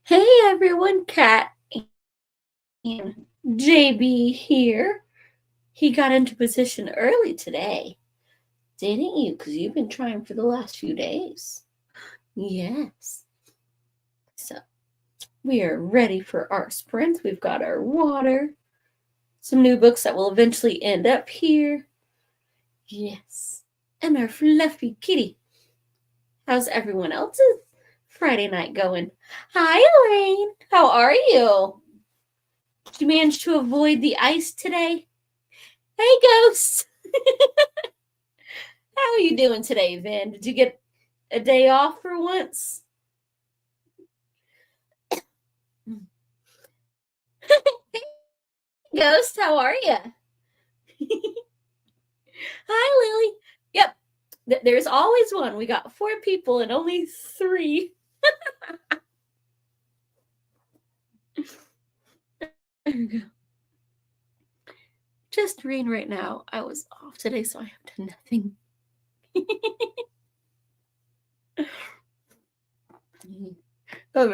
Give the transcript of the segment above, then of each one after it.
Hey everyone, Kat and JB here. He got into position early today, didn't you? Because you've been trying for the last few days. Yes. So we are ready for our sprints. We've got our water, some new books that will eventually end up here. Yes. And our fluffy kitty. How's everyone else's Friday night going? Hi, Elaine. How are you? Did you manage to avoid the ice today? Hey, Ghost. How are you doing today, Vin? Did you get a day off for once? Hey, Ghost. How are you? Hi, Lily. Yep. There's always one. We got 4 people and only 3. There we go. Just rain right now. I was off today, so I have done nothing.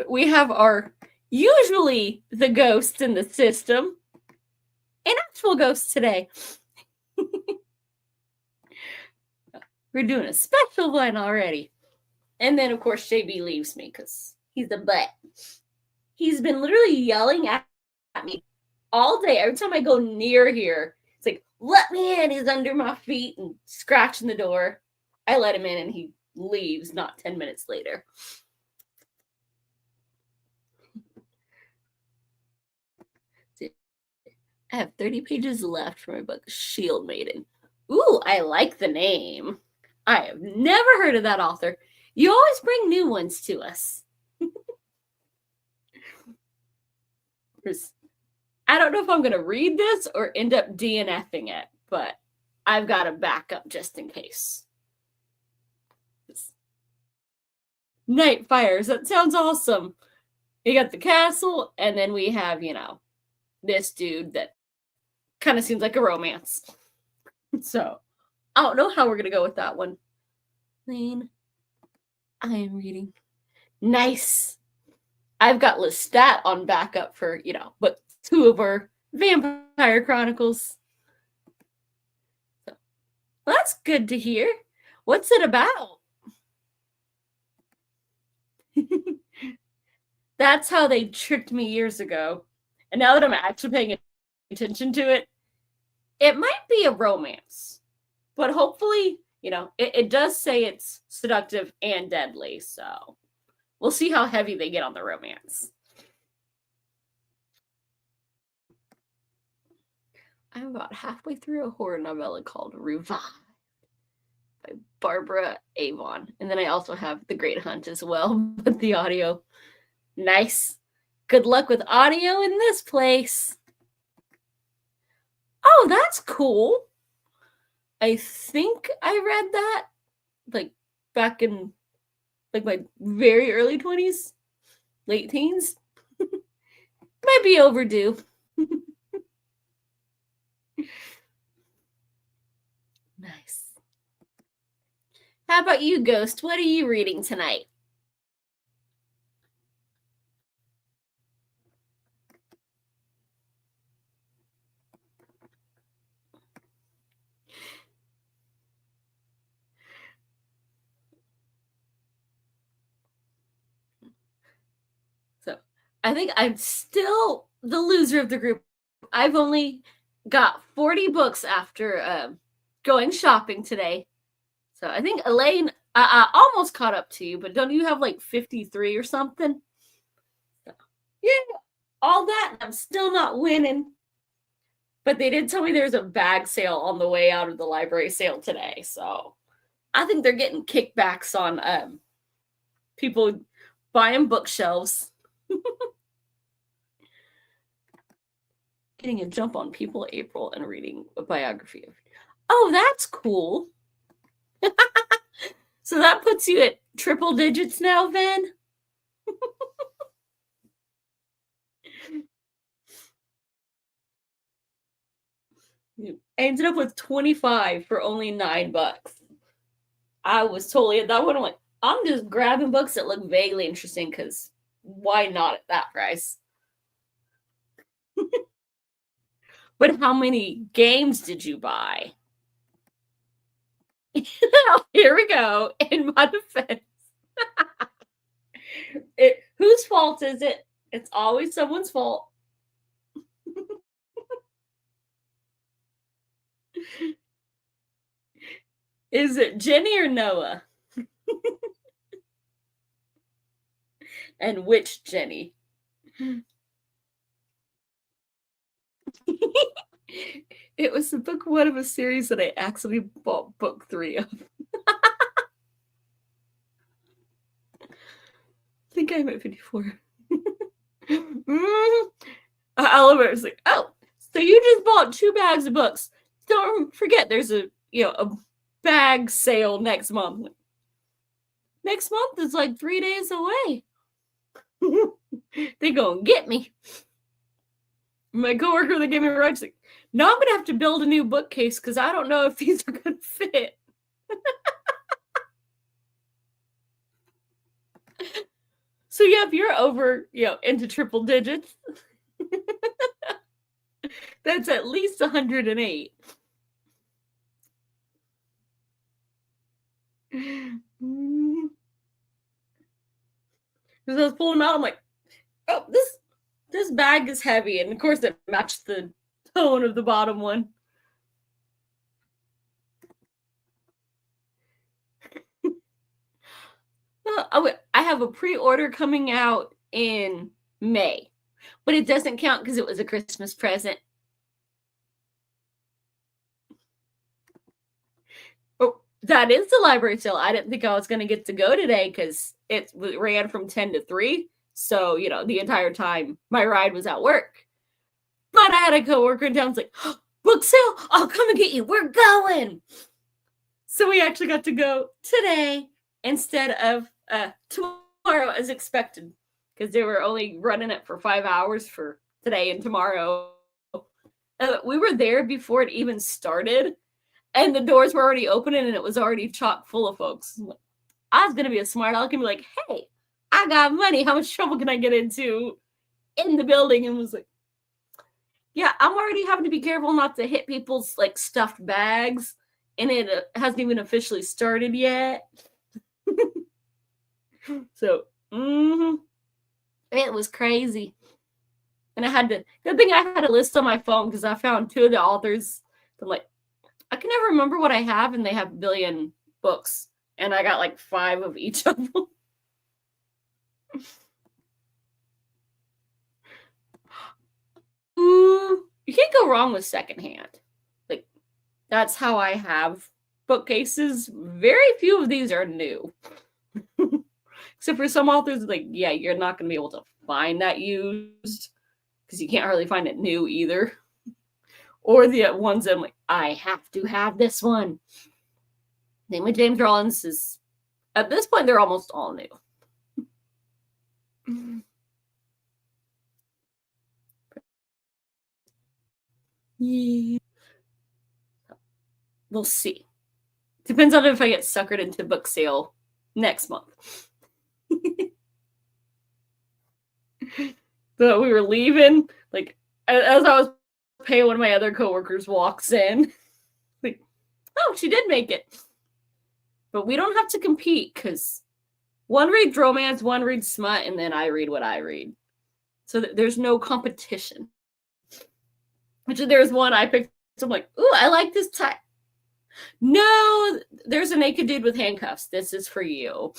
We have our usually the ghost in the system, an actual ghost today. We're doing a special one already. And then, of course, JB leaves me because he's a butt. He's been literally yelling at me all day. Every time I go near here, it's like, let me in. He's under my feet and scratching the door. I let him in and he leaves not 10 minutes later. I have 30 pages left for my book, Shield Maiden. Ooh, I like the name. I have never heard of that author. You always bring new ones to us. I don't know if I'm going to read this or end up DNFing it, but I've got a backup just in case. Night Fires, that sounds awesome. You got the castle, and then we have, this dude that kind of seems like a romance. So, I don't know how we're going to go with that one. Lane, I am reading. Nice. I've got Lestat on backup for, but 2 of our Vampire Chronicles. So, well, that's good to hear. What's it about? That's how they tricked me years ago. And now that I'm actually paying attention to it, it might be a romance. But hopefully, it does say it's seductive and deadly. So we'll see how heavy they get on the romance. I'm about halfway through a horror novella called Revive by Barbara Avon. And then I also have The Great Hunt as well, but the audio. Nice. Good luck with audio in this place. Oh, that's cool. I think I read that back in my very early 20s, late teens. Might be overdue. Nice. How about you, Ghost? What are you reading tonight? So I think I'm still the loser of the group. I've only got 40 books after going shopping today. So I think Elaine, I almost caught up to you, but don't you have 53 or something? So, yeah, all that, and I'm still not winning. But they did tell me there's a bag sale on the way out of the library sale today. So I think they're getting kickbacks on people buying bookshelves. Getting a jump on People April and reading a biography of. Oh, that's cool. So that puts you at triple digits now, Vin? I ended up with 25 for only $9. I was totally at that one. I'm like, I'm just grabbing books that look vaguely interesting because why not at that price? But how many games did you buy? Here we go. In my defense, whose fault is it? It's always someone's fault. Is it Jenny or Noah? And which Jenny? It was the book one of a series that I actually bought book 3 of. I think I'm at 54. Oliver was like, oh, so you just bought 2 bags of books. Don't forget there's a bag sale next month. Next month is like 3 days away. They gonna get me. My coworker that gave me a ride, she's like, no, I'm gonna have to build a new bookcase because I don't know if these are gonna fit. So yeah, if you're over, into triple digits, that's at least 108. Because I was pulling them out, I'm like, oh, this bag is heavy, and of course it matched the tone of the bottom one. I have a pre-order coming out in May, but it doesn't count because it was a Christmas present. Oh, that is the library sale. I didn't think I was going to get to go today because it ran from 10 to 3. So, the entire time my ride was at work. But I had a coworker in town was like, oh, book sale? I'll come and get you. We're going. So we actually got to go today instead of tomorrow as expected, because they were only running it for 5 hours for today and tomorrow. We were there before it even started, and the doors were already opening, and it was already chock full of folks. I was going to be a smart aleck and be like, hey, I got money. How much trouble can I get into in the building? And was like, yeah, I'm already having to be careful not to hit people's stuffed bags, and it hasn't even officially started yet. So, it was crazy. And good thing I had a list on my phone because I found 2 of the authors. I'm like, I can never remember what I have, and they have a billion books. And I got 5 of each of them. You can't go wrong with secondhand. That's how I have bookcases. Very few of these are new. Except for some authors, you're not going to be able to find that used because you can't hardly find it new either. Or the ones that I'm like, I have to have this one. Name of James Rollins is, at this point, they're almost all new. Yeah. We'll see. Depends on if I get suckered into book sale next month. But we were leaving, as I was paying, one of my other coworkers walks in. Oh, she did make it. But we don't have to compete because one reads romance, one reads smut, and then I read what I read. So there's no competition. Which there's one I picked. So I'm like, ooh, I like this type. No, there's a naked dude with handcuffs. This is for you.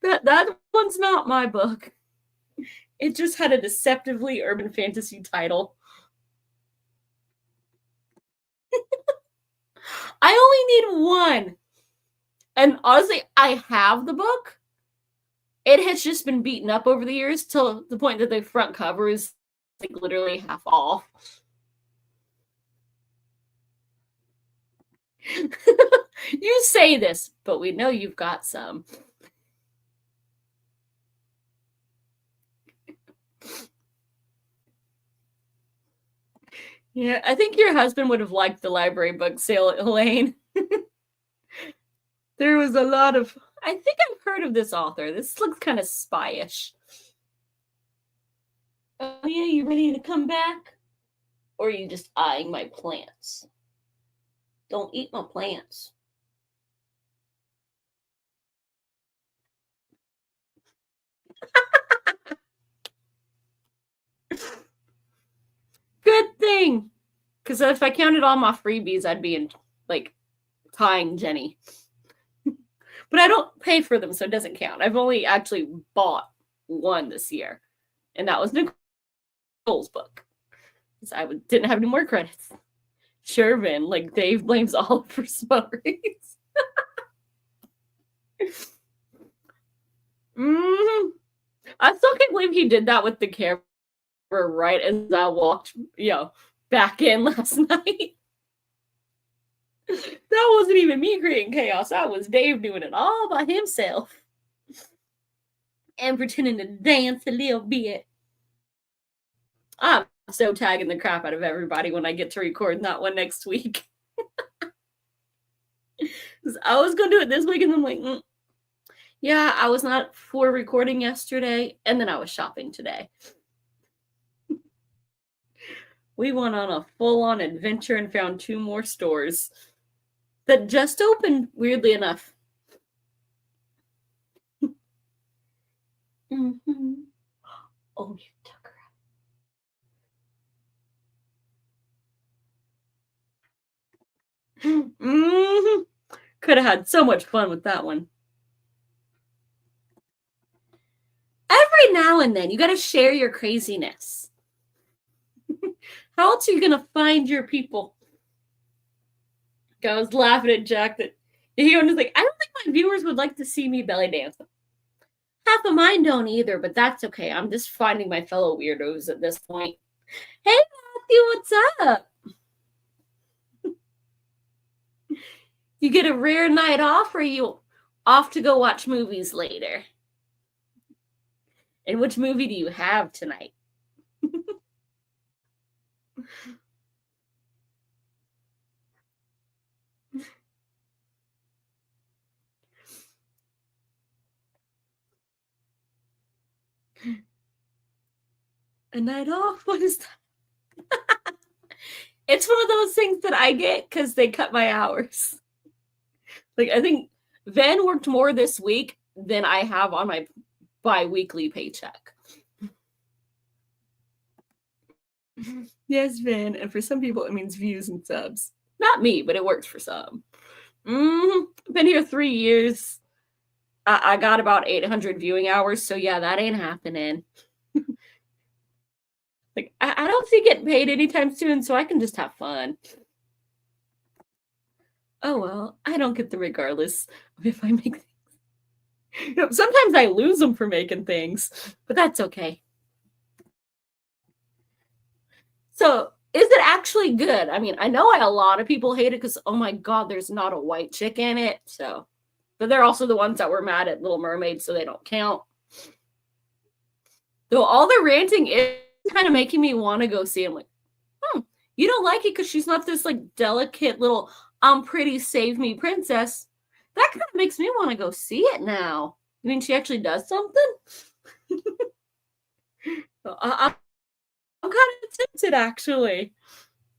that one's not my book. It just had a deceptively urban fantasy title. I only need one. And honestly, I have the book. It has just been beaten up over the years till the point that the front cover is literally half off. You say this, but we know you've got some. Yeah, I think your husband would have liked the library book sale, Elaine. There was a lot of I think I've heard of this author. This looks kind of spyish. Oh yeah, you ready to come back? Or are you just eyeing my plants? Don't eat my plants. Good thing. Because if I counted all my freebies, I'd be in, like, tying Jenny. But I don't pay for them, so it doesn't count. I've only actually bought one this year. And that was Nicole's book. Because I didn't have any more credits. Shervin, like Dave blames all for smurries. I still can't believe he did that with the camera right as I walked, back in last night. That wasn't even me creating chaos. That was Dave doing it all by himself. And pretending to dance a little bit. I'm so tagging the crap out of everybody when I get to record that one next week. I was going to do it this week, and I'm like, yeah, I was not for recording yesterday, and then I was shopping today. We went on a full-on adventure and found 2 more stores that just opened, weirdly enough. Mm-hmm. Oh, you took her out. Mm-hmm. Could have had so much fun with that one. Every now and then, you got to share your craziness. How else are you going to find your people? I was laughing at Jack that he was like, I don't think my viewers would like to see me belly dancing. Half of mine don't either, but that's okay. I'm just finding my fellow weirdos at this point. Hey, Matthew, what's up? You get a rare night off, or are you off to go watch movies later? And which movie do you have tonight? A night off? What is that? It's one of those things that I get because they cut my hours. Like, I think Van worked more this week than I have on my bi-weekly paycheck. Yes, Van. And for some people, it means views and subs. Not me, but it works for some. Been here 3 years. I got about 800 viewing hours, so yeah, that ain't happening. Like, I don't see getting paid anytime soon, so I can just have fun. Oh well, I don't get them regardless of if I make things. Sometimes I lose them for making things, but that's okay. So, is it actually good? I mean, I know a lot of people hate it because, oh my god, there's not a white chick in it. So, but they're also the ones that were mad at Little Mermaid, so they don't count. Though all the ranting is kind of making me want to go see them. Like, you don't like it because she's not this like delicate little I'm pretty save me princess. That kind of makes me want to go see it now. I mean, she actually does something. I'm kind of tempted, actually.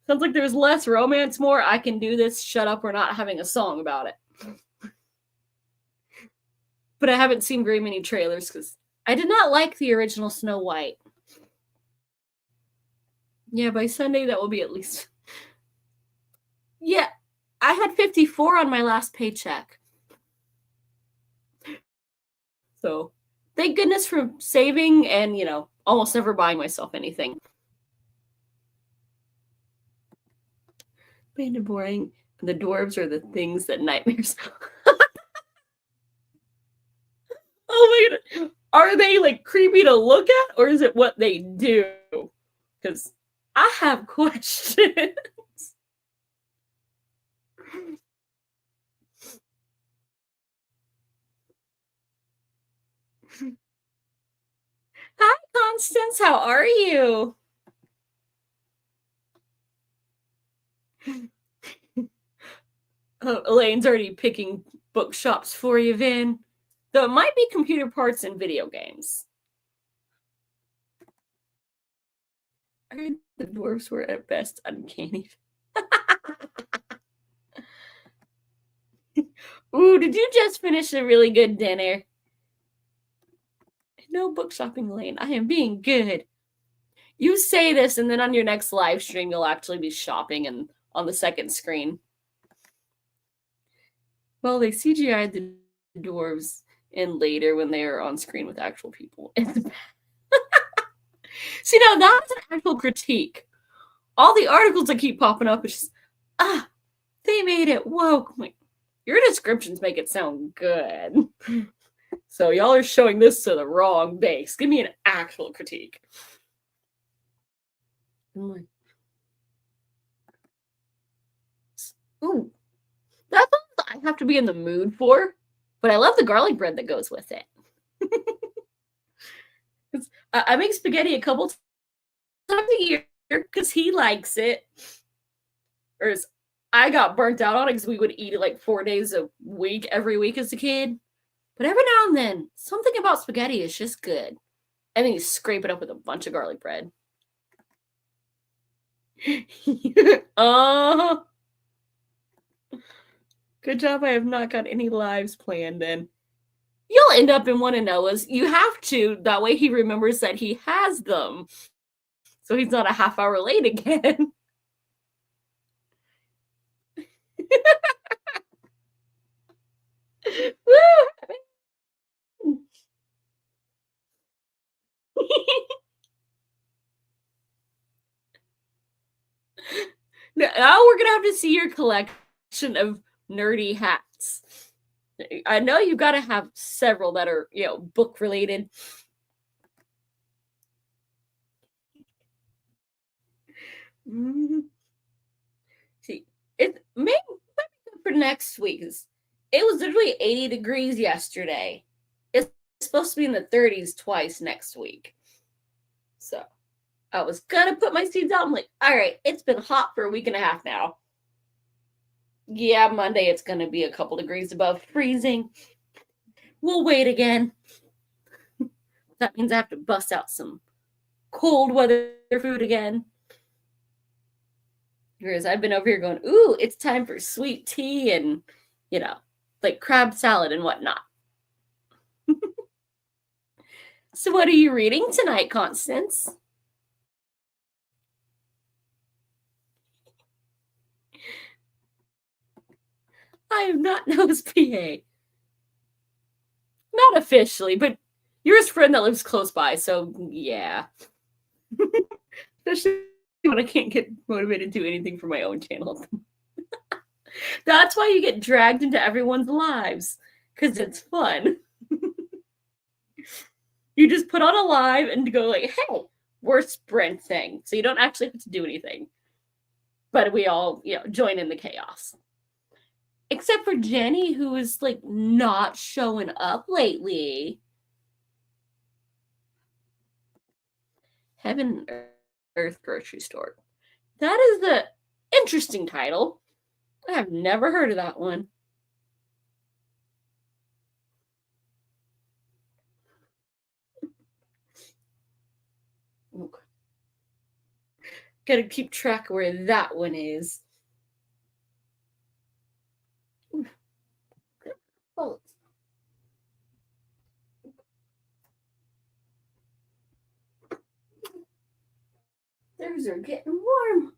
Sounds like there's less romance, more I can do this, shut up, we're not having a song about it. But I haven't seen very many trailers because I did not like the original Snow White. Yeah, by Sunday that will be at least... Yeah, I had 54 on my last paycheck. So, thank goodness for saving and, almost never buying myself anything. Kind of boring. The dwarves are the things that nightmares. Oh my god. Are they like creepy to look at, or is it what they do? Because I have questions. Hi, Constance. How are you? Elaine's already picking bookshops for you, Vin. Though it might be computer parts in video games. I heard the dwarves were at best uncanny. Ooh, did you just finish a really good dinner? No book shopping lane. I am being good. You say this, and then on your next live stream, you'll actually be shopping and on the second screen. Well, they CGI'd the dwarves in later when they are on screen with actual people. See, now that's an actual critique. All the articles that keep popping up is just, they made it woke. Like, your descriptions make it sound good. So y'all are showing this to the wrong base. Give me an actual critique. I'm like, ooh, that's what I have to be in the mood for. But I love the garlic bread that goes with it. I make spaghetti a couple times a year because he likes it. Or I got burnt out on it because we would eat it like 4 days a week, every week as a kid. But every now and then, something about spaghetti is just good. And then you scrape it up with a bunch of garlic bread. Good job, I have not got any lives planned then. You'll end up in one of Noah's. You have to. That way he remembers that he has them. So he's not a half hour late again. Woo! Now we're gonna have to see your collection of nerdy hats. I know you gotta have several that are, book related. See, it may be good for next week. It was literally 80 degrees yesterday. It's supposed to be in the 30s twice next week. So I was gonna put my seeds out. I'm like, all right, it's been hot for a week and a half now. Yeah, Monday it's gonna be a couple degrees above freezing. We'll wait again. That means I have to bust out some cold weather food again. Whereas I've been over here going, ooh, it's time for sweet tea and, like crab salad and whatnot. So what are you reading tonight, Constance? I am not Noah's PA. Not officially, but you're his friend that lives close by, so yeah. Especially when I can't get motivated to do anything for my own channel. That's why you get dragged into everyone's lives, because it's fun. You just put on a live and go like, hey, we're sprinting. So you don't actually have to do anything. But we all, join in the chaos. Except for Jenny, who is like not showing up lately. Heaven and Earth Grocery Store. That is the interesting title. I have never heard of that one. Okay. Gotta keep track of where that one is. Oh. Those are getting warm.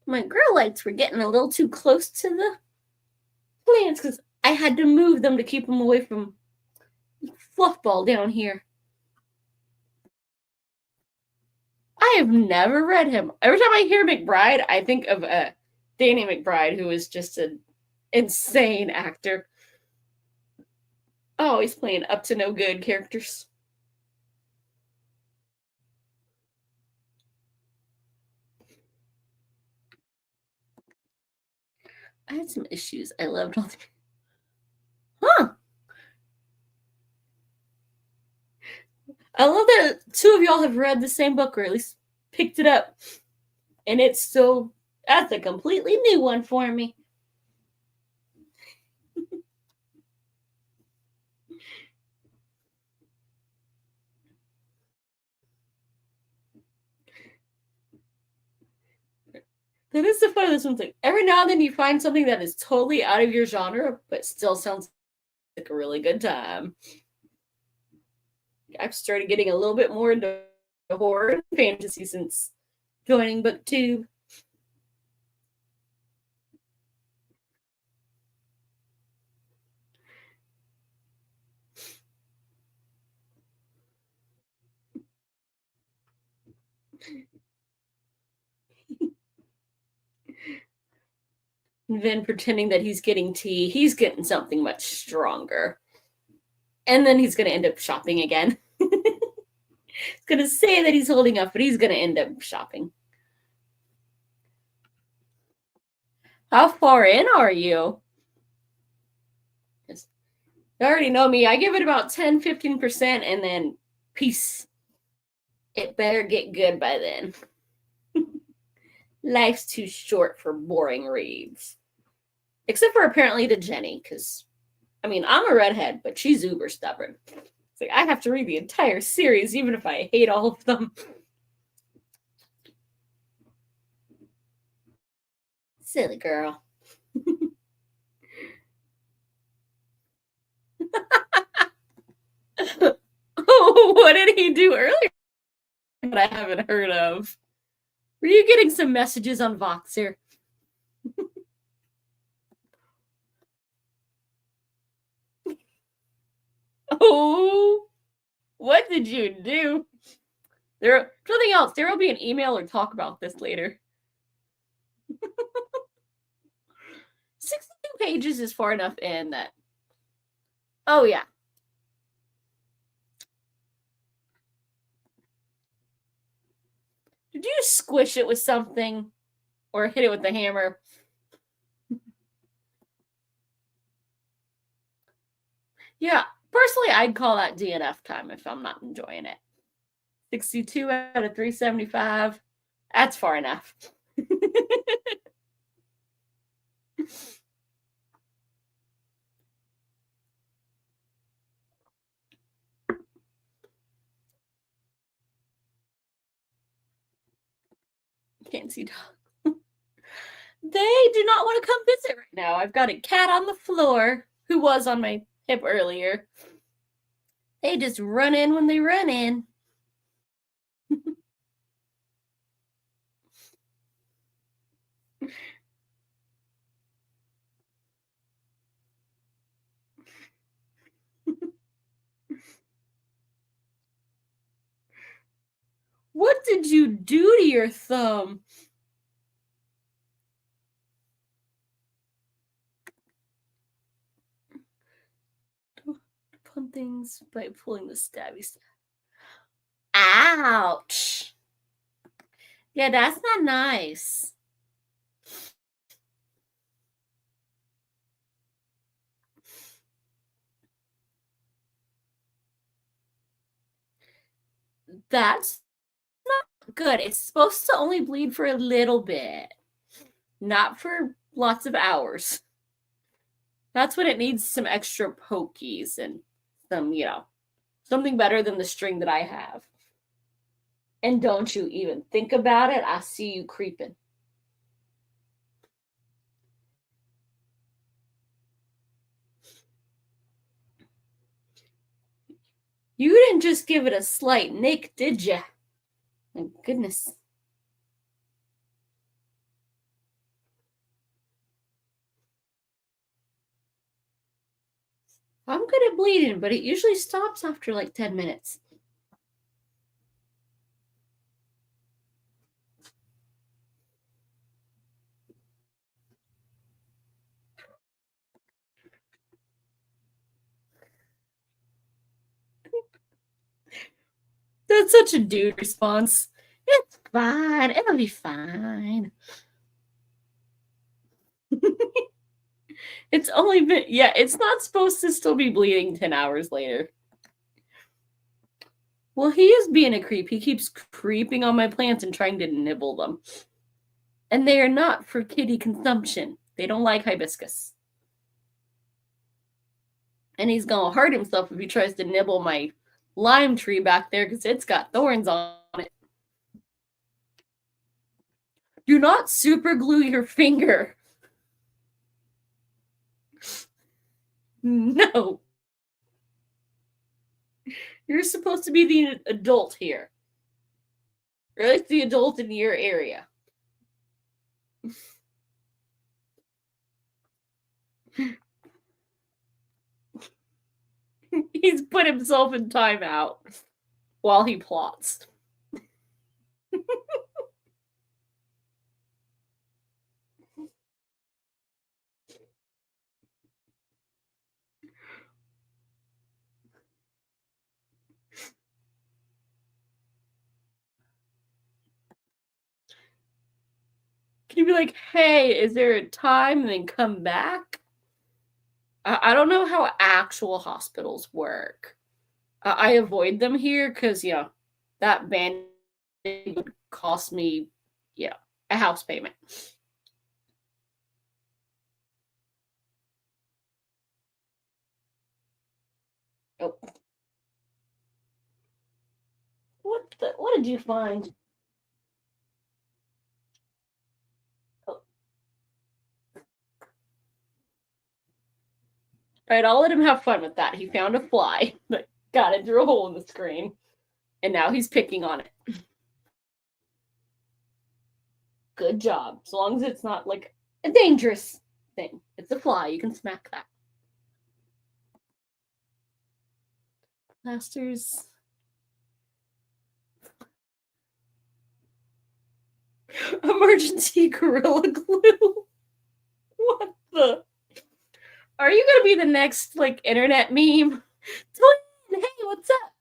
My grow lights were getting a little too close to the plants because I had to move them to keep them away from Fluffball down here. I have never read him. Every time I hear McBride, I think of Danny McBride, who is just an insane actor. Oh, he's playing up to no good characters. I had some issues. I loved all the... Huh. I love that two of y'all have read the same book, or at least picked it up. And that's a completely new one for me. That is the fun of this one thing. Every now and then you find something that is totally out of your genre, but still sounds like a really good time. I've started getting a little bit more into horror and fantasy since joining BookTube. And then pretending that he's getting tea, he's getting something much stronger. And then he's going to end up shopping again. He's going to say that he's holding up, but he's going to end up shopping. How far in are you? You already know me. I give it about 10-15% and then peace. It better get good by then. Life's too short for boring reads. Except for apparently to Jenny, because, I mean, I'm a redhead, but she's uber stubborn. It's like, I have to read the entire series, even if I hate all of them. Silly girl. Oh, what did he do earlier that I haven't heard of? Were you getting some messages on Voxer? Oh, what did you do? There's nothing else. There will be an email or talk about this later. 62 pages is far enough in that. Oh, yeah. Did you squish it with something or hit it with the hammer? Yeah, personally, I'd call that DNF time if I'm not enjoying it. 62 out of 375. That's far enough. Can't see dog. They do not want to come visit right now. I've got a cat on the floor who was on my hip earlier. They just run in when they run in. What did you do to your thumb? Pun things by pulling the stabby stab. Ouch. Yeah, that's not nice. That's not good. It's supposed to only bleed for a little bit, not for lots of hours. That's when it needs some extra pokies and some, something better than the string that I have. And don't you even think about it. I see you creeping. You didn't just give it a slight nick, did you? My goodness. I'm good at bleeding, but it usually stops after like 10 minutes. That's such a dude response. It's fine. It'll be fine. It's only been, it's not supposed to still be bleeding 10 hours later. Well, he is being a creep. He keeps creeping on my plants and trying to nibble them. And they are not for kitty consumption. They don't like hibiscus. And he's gonna hurt himself if he tries to nibble my lime tree back there because it's got thorns on it. Do not super glue your finger. No. You're supposed to be the adult here. Or at least the adult in your area. He's put himself in timeout while he plots. Can you be like, hey, is there a time, and then come back? I don't know how actual hospitals work. I avoid them here because, that band would cost me, a house payment. Oh. What did you find? Oh. All right, I'll let him have fun with that. He found a fly that got it through a hole in the screen, and now he's picking on it. Good job. As long as it's not like a dangerous thing. It's a fly. You can smack that. Plasters. Emergency Gorilla Glue. What the? Are you gonna be the next internet meme? Hey, what's up?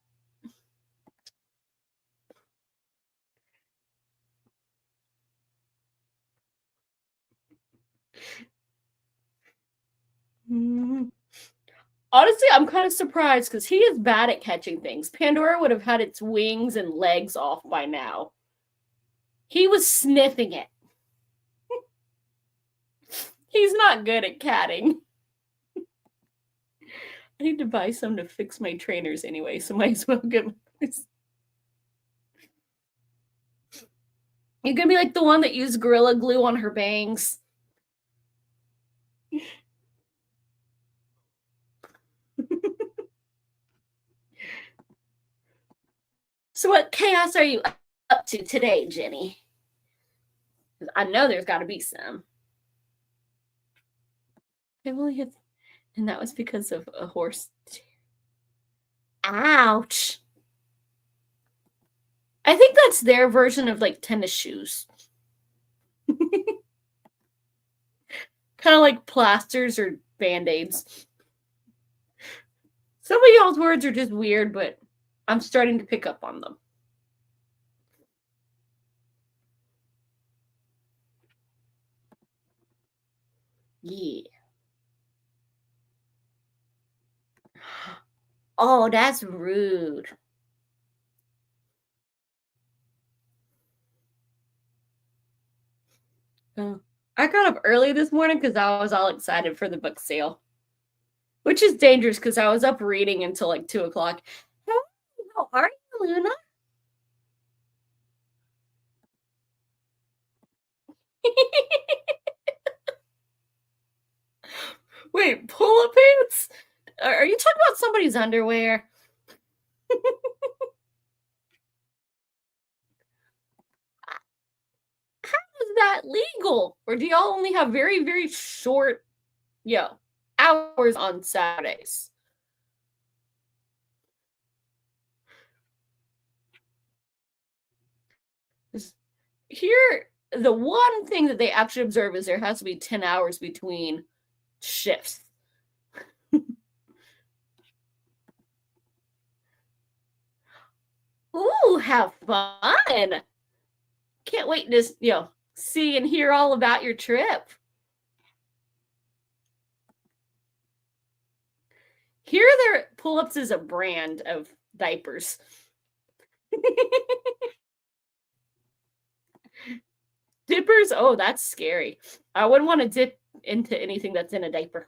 Honestly, I'm kind of surprised because he is bad at catching things. Pandora would have had its wings and legs off by now. He was sniffing it. He's not good at catting. I need to buy some to fix my trainers anyway, so might as well get this. You're gonna be like the one that used Gorilla Glue on her bangs. So what chaos are you up to today, Jenny? I know there's got to be some. And that was because of a horse. Ouch. I think that's their version of tennis shoes. Kind of like plasters or band-aids. Some of y'all's words are just weird, but I'm starting to pick up on them. Yeah. Oh, that's rude. Oh. I got up early this morning because I was all excited for the book sale. Which is dangerous because I was up reading until 2 o'clock. Hey, how are you, Luna? Wait, pull-up pants? Are you talking about somebody's underwear? How is that legal? Or do y'all only have very, very short, hours on Saturdays? Here, the one thing that they actually observe is there has to be 10 hours between shifts. Ooh, have fun. Can't wait to, see and hear all about your trip. Here, their pull-ups is a brand of diapers. Dippers? Oh, that's scary. I wouldn't want to dip into anything that's in a diaper.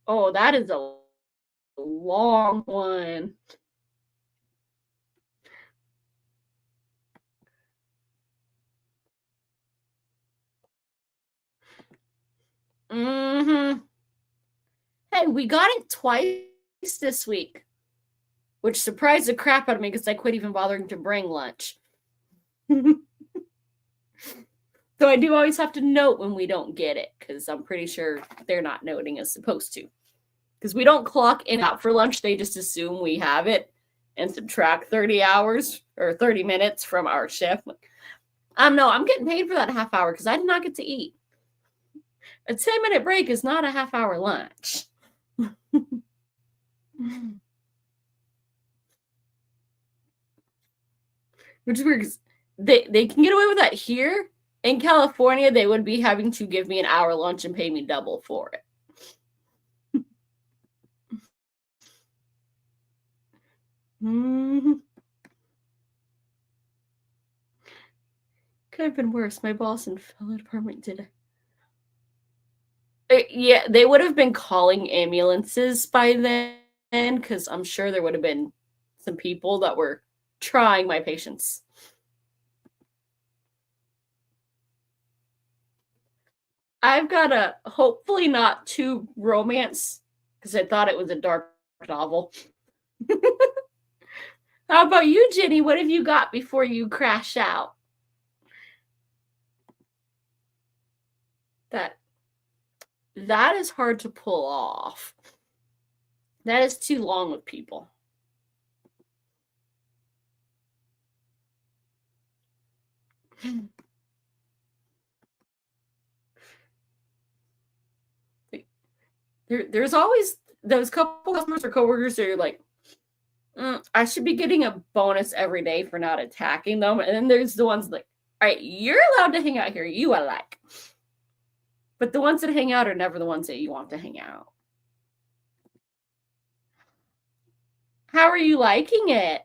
Oh, that is a long one. Mm-hmm. Hey, we got it twice this week, which surprised the crap out of me because I quit even bothering to bring lunch. So I do always have to note when we don't get it because I'm pretty sure they're not noting as supposed to. Because we don't clock in and out for lunch, they just assume we have it and subtract 30 hours or 30 minutes from our shift. No, I'm getting paid for that half hour because I did not get to eat. A 10-minute break is not a half hour lunch. Which is weird because they can get away with that here. In California, they would be having to give me an hour lunch and pay me double for it. Mm-hmm. Could have been worse. My boss in fellow department did it. Yeah, they would have been calling ambulances by then because I'm sure there would have been some people that were trying my patience. I've got a hopefully not too romance because I thought it was a dark novel. How about you, Jenny? What have you got before you crash out? That that is hard to pull off. That is too long with people. There's always those couple customers or coworkers that are like, I should be getting a bonus every day for not attacking them. And then there's the ones like, all right, you're allowed to hang out here. You are like. But the ones that hang out are never the ones that you want to hang out. How are you liking it?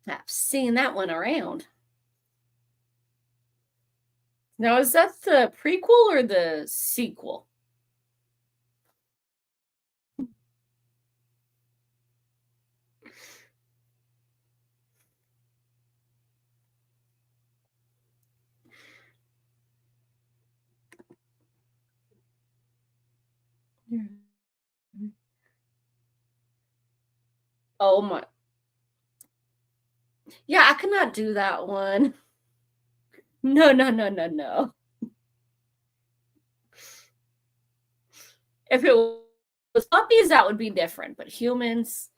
I've seen that one around. Now, is that the prequel or the sequel? Oh my. Yeah, I cannot do that one. No, no, no, no, no. If it was puppies, that would be different. But humans,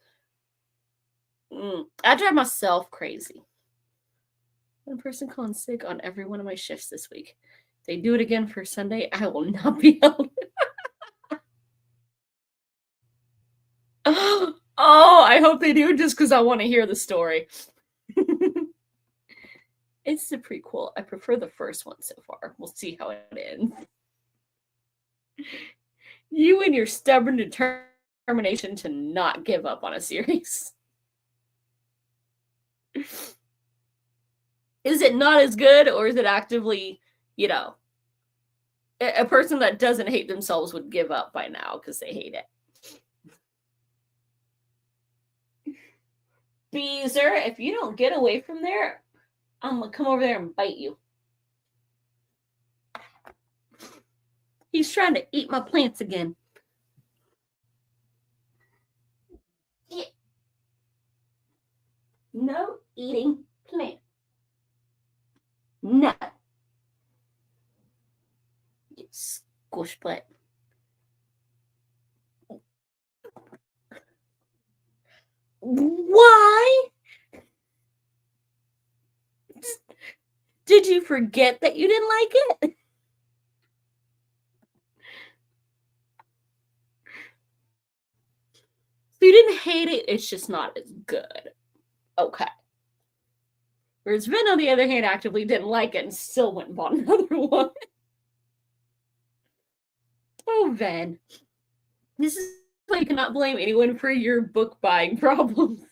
I drive myself crazy. One person calling sick on every one of my shifts this week. If they do it again for Sunday, I will not be able Oh, I hope they do just because I want to hear the story. It's the prequel. I prefer the first one so far. We'll see how it ends. You and your stubborn determination to not give up on a series. Is it not as good, or is it actively, a person that doesn't hate themselves would give up by now because they hate it? Beezer, if you don't get away from there, I'm gonna come over there and bite you. He's trying to eat my plants again. Yeah. No eating plant. No. You squish butt. Why? Did you forget that you didn't like it? So you didn't hate it, it's just not as good. Okay. Whereas Vin, on the other hand, actively didn't like it and still went and bought another one. Oh, Vin. This is why you cannot blame anyone for your book buying problems.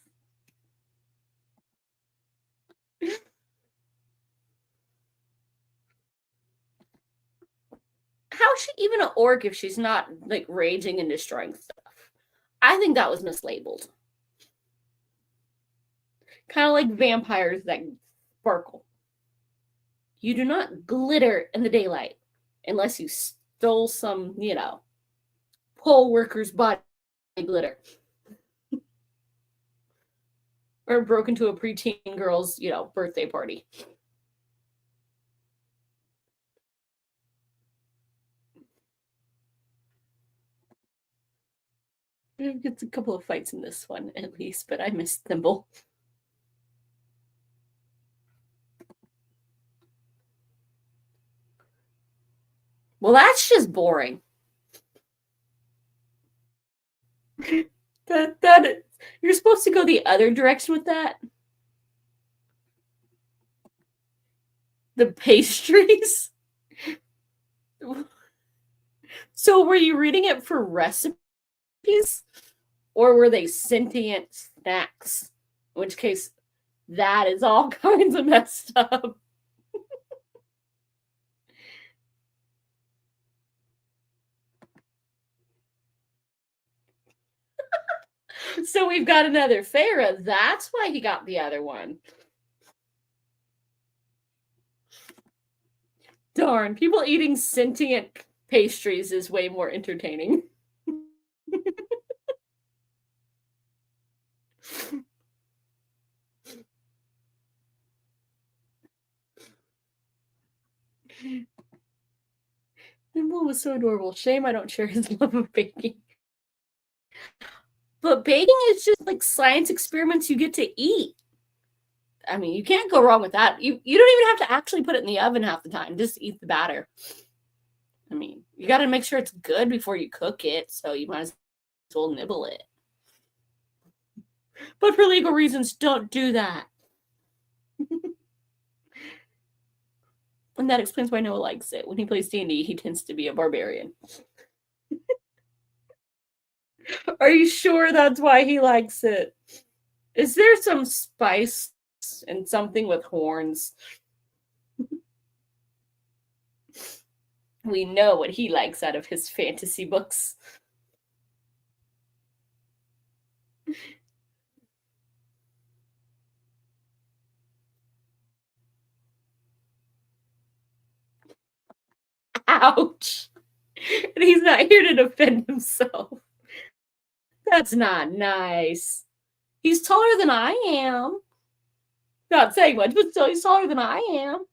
How's she even an orc if she's not like raging and destroying stuff? I think that was mislabeled. Kind of like vampires that sparkle. You do not glitter in the daylight unless you stole some, poll workers' body glitter. Or broke into a preteen girl's, birthday party. It's a couple of fights in this one, at least, but I missed Thimble. Well, that's just boring. that you're supposed to go the other direction with that. The pastries. So were you reading it for recipes? Or were they sentient snacks? In which case, that is all kinds of messed up. So we've got another Farah. That's why he got the other one. Darn, people eating sentient pastries is way more entertaining. Thimble was so adorable. Shame I don't share his love of baking. But baking is just like science experiments you get to eat. I mean, you can't go wrong with that. You don't even have to actually put it in the oven half the time. Just eat the batter. I mean, you got to make sure it's good before you cook it, so you might as well nibble it. But for legal reasons, don't do that. And that explains why Noah likes it. When he plays D&D, he tends to be a barbarian. Are you sure that's why he likes it? Is there some spice and something with horns? We know what he likes out of his fantasy books. Ouch. And he's not here to defend himself. That's not nice. He's taller than I am. Not saying much, but still, he's taller than I am.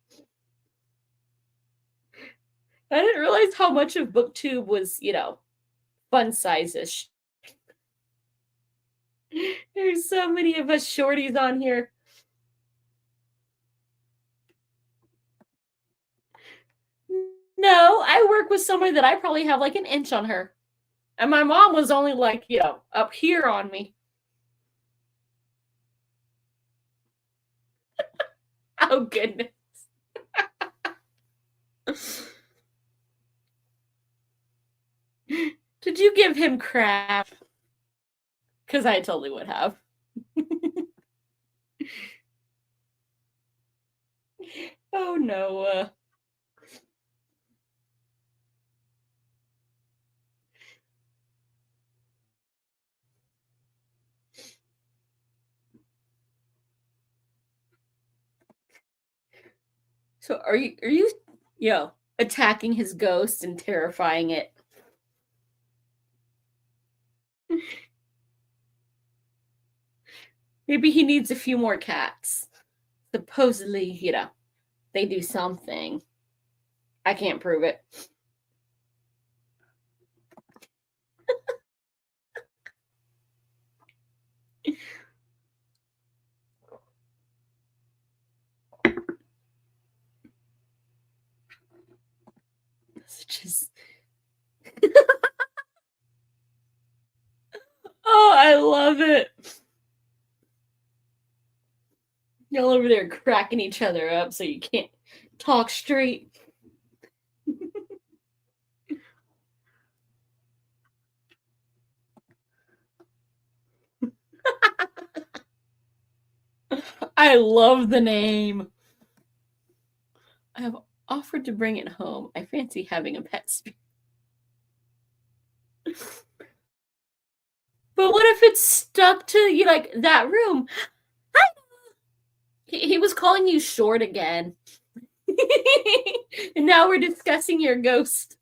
I didn't realize how much of BookTube was, fun size-ish. There's so many of us shorties on here. No, I work with somebody that I probably have like an inch on her. And my mom was only like, up here on me. Oh, goodness. Did you give him crap? Because I totally would have. Oh, no. So are you attacking his ghost and terrifying it? Maybe he needs a few more cats. Supposedly, they do something. I can't prove it. It's just Oh, I love it. Y'all over there cracking each other up so you can't talk straight. I love the name. I have Offered to bring it home. I fancy having a pet spirit. But what if it's stuck to you, like that room? He was calling you short again. And now we're discussing your ghost.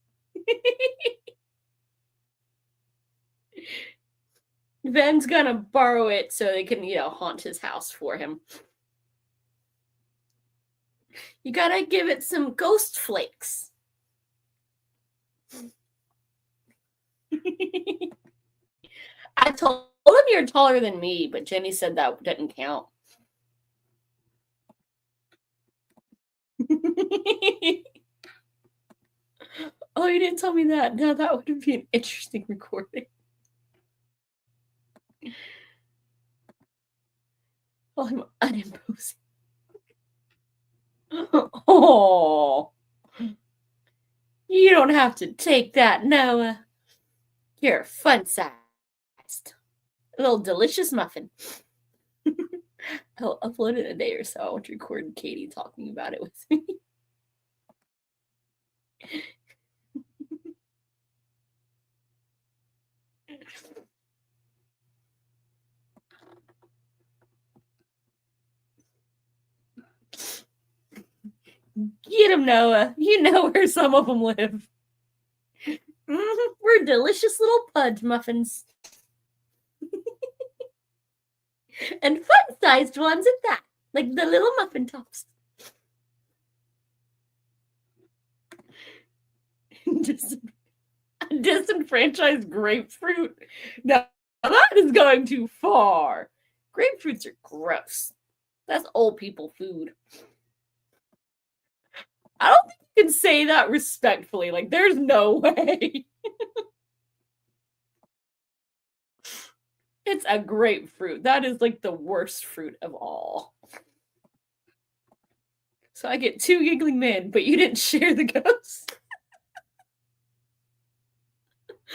Ben's gonna borrow it so they can, haunt his house for him. You gotta give it some ghost flakes. I told him you're taller than me, but Jenny said that didn't count. Oh, you didn't tell me that. No, that would be an interesting recording. Oh, I'm unimposing. Oh, you don't have to take that, Noah. You're fun-sized. A little delicious muffin. I'll upload it in a day or so. I want to record Katie talking about it with me. Get him, Noah. You know where some of them live. We're delicious little pudge muffins. And fun-sized ones at that. Like the little muffin tops. Disenfranchised grapefruit. Now that is going too far. Grapefruits are gross. That's old people food. I don't think you can say that respectfully. Like, there's no way. It's a grapefruit. That is like the worst fruit of all. So I get 2 giggling men, but you didn't share the ghost.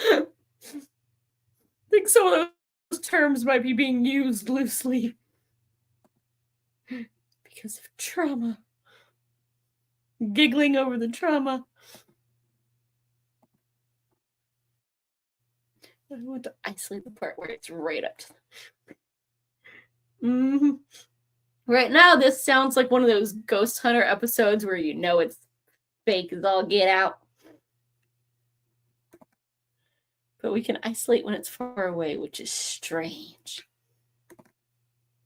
I think some of those terms might be being used loosely. Because of trauma. Giggling over the trauma. I want to isolate the part where it's right up to Right now, this sounds like one of those Ghost Hunter episodes where you know it's fake as all get out. But we can isolate when it's far away, which is strange.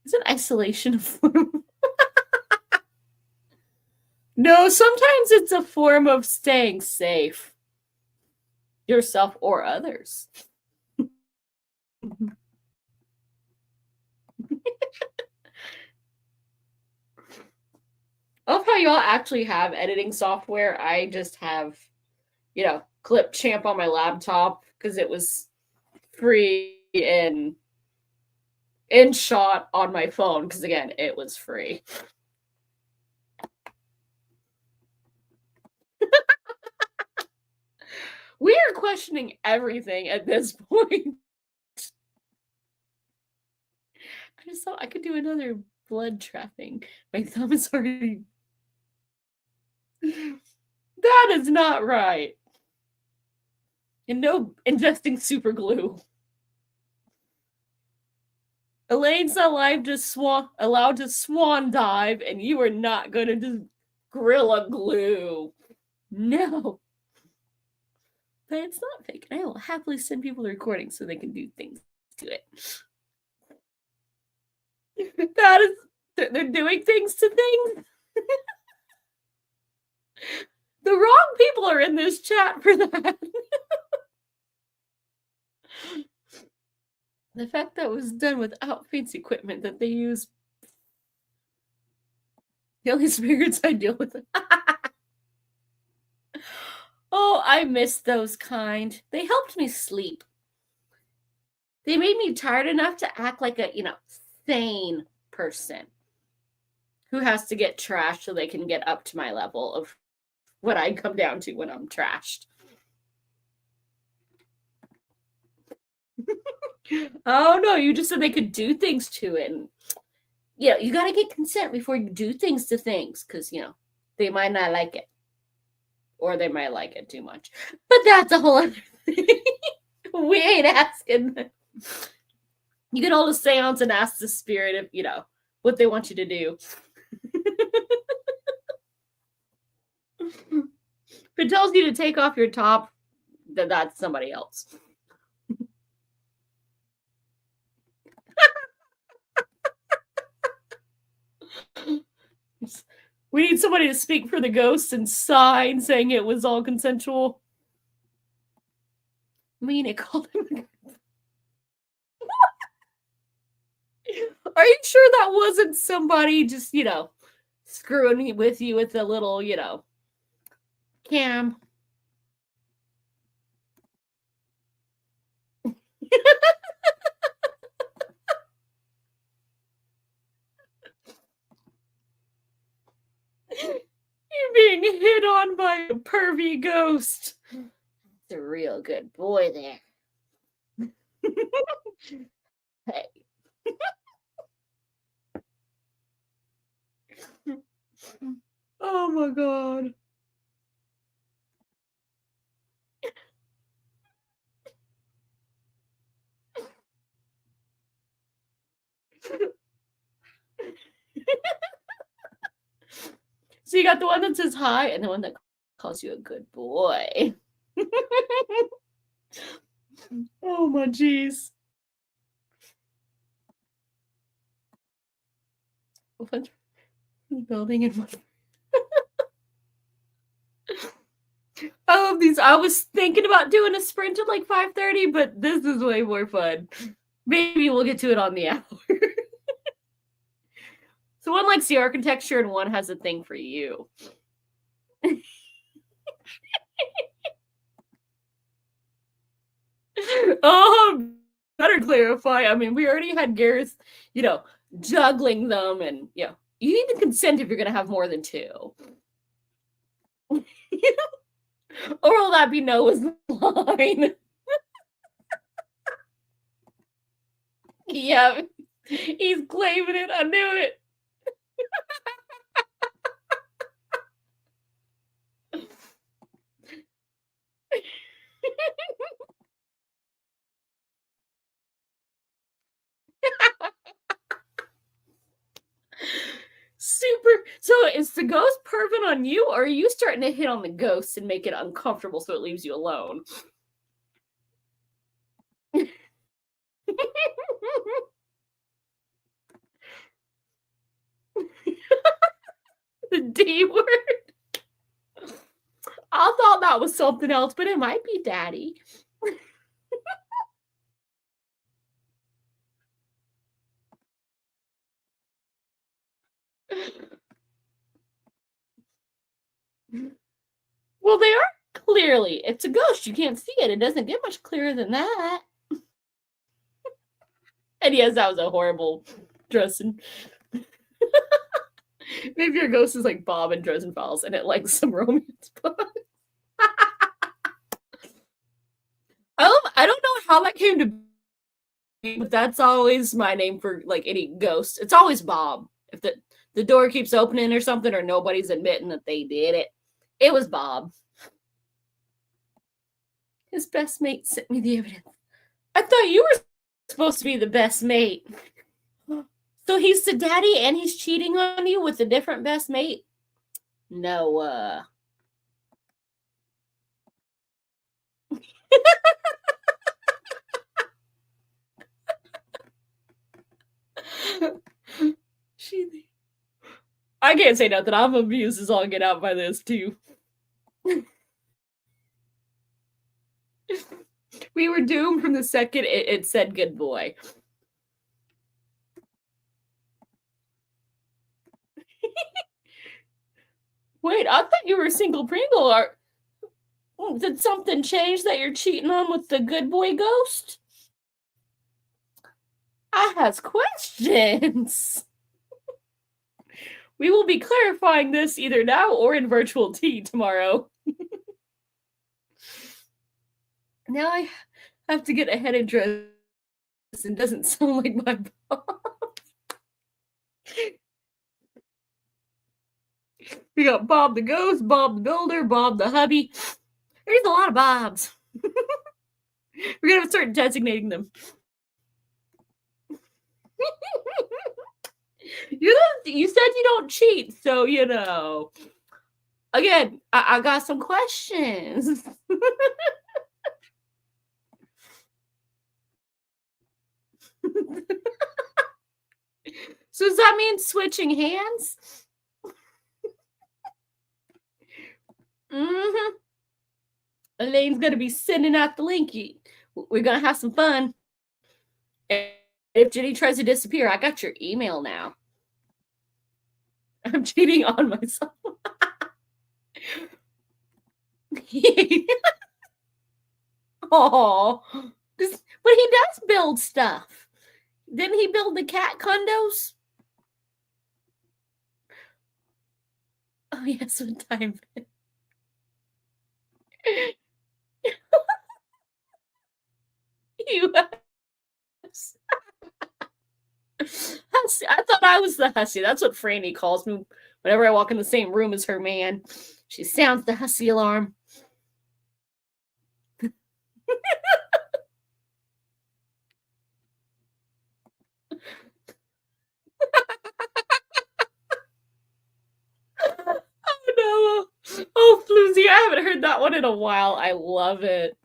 Isn't isolation a form? No, sometimes it's a form of staying safe. Yourself or others. I love how y'all actually have editing software. I just have, Clipchamp on my laptop because it was free and InShot on my phone because, again, it was free. We are questioning everything at this point. I just thought I could do another blood trapping. My thumb is already... That is not right. And no ingesting super glue. Elaine's allowed to swan dive, and you are not going to just Gorilla Glue. No. But it's not fake. I will happily send people the recording so they can do things to it. That is, they're doing things to things. The wrong people are in this chat for that. The fact that it was done without fancy equipment that they use. The only spirits I deal with. Oh, I miss those kind. They helped me sleep. They made me tired enough to act like a, sane person who has to get trashed so they can get up to my level of what I come down to when I'm trashed. Oh, no, you just said they could do things to it. And, you got to get consent before you do things to things because, they might not like it. or they might like it too much. But that's a whole other thing. We ain't asking them. You can hold a seance and ask the spirit of, what they want you to do. If it tells you to take off your top, then that's somebody else. We need somebody to speak for the ghosts and sign saying it was all consensual. I mean, it called him. Are you sure that wasn't somebody just, screwing with you with a little, cam? You're being hit on by a pervy ghost. It's a real good boy there. Hey. Oh my god. So you got the one that says hi and the one that calls you a good boy. Oh my jeez. What building and what? I love these. I was thinking about doing a sprint at like 5:30, but this is way more fun. Maybe we'll get to it on the hour. So one likes the architecture and one has a thing for you. Better clarify. I mean, we already had Gareth, juggling them, and you need to consent if you're going to have more than two. Or will that be Noah's line? Yeah, he's claiming it. I knew it. Super. So is the ghost perving on you, or are you starting to hit on the ghost and make it uncomfortable so it leaves you alone? The D word. I thought that was something else, but it might be daddy. Well, they are clearly. It's a ghost. You can't see it. It doesn't get much clearer than that. And yes, that was a horrible dressing. Maybe your ghost is like Bob in Dresden Files and it likes some romance book. I don't know how that came to be, but that's always my name for like any ghost. It's always Bob. If the door keeps opening or something, or nobody's admitting that they did it, it was Bob. His best mate sent me the evidence. I thought you were supposed to be the best mate. So he's the daddy and he's cheating on you with a different best mate? No, I can't say nothing. I'm amused as all get out by this too. We were doomed from the second it said good boy. Wait, I thought you were a single Pringle. Did something change that you're cheating on with the good boy ghost? I has questions. We will be clarifying this either now or in virtual tea tomorrow. Now I have to get a head address and doesn't sound like my boss. We got Bob the Ghost, Bob the Builder, Bob the Hubby. There's a lot of Bobs. We're going to start designating them. You said you don't cheat, so, Again, I got some questions. So does that mean switching hands? Mm-hmm. Elaine's going to be sending out the linky. We're going to have some fun. And if Jenny tries to disappear, I got your email now. I'm cheating on myself. Oh, but he does build stuff. Didn't he build the cat condos? Oh, yes, one time. US. Hussy. I thought I was the hussy. That's what Franny calls me whenever I walk in the same room as her man. She sounds the hussy alarm. Oh no. Oh, Floozy, I haven't heard that one in a while. I love it.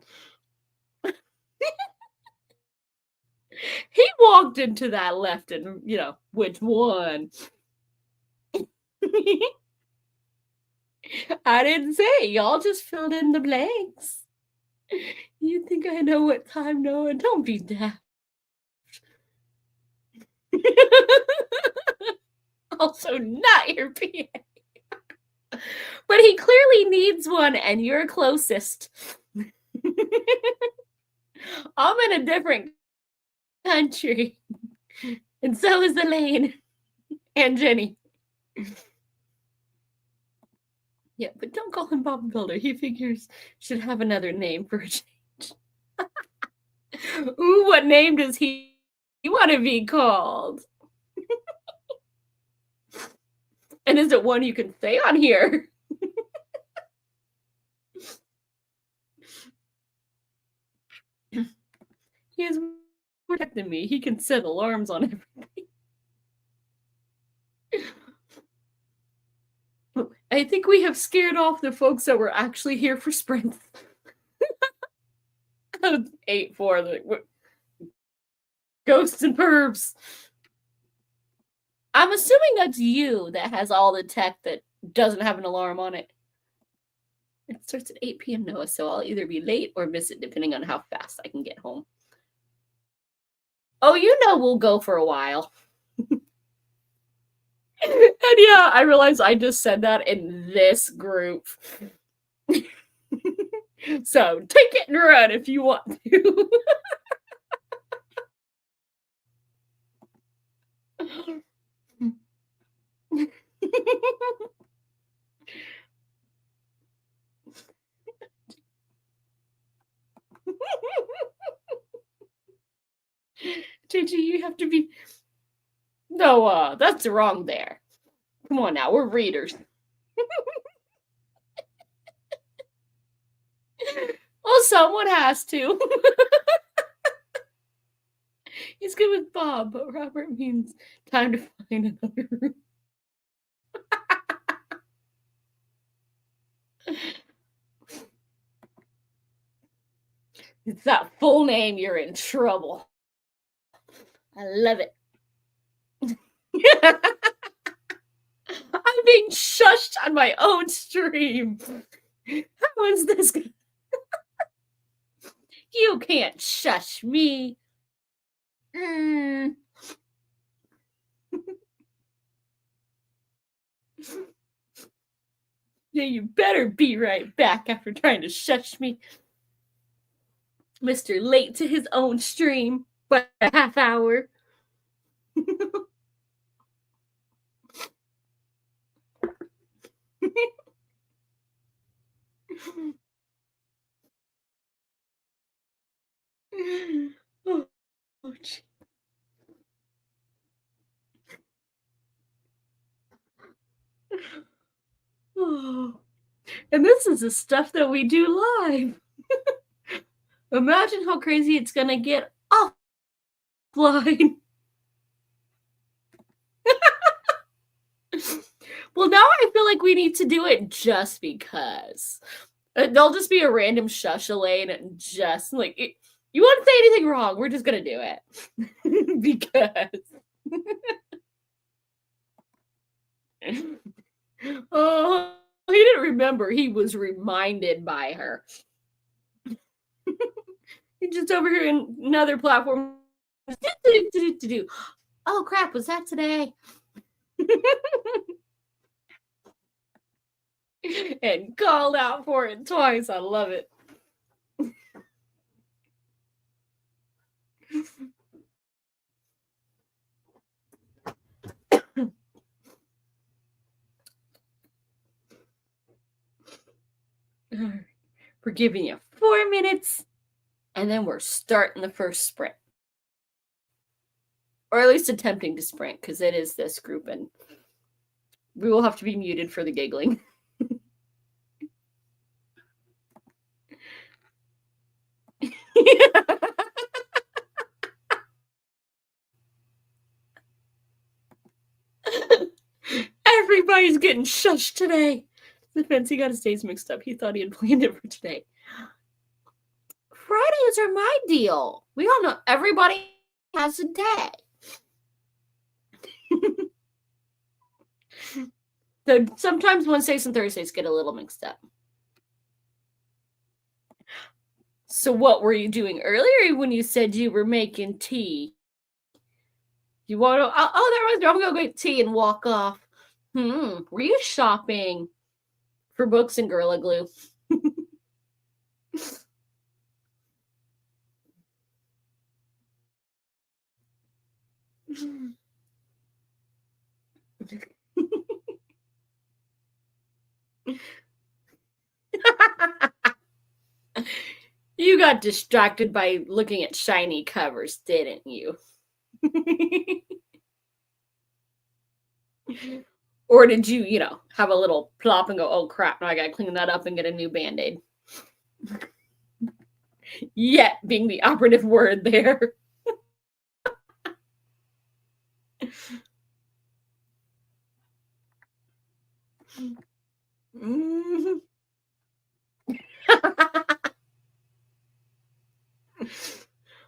He walked into that left and, which one? I didn't say. Y'all just filled in the blanks. You think I know what time, Noah? Don't be daft. Also, not your PA. But he clearly needs one, and you're closest. I'm in a different country. And so is Elaine and Jenny. Yeah, but don't call him Bob Builder. He figures should have another name for a change. Ooh, what name does he want to be called? And is it one you can say on here? He is more tech than me. He can set alarms on everything. I think we have scared off the folks that were actually here for sprints. 8-4, like, ghosts and pervs. I'm assuming that's you that has all the tech that doesn't have an alarm on it. It starts at 8 p.m. Noah, so I'll either be late or miss it depending on how fast I can get home. Oh, we'll go for a while. And yeah, I realized I just said that in this group. So take it and run if you want to. JG, you have to be. No, that's wrong there. Come on now, we're readers. Well, someone has to. He's good with Bob, but Robert means time to find another room. It's that full name, you're in trouble. I love it. I'm being shushed on my own stream. How is this? You can't shush me. Yeah, you better be right back after trying to shush me. Mr. Late to his own stream by a half hour. Oh, gee. This is the stuff that we do live. Imagine how crazy it's gonna get offline. Well, now I feel like we need to do it just because. There'll just be a random shush Elaine and just like you won't say anything wrong. We're just gonna do it because. Oh, he didn't remember. He was reminded by her. He's just over here in another platform. Oh crap! Was that today? And called out for it twice. I love it. We're giving you 4 minutes, and then we're starting the first sprint. Or at least attempting to sprint, because it is this group, and we will have to be muted for the giggling. Everybody's getting shushed today. The fancy got his days mixed up. He thought he had planned it for today. Fridays are my deal. We all know everybody has a day. So sometimes Wednesdays and Thursdays get a little mixed up. So what were you doing earlier when you said you were making tea? You want to? Oh, there was. I'm gonna go get tea and walk off. Were you shopping for books and Gorilla Glue? You got distracted by looking at shiny covers, didn't you? Or did you, have a little plop and go, oh crap, now I gotta clean that up and get a new Band-Aid? Yet being the operative word there. Mm-hmm.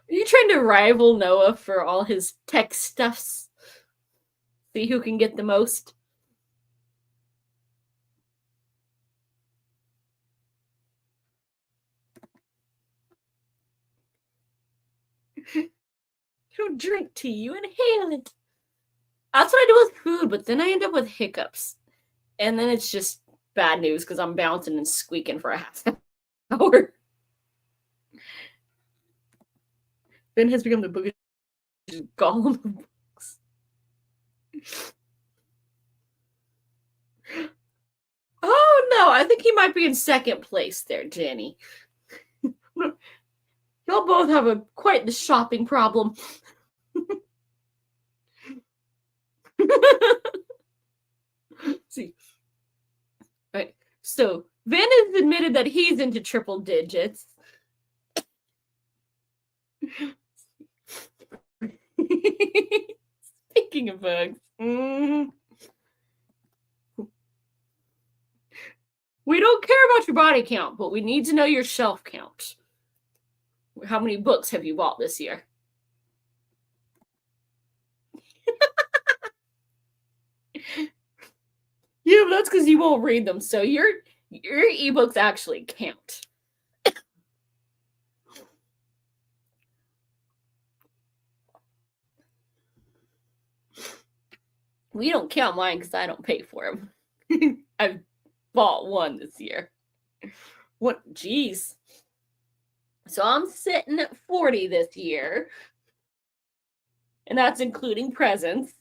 Are you trying to rival Noah for all his tech stuffs? See who can get the most? You don't drink tea, you inhale it. That's what I do with food, but then I end up with hiccups. And then it's just bad news because I'm bouncing and squeaking for a half hour. Ben has become the bookish golem of books. Oh no, I think he might be in second place there, Jenny. Y'all both have quite the shopping problem. See. All right. So Vin has admitted that he's into triple digits. Speaking of bugs. We don't care about your body count, but we need to know your shelf count. How many books have you bought this year? Yeah, but that's because you won't read them. So your ebooks actually count. We don't count mine because I don't pay for them. I've bought one this year. What? Geez. So I'm sitting at 40 this year. And that's including presents.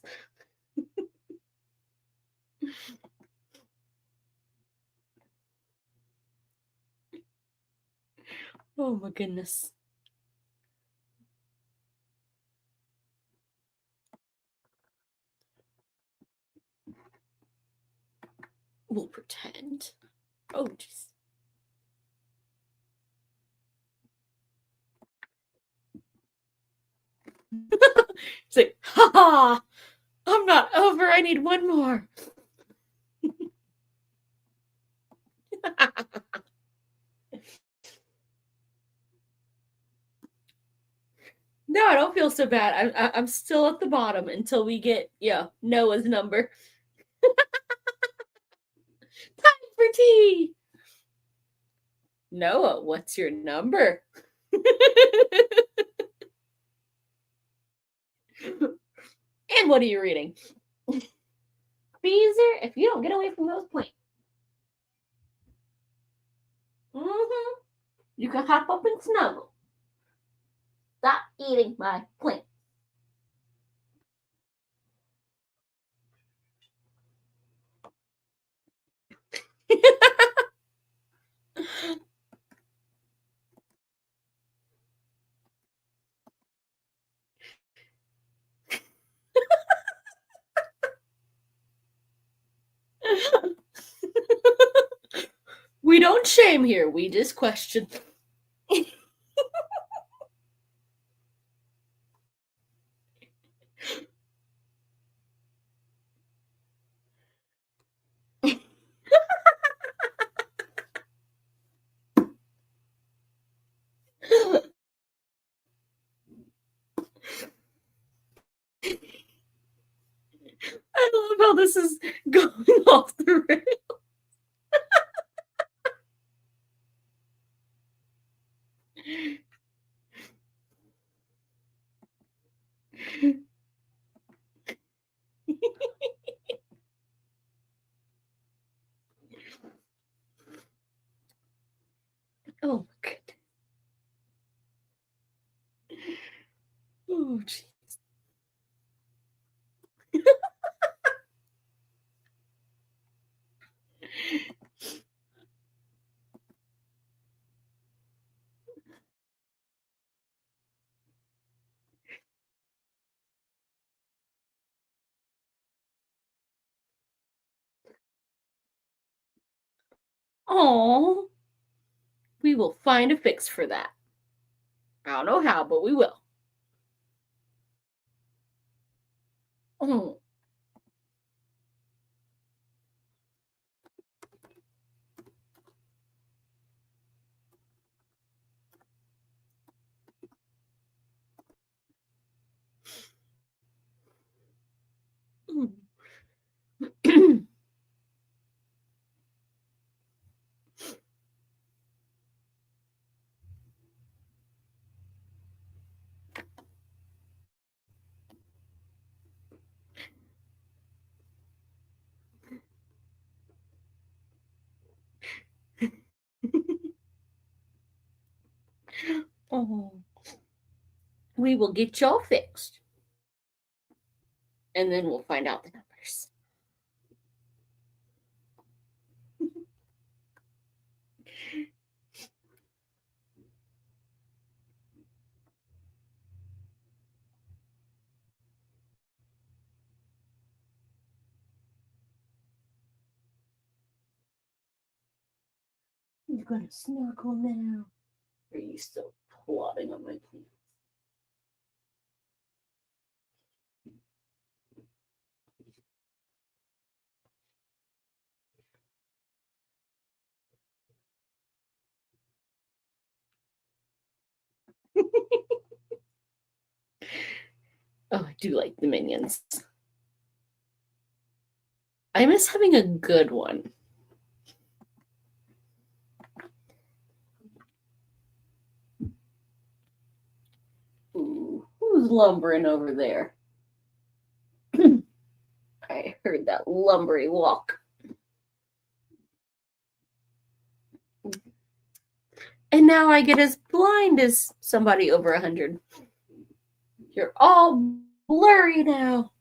Oh my goodness. We'll pretend. Oh, jeez. It's like, ha ha! I'm not over. I need one more. No, I don't feel so bad. I'm still at the bottom until we get Noah's number. Time for tea. Noah, what's your number? And what are you reading? Beezer, if you don't get away from those plants, you can hop up and snuggle. Stop eating my plant. We don't shame here, we just question. I love how this is going off the rails. Oh, good. Oh, jeez. Oh, we will find a fix for that. I don't know how, but we will. Oh. Oh. We will get y'all fixed. And then we'll find out the numbers. You're gonna snuggle now. Are you still plotting on my plan? Oh, I do like the minions. I miss having a good one. Ooh, who's lumbering over there? I heard that lumbery walk. And now I get as blind as somebody over 100. You're all blurry now.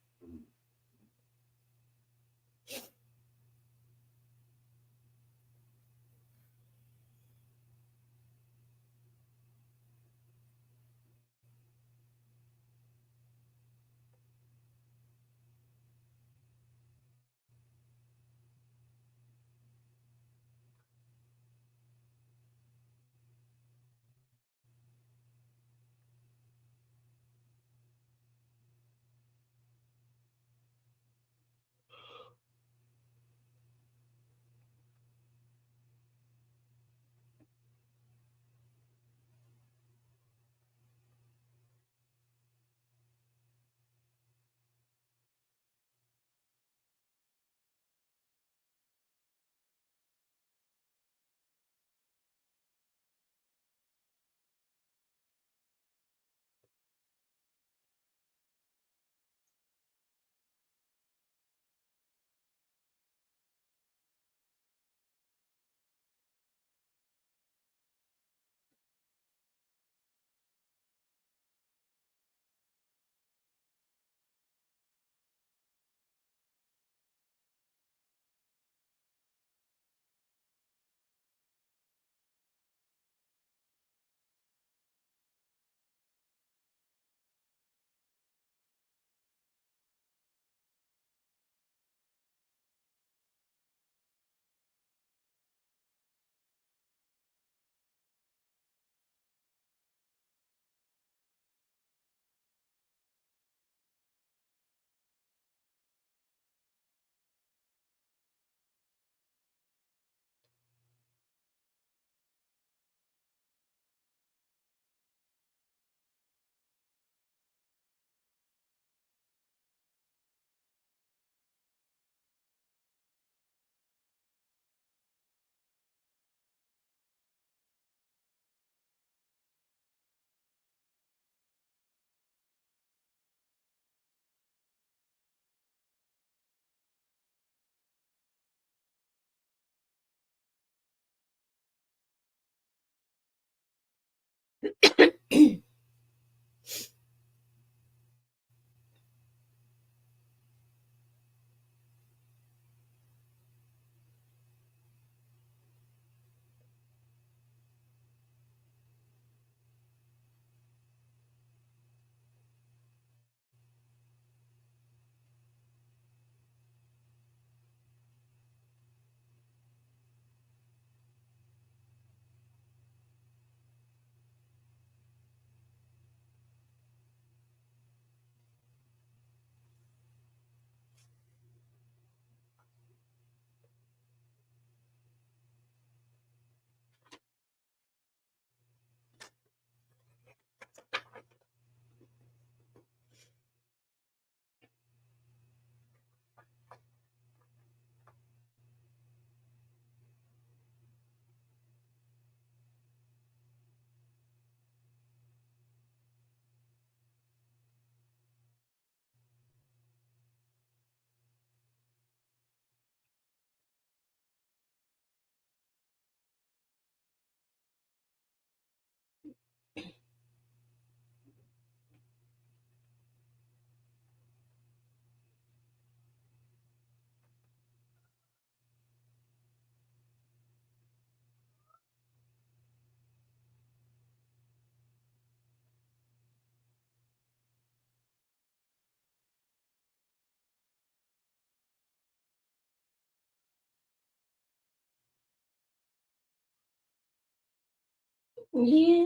Yeah.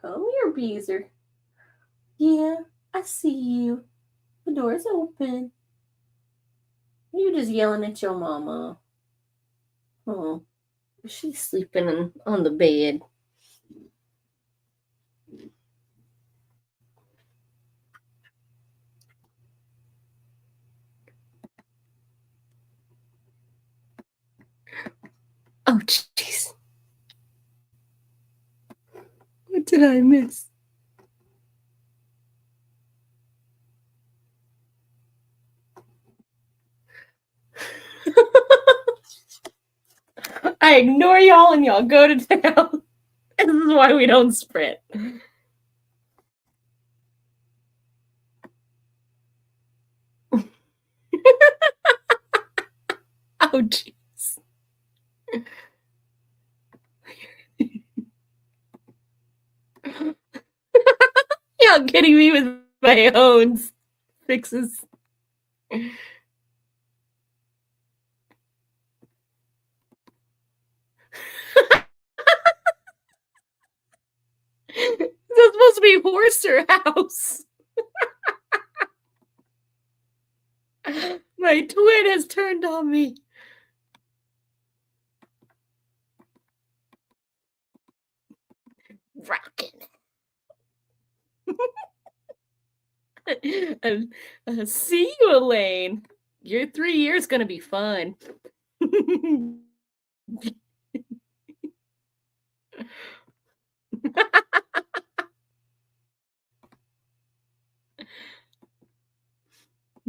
Come here, Beezer. Yeah, I see you. The door's open. You're just yelling at your mama. Oh, she's sleeping on the bed. Oh, jeez. What did I miss? I ignore y'all and y'all go to town. This is why we don't sprint. Oh, jeez. Y'all getting me with my own fixes. That's supposed to be horse or house. My twin has turned on me. Rockin'. See you, Elaine. Your 3 years gonna be fun.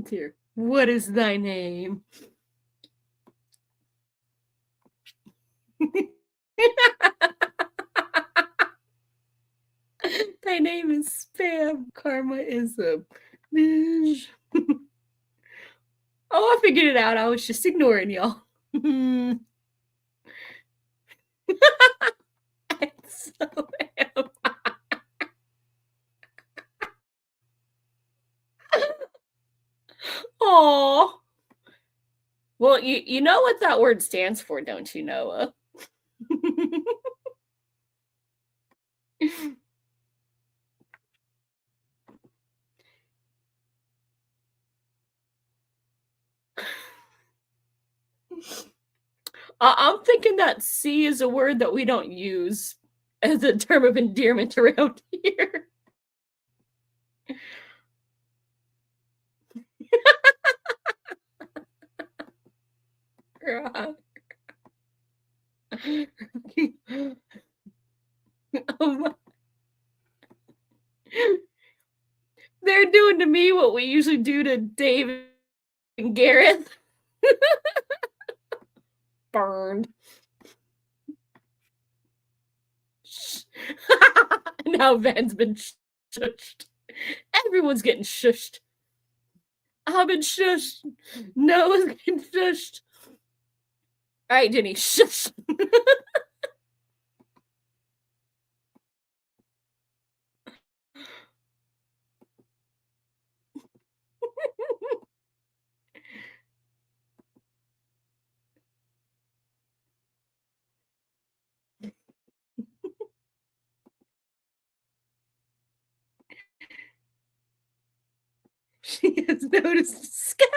Dear, what is thy name? Thy name is Spam. Karma is a bitch. Oh, I figured it out. I was just ignoring y'all. So am. Aw. Well, you know what that word stands for, don't you, Noah? I'm thinking that C is a word that we don't use as a term of endearment around here. um, they're doing to me what we usually do to David and Gareth. Burned. Now Van's been shushed. Everyone's getting shushed. I've been shushed. Noah's getting shushed. All right, Jenny, shush. She has noticed scatter.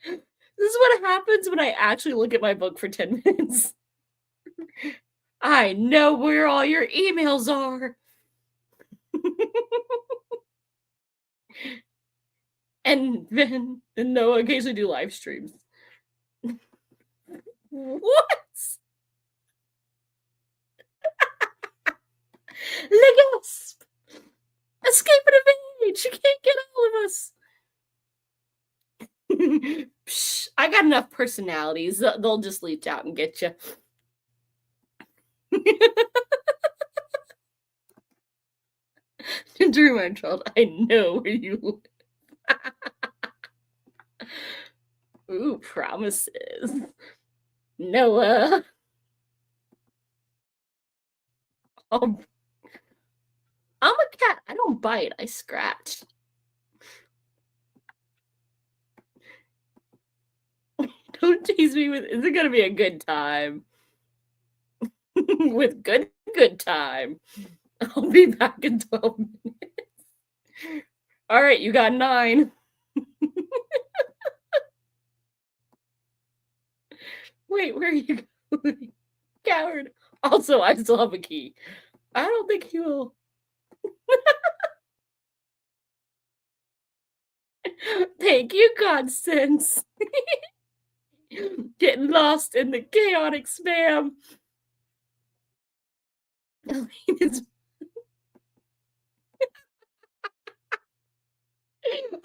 This is what happens when I actually look at my book for 10 minutes. I know where all your emails are. And then Noah occasionally do live streams. What? The gasp! Escape and evade! You can't get all of us! Psh, I got enough personalities. They'll just leech out and get you. Drew, my child, I know where you live. Ooh, promises. Noah. I'm a cat. I don't bite. I scratch. Tease me with, is it gonna be a good time? With good time. I'll be back in 12 minutes. All right, you got 9. Wait, where are you going? Coward. Also, I still have a key. I don't think he will. Thank you, Constance. Getting lost in the chaotic spam. Oh,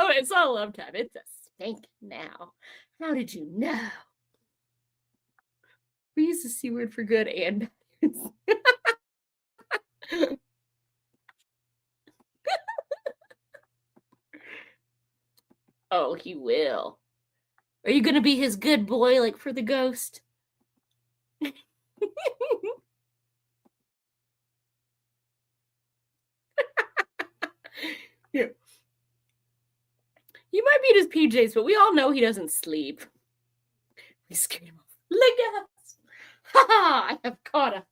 it's all love time. It's a spank now. How did you know? We use the C word for good and bad. Oh, he will. Are you gonna be his good boy like for the ghost? Yeah. He might be in his PJs, but we all know he doesn't sleep. We scared him off. Look at us! Ha ha! I have caught him.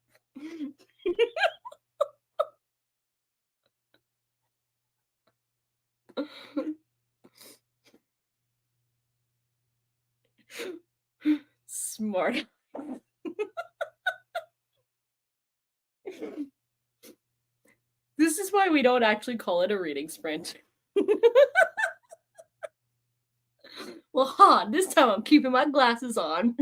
Smart. This is why we don't actually call it a reading sprint. Well, this time I'm keeping my glasses on.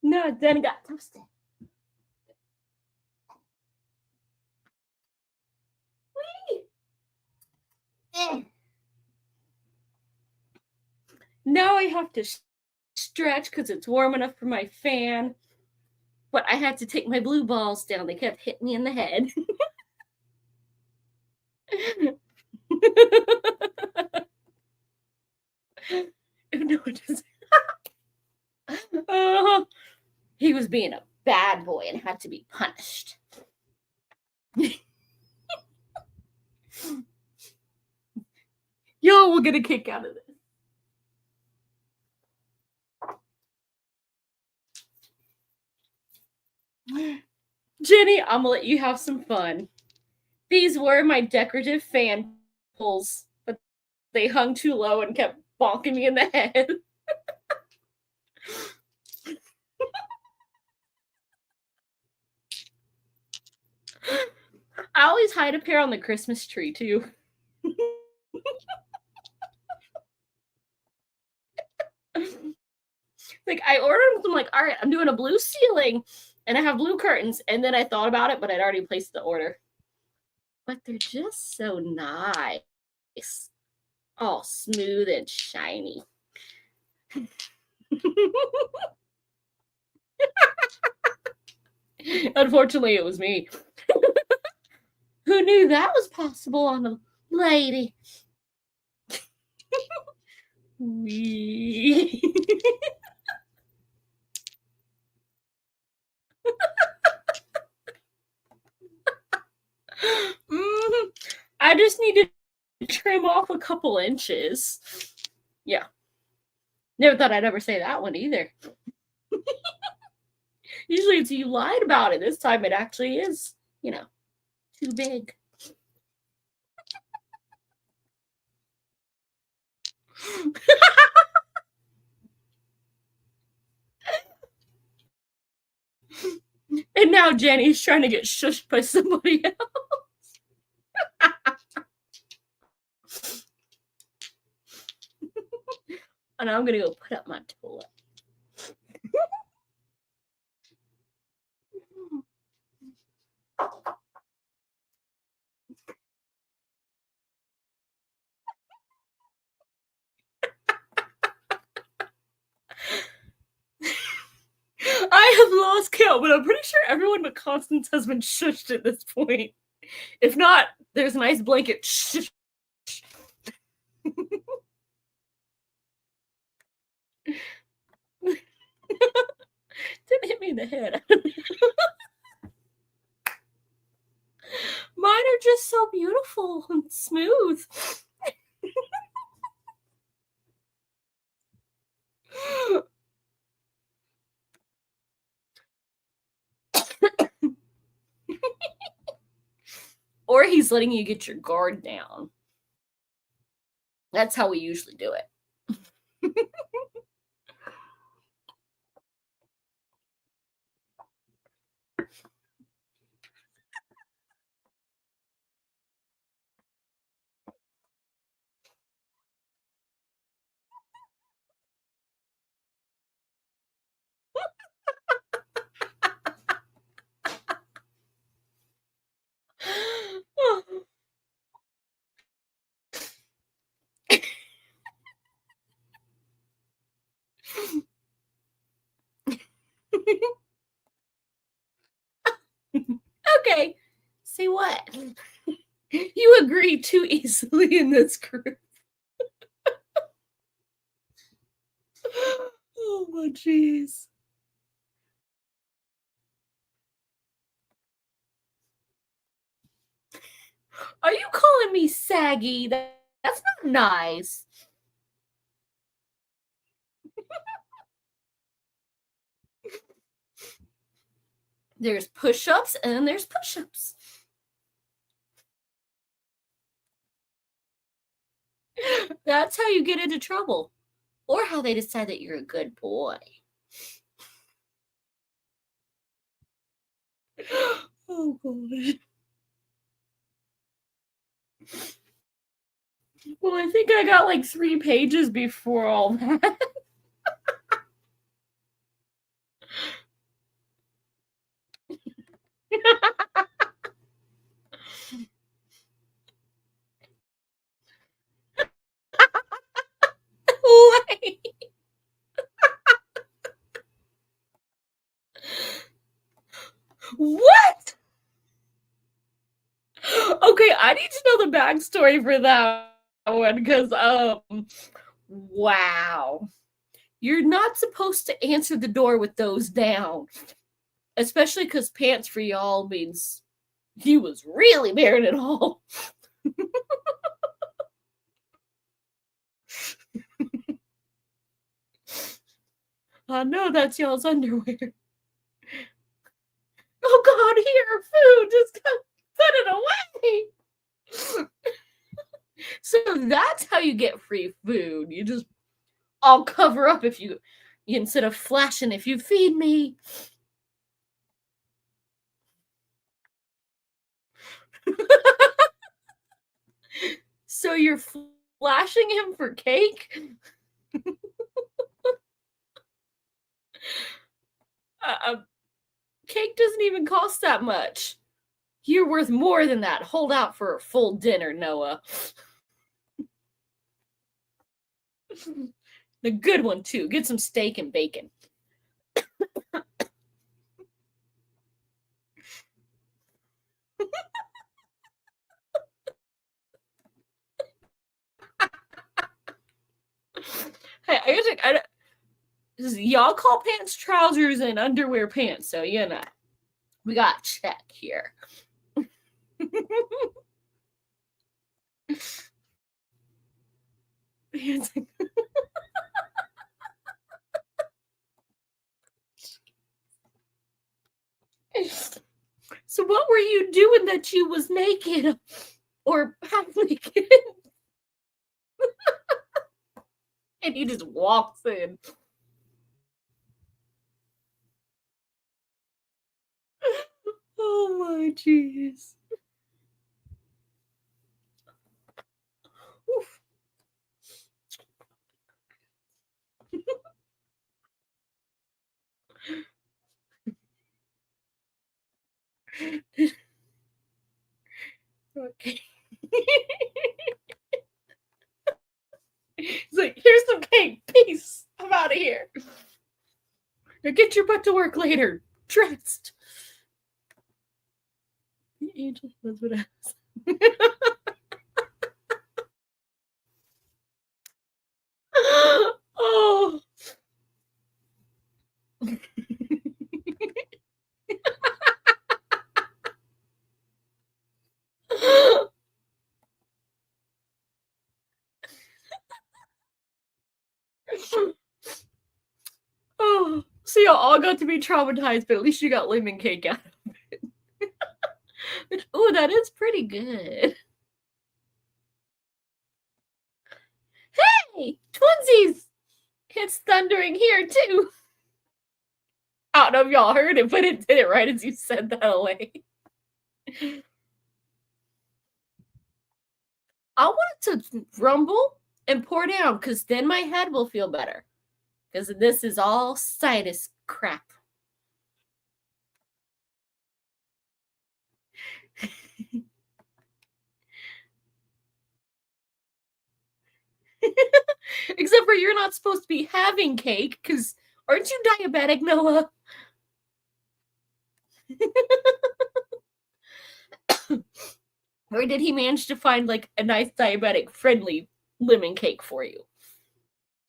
No, then got toasted. Now I have to stretch because it's warm enough for my fan. But I had to take my blue balls down. They kept hitting me in the head. No, it doesn't. He was being a bad boy and had to be punished. Y'all will get a kick out of this. Jenny, I'm gonna let you have some fun. These were my decorative fan poles, but they hung too low and kept bonking me in the head. I always hide a pair on the Christmas tree, too. Like, I ordered them, I'm like, all right, I'm doing a blue ceiling, and I have blue curtains, and then I thought about it, but I'd already placed the order. But they're just so nice. All smooth and shiny. Unfortunately, it was me. Who knew that was possible on a lady? Wee. I just need to trim off a couple inches. Yeah. Never thought I'd ever say that one either. Usually it's you lied about it. This time it actually is, too big. And now Jenny's trying to get shushed by somebody else. And I'm gonna go put up my toilet. I have lost count, but I'm pretty sure everyone but Constance has been shushed at this point. If not, there's a nice blanket. Shush. Didn't hit me in the head. Mine are just so beautiful and smooth. Or he's letting you get your guard down. That's how we usually do it. Okay, say what? You agree too easily in this group. Oh my jeez. Are you calling me saggy? That's not nice. There's push-ups and then there's push-ups. That's how you get into trouble. Or how they decide that you're a good boy. Oh god. Well, I think I got like 3 pages before all that. Wait. What? Okay, I need to know the backstory for that one because wow. You're not supposed to answer the door with those down. Especially because pants for y'all means he was really bearing it all. I know that's y'all's underwear. Oh god, here, food, just put it away. So that's how you get free food. You just I'll cover up if you instead of flashing if you feed me. So you're flashing him for cake? Cake doesn't even cost that much. You're worth more than that. Hold out for a full dinner, Noah. The good one, too. Get some steak and bacon. Hey, y'all call pants trousers and underwear pants, so you know. We got check here. So what were you doing that you was naked or half naked? And he just walks in. Oh my jeez. Okay. He's like, here's some cake. Peace. I'm out of here. Now get your butt to work later. Dressed. Angel husband ass. Oh. y'all all got to be traumatized, but at least you got lemon cake out of it. Oh, that is pretty good. Hey, twinsies! It's thundering here, too. I don't know if y'all heard it, but it did it right as you said that away. I want it to rumble and pour down, because then my head will feel better. Because this is all sinus crap. Except for you're not supposed to be having cake, because aren't you diabetic, Noah? Or did he manage to find like a nice diabetic friendly lemon cake for you?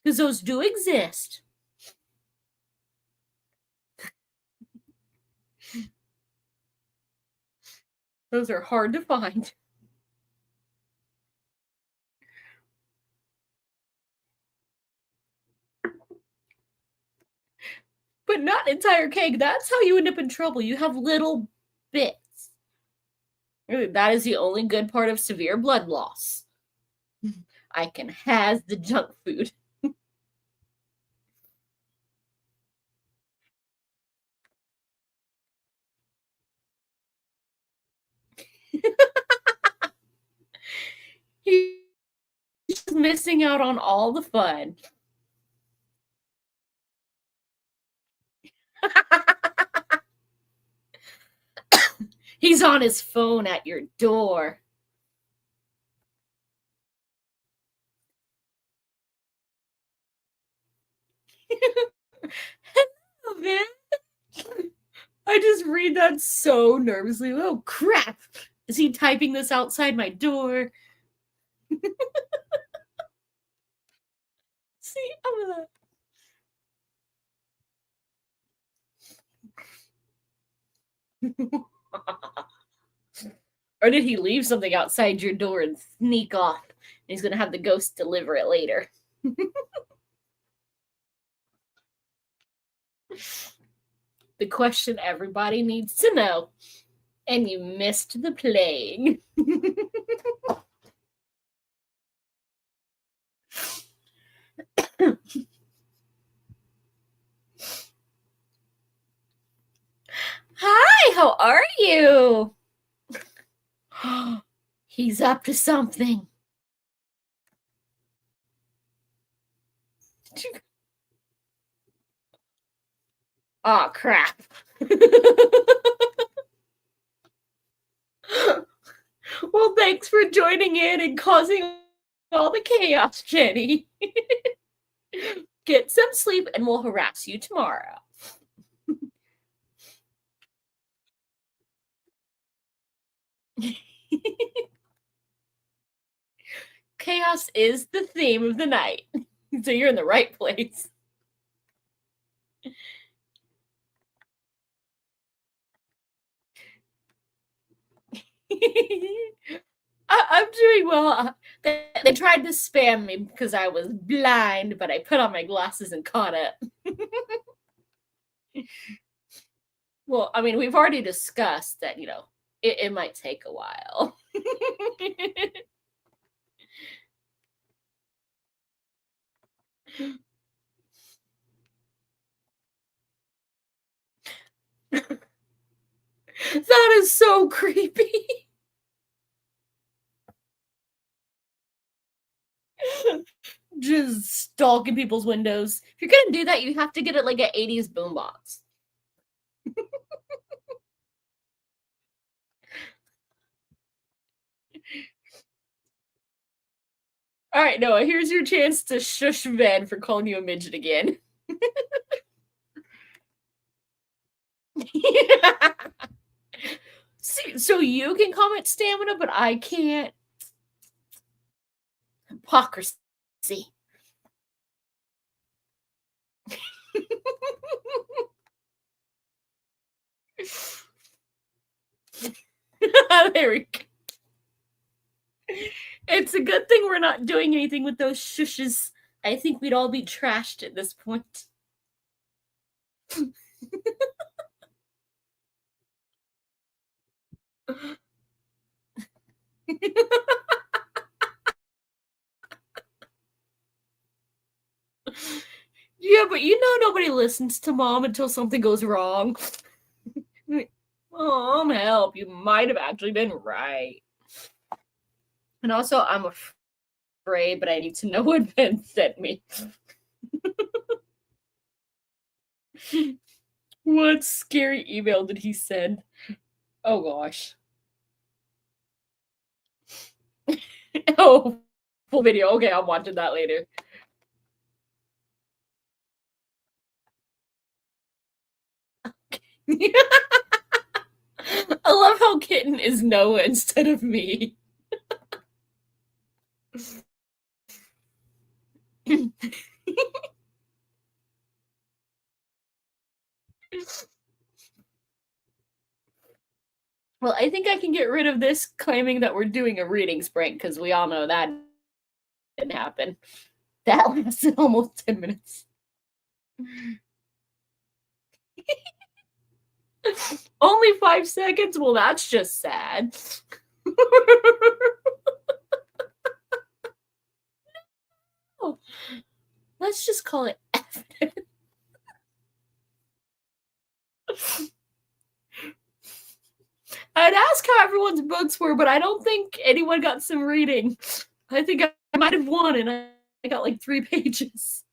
Because those do exist. Those are hard to find. But not an entire cake. That's how you end up in trouble. You have little bits. That is the only good part of severe blood loss. I can has the junk food. He's missing out on all the fun. He's on his phone at your door. Hello, man. I just read that so nervously. Oh, crap. Is he typing this outside my door? See, I'm gonna. Or did he leave something outside your door and sneak off? And he's gonna have the ghost deliver it later. The question everybody needs to know. And you missed the plague. Hi, how are you? He's up to something. Oh, crap. Well, thanks for joining in and causing all the chaos, Jenny. Get some sleep and we'll harass you tomorrow. Chaos is the theme of the night. So you're in the right place. I'm doing well. They tried to spam me because I was blind, but I put on my glasses and caught up. Well, I mean, we've already discussed that, it might take a while. That is so creepy. Just stalking people's windows. If you're gonna do that, you have to get it like an 80s boombox. All right, Noah, here's your chance to shush Ben for calling you a midget again. See, so you can comment stamina, but I can't. Hypocrisy. There we go. It's a good thing we're not doing anything with those shushes. I think we'd all be trashed at this point. Yeah, but nobody listens to mom until something goes wrong. Mom, help. You might have actually been right. And also, I'm afraid, but I need to know what Ben sent me. What scary email did he send? Oh gosh. Oh, full video. Okay, I'm watching that later. I love how Kitten is Noah instead of me. Well, I think I can get rid of this claiming that we're doing a reading sprint because we all know that didn't happen. That lasted almost 10 minutes. Only 5 seconds? Well, that's just sad. Oh, let's just call it evidence. I'd ask how everyone's books were, but I don't think anyone got some reading. I think I might have won, and I got like 3 pages.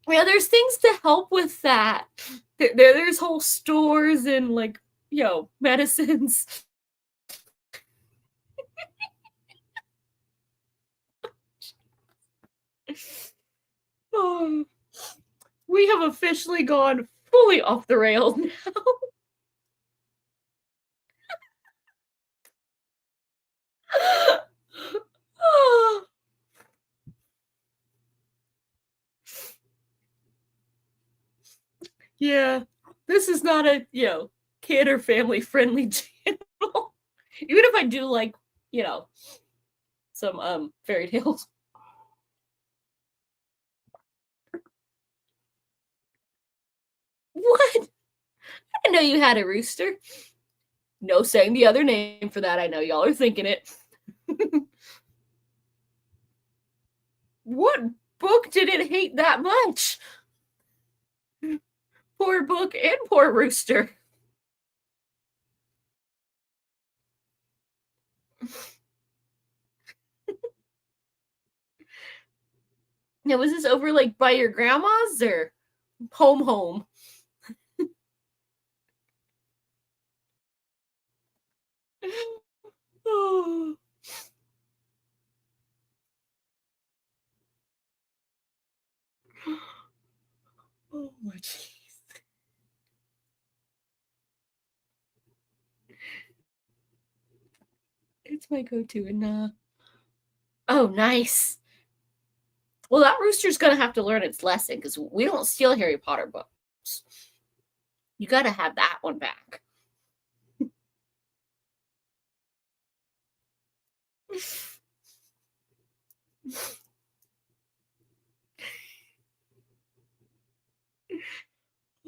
Yeah, there's things to help with that. There's whole stores and like, medicines. Oh, we have officially gone fully off the rails now. Oh. Yeah, this is not a, kid or family friendly channel. Even if I do like, some fairy tales. What? I didn't know you had a rooster. No saying the other name for that. I know y'all are thinking it. What book did it hate that much? Poor book and poor rooster. Now, was this over like by your grandma's or home? Oh. Oh my jeez. It's my go-to and oh nice. Well, that rooster's gonna have to learn its lesson because we don't steal Harry Potter books. You gotta have that one back.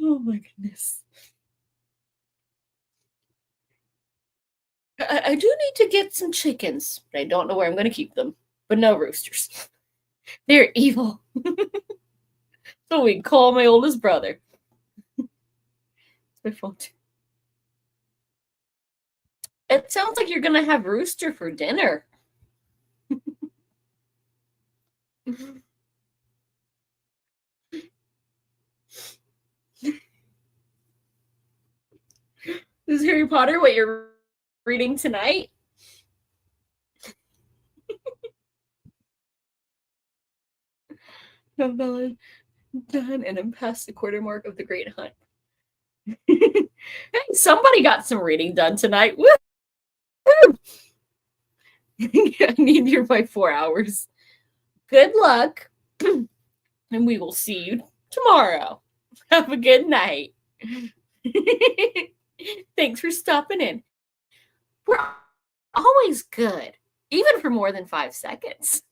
Oh my goodness. I do need to get some chickens, but I don't know where I'm going to keep them. But no roosters. They're evil. So we call my oldest brother. It's my phone too. It sounds like you're going to have rooster for dinner. Is Harry Potter what you're reading tonight? Novella done and I'm past the quarter mark of the Great Hunt. Hey, somebody got some reading done tonight. Woo! I need you by 4 hours. Good luck, and we will see you tomorrow. Have a good night. Thanks for stopping in. We're always good, even for more than 5 seconds.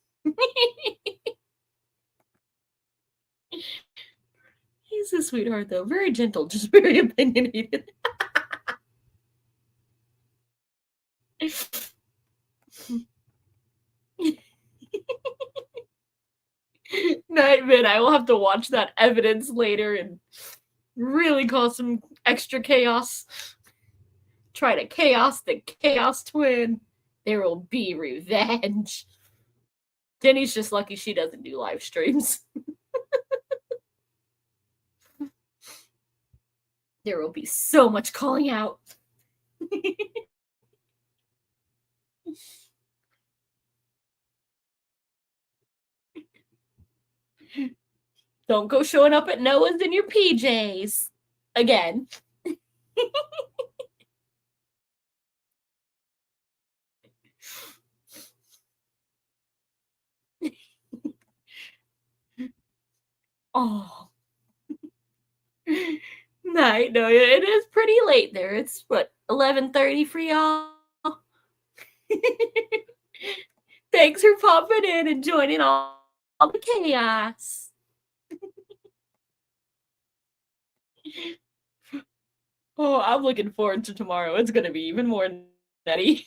He's a sweetheart, though. Very gentle, just very opinionated. Nightman, I will have to watch that evidence later and really cause some extra chaos. Try to chaos the chaos twin. There will be revenge. Denny's just lucky she doesn't do live streams. There will be so much calling out. Don't go showing up at Noah's in your PJs. Again. Oh. Night, no, it is pretty late there. It's what, 11:30 for y'all? Thanks for popping in and joining all the chaos. Oh, I'm looking forward to tomorrow. It's going to be even more nutty.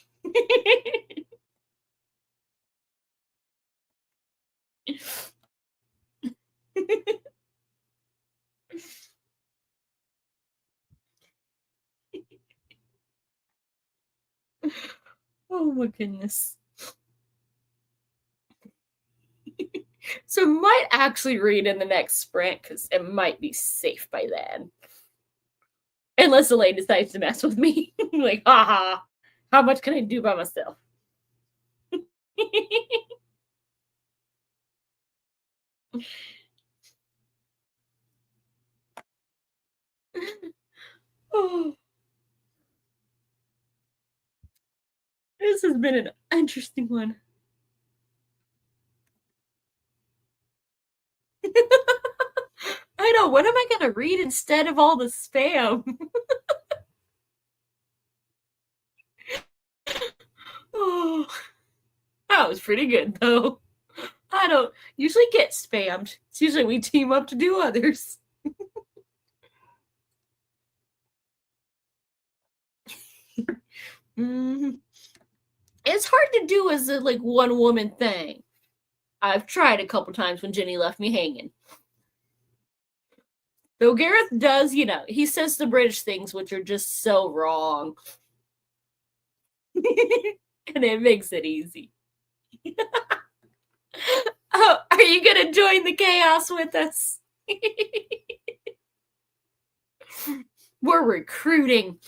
Oh my goodness. So I might actually read in the next sprint because it might be safe by then. Unless Elaine decides to mess with me. Like, haha, how much can I do by myself? Oh, this has been an interesting one. I know, what am I going to read instead of all the spam? Oh, that was pretty good, though. I don't usually get spammed. It's usually we team up to do others. Mm-hmm. It's hard to do as a like one woman thing. I've tried a couple times when Jenny left me hanging. Though Gareth does, he says the British things which are just so wrong. And it makes it easy. Oh, are you going to join the chaos with us? We're recruiting.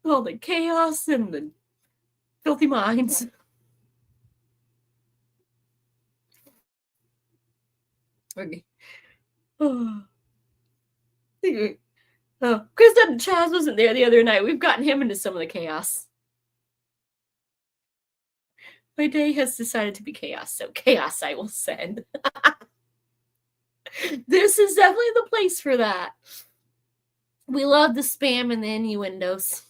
All the chaos and the filthy minds. Okay. Oh. Oh, Chris said Chaz wasn't there the other night. We've gotten him into some of the chaos. My day has decided to be chaos, so chaos I will send. This is definitely the place for that. We love the spam and the innuendos.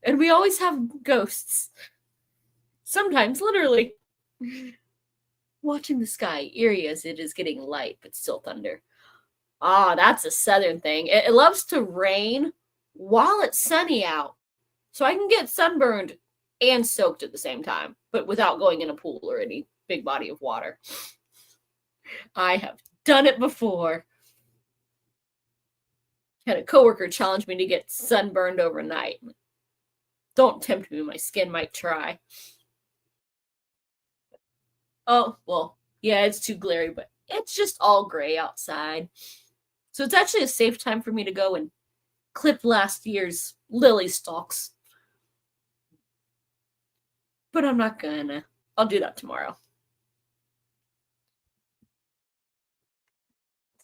And we always have ghosts. Sometimes, literally. Watching the sky, eerie as it is getting light, but still thunder. Ah, that's a southern thing. It loves to rain while it's sunny out. So I can get sunburned and soaked at the same time, but without going in a pool or any big body of water. I have done it before. Had a coworker challenge me to get sunburned overnight. Don't tempt me, my skin might try. Oh, well, yeah, it's too glary, but it's just all gray outside. So it's actually a safe time for me to go and clip last year's lily stalks. But I'm not gonna. I'll do that tomorrow.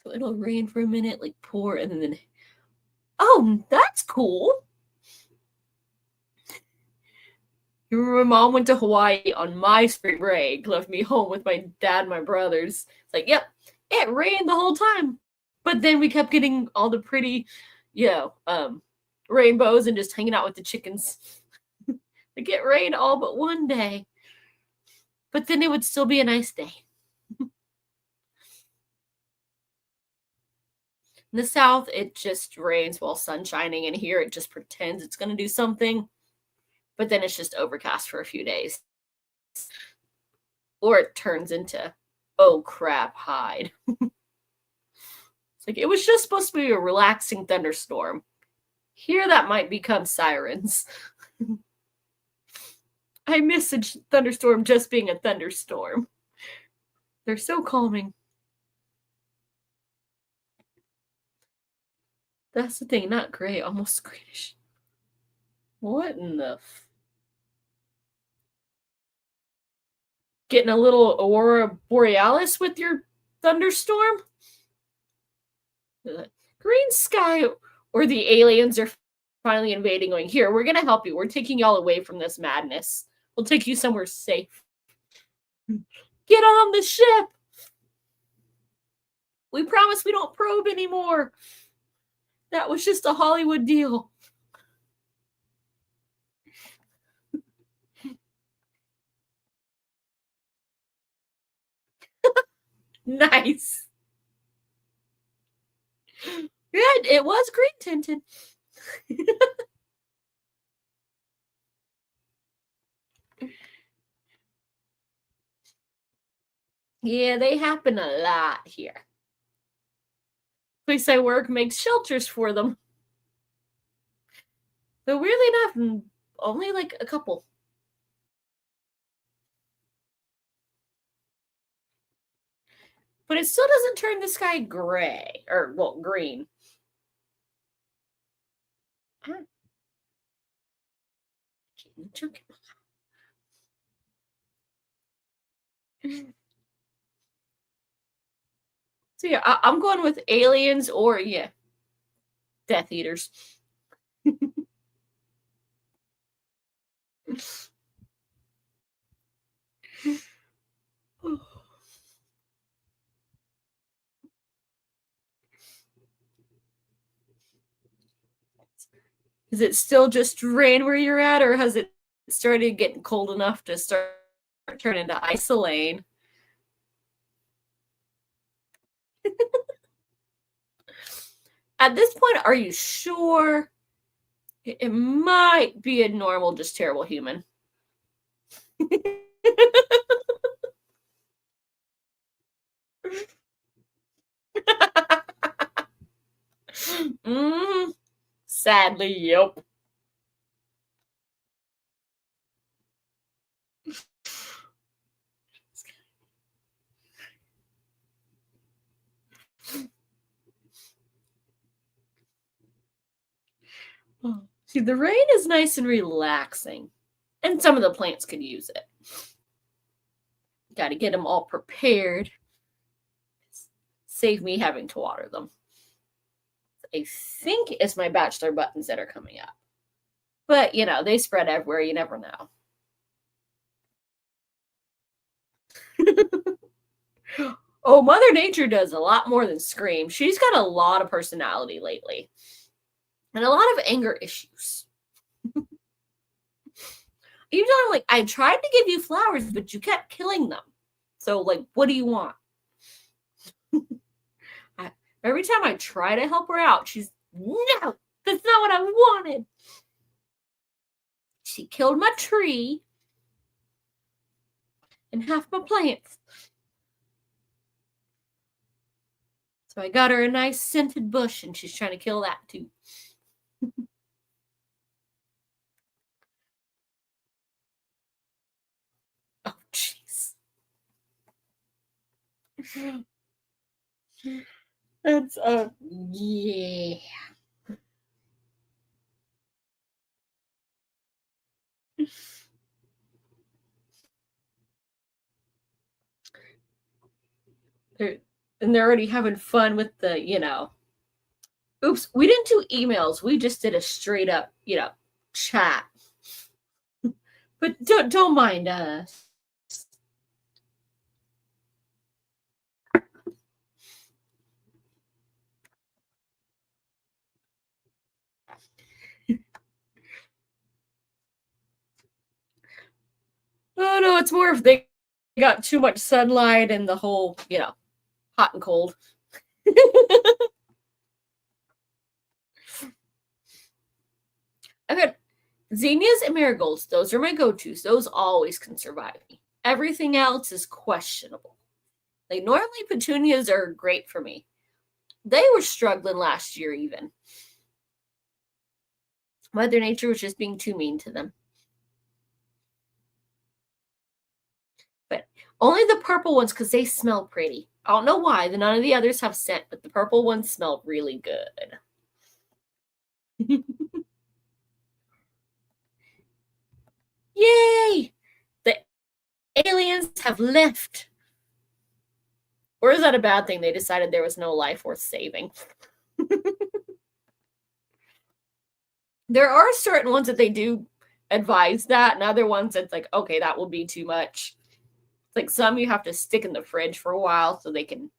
So it'll rain for a minute, like pour, and then oh, that's cool. You remember Mom went to Hawaii on my spring break, left me home with my dad and my brothers. It's like, yep, it rained the whole time. But then we kept getting all the pretty, rainbows and just hanging out with the chickens. Like it rained all but one day. But then it would still be a nice day. In the South, it just rains while sun's shining, and here it just pretends it's going to do something, but then it's just overcast for a few days. Or it turns into, oh crap, hide. It's like it was just supposed to be a relaxing thunderstorm. Here that might become sirens. I miss a thunderstorm just being a thunderstorm. They're so calming. That's the thing, not gray, almost greenish. What in the getting a little aurora borealis with your thunderstorm? Green sky or the aliens are finally invading, going, here, we're going to help you. We're taking y'all away from this madness. We'll take you somewhere safe. Get on the ship. We promise we don't probe anymore. That was just a Hollywood deal. Nice. Good. It was green tinted. Yeah, they happen a lot here. Place I work makes shelters for them. Though weirdly enough, only like a couple. But it still doesn't turn the sky gray, or, well, green. So yeah, I'm going with aliens or, yeah, Death Eaters. Is it still just rain where you're at, or has it started getting cold enough to start turning into isolane? At this point, are you sure it might be a normal, just terrible human? Sadly, yep. See, the rain is nice and relaxing, and some of the plants could use it. Got to get them all prepared. Save me having to water them. I think it's my bachelor buttons that are coming up. But, they spread everywhere. You never know. Oh, Mother Nature does a lot more than scream. She's got a lot of personality lately. And a lot of anger issues. Even though I'm like, I tried to give you flowers, but you kept killing them. So, like, what do you want? Every time I try to help her out, she's, no, that's not what I wanted. She killed my tree and half my plants. So I got her a nice scented bush, and she's trying to kill that too. Oh, jeez. That's, yeah. And they're already having fun with the, oops, we didn't do emails. We just did a straight up, chat. But don't mind us. Oh no, it's more if they got too much sunlight and the whole, hot and cold. I've got zinnias and marigolds. Those are my go-tos. Those always can survive me. Everything else is questionable. Like normally petunias are great for me. They were struggling last year even. Mother Nature was just being too mean to them. But only the purple ones because they smell pretty. I don't know why. None of the others have scent, but the purple ones smell really good. Yay! The aliens have left. Or is that a bad thing? They decided there was no life worth saving. There are certain ones that they do advise that, and other ones it's like, okay, that will be too much. It's like some you have to stick in the fridge for a while so they can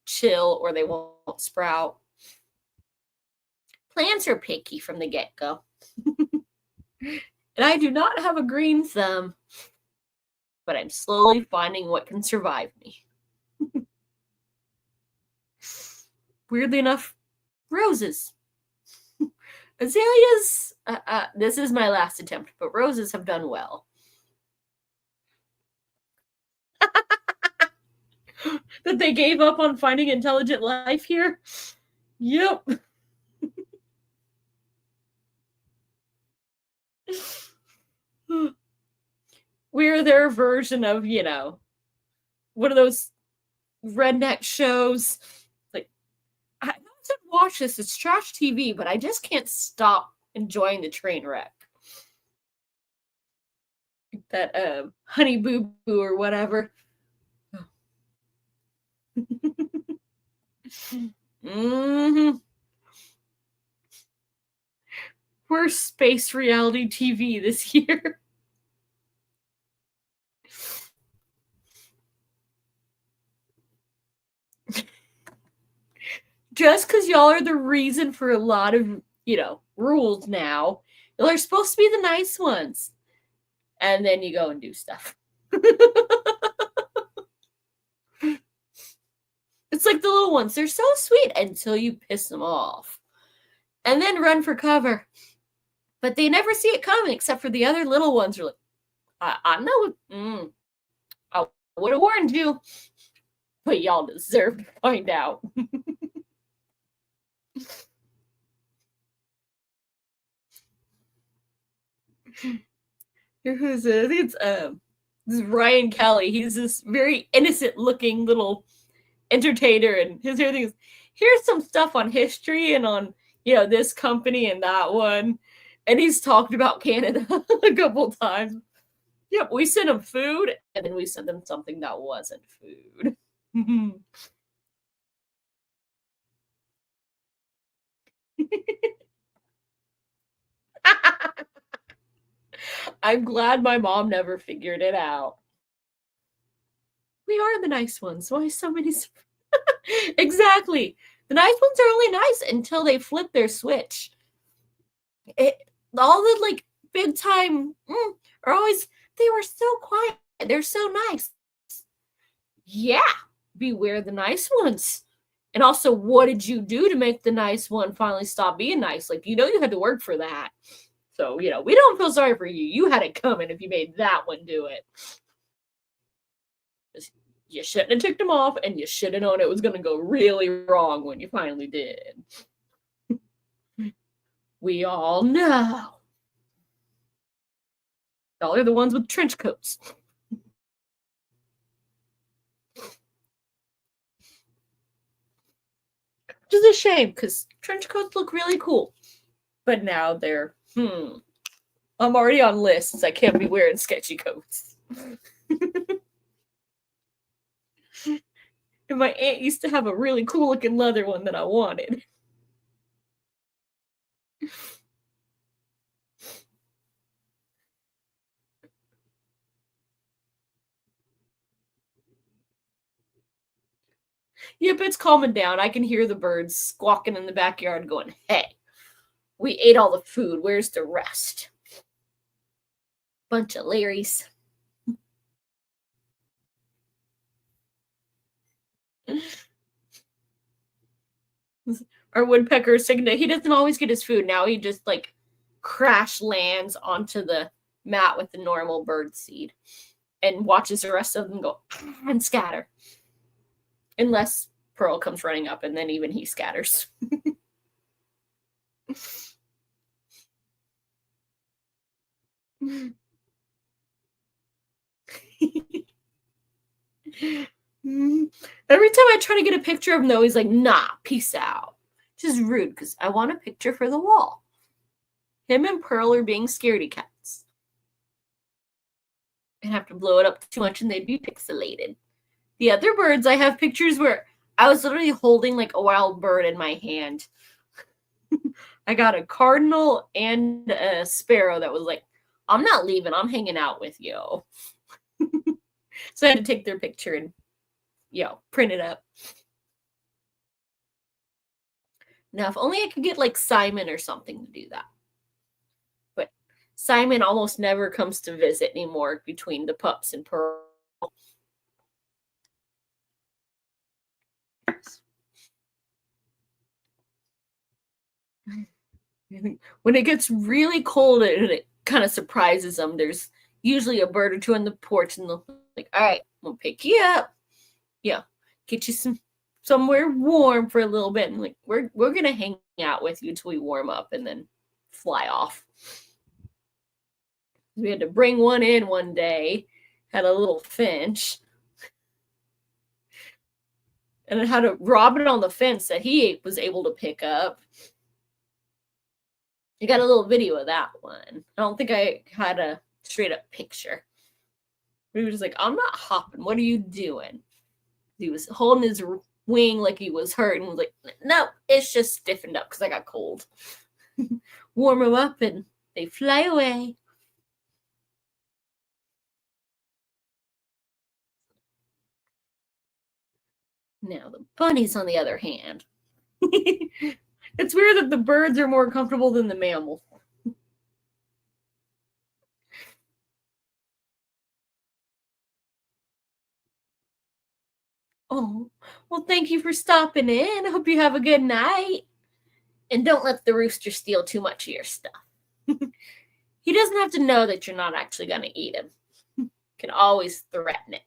chill or they won't sprout. Plants are picky from the get-go. And I do not have a green thumb, but I'm slowly finding what can survive me. Weirdly enough, roses. Azaleas, this is my last attempt, but roses have done well. That they gave up on finding intelligent life here? Yep. We're their version of, one of those redneck shows. Like, I don't watch this. It's trash TV, but I just can't stop enjoying the train wreck. That Honey Boo Boo or whatever. Mm-hmm. Worst space reality TV this year. Just because y'all are the reason for a lot of, rules now, y'all are supposed to be the nice ones. And then you go and do stuff. It's like the little ones. They're so sweet until you piss them off. And then run for cover. But they never see it coming, except for the other little ones are like, I know. I would have warned you. But y'all deserve to find out. Who's this? I think it's this is Ryan Kelly. He's this very innocent looking little entertainer, and his whole thing is, here's some stuff on history and on this company and that one, and he's talked about Canada a couple times. Yep, we sent him food, and then we sent them something that wasn't food. I'm glad my mom never figured it out. We are the nice ones. Why so many? Exactly. The nice ones are only nice until they flip their switch. All the like big time are always, they were so quiet. They're so nice. Yeah, beware the nice ones. And also, what did you do to make the nice one finally stop being nice? Like, you had to work for that. So, we don't feel sorry for you. You had it coming if you made that one do it. You shouldn't have ticked him off, and you should have known it was going to go really wrong when you finally did. We all know. Y'all are the ones with trench coats. Which is a shame, because trench coats look really cool. But now they're, I'm already on lists. I can't be wearing sketchy coats. And my aunt used to have a really cool looking leather one that I wanted. Yep, it's calming down. I can hear the birds squawking in the backyard going, hey, we ate all the food. Where's the rest? Bunch of Larrys. Our woodpecker is saying that he doesn't always get his food. Now he just like crash lands onto the mat with the normal bird seed and watches the rest of them go and scatter. Unless Pearl comes running up and then even he scatters. Every time I try to get a picture of him, though, he's like, nah, peace out. Which is rude because I want a picture for the wall. Him and Pearl are being scaredy cats. I'd have to blow it up too much and they'd be pixelated. The other birds, I have pictures where I was literally holding like a wild bird in my hand. I got a cardinal and a sparrow that was like, I'm not leaving, I'm hanging out with you. So I had to take their picture and, print it up. Now, if only I could get like Simon or something to do that. But Simon almost never comes to visit anymore between the pups and Pearl. When it gets really cold, it kind of surprises them. There's usually a bird or two on the porch, and they're like, all right, we'll pick you up. Yeah, get you somewhere warm for a little bit. And like, we're gonna hang out with you until we warm up and then fly off. We had to bring one in one day, had a little finch, and it had a robin on the fence that he was able to pick up. I got a little video of that one. I don't think I had a straight up picture. He was just like, I'm not hopping. What are you doing? He was holding his wing like he was hurt and was like, no, it's just stiffened up because I got cold. Warm them up and they fly away. Now the bunnies, on the other hand. It's weird that the birds are more comfortable than the mammals. Oh, well, thank you for stopping in. I hope you have a good night. And don't let the rooster steal too much of your stuff. He doesn't have to know that you're not actually going to eat him. You can always threaten it.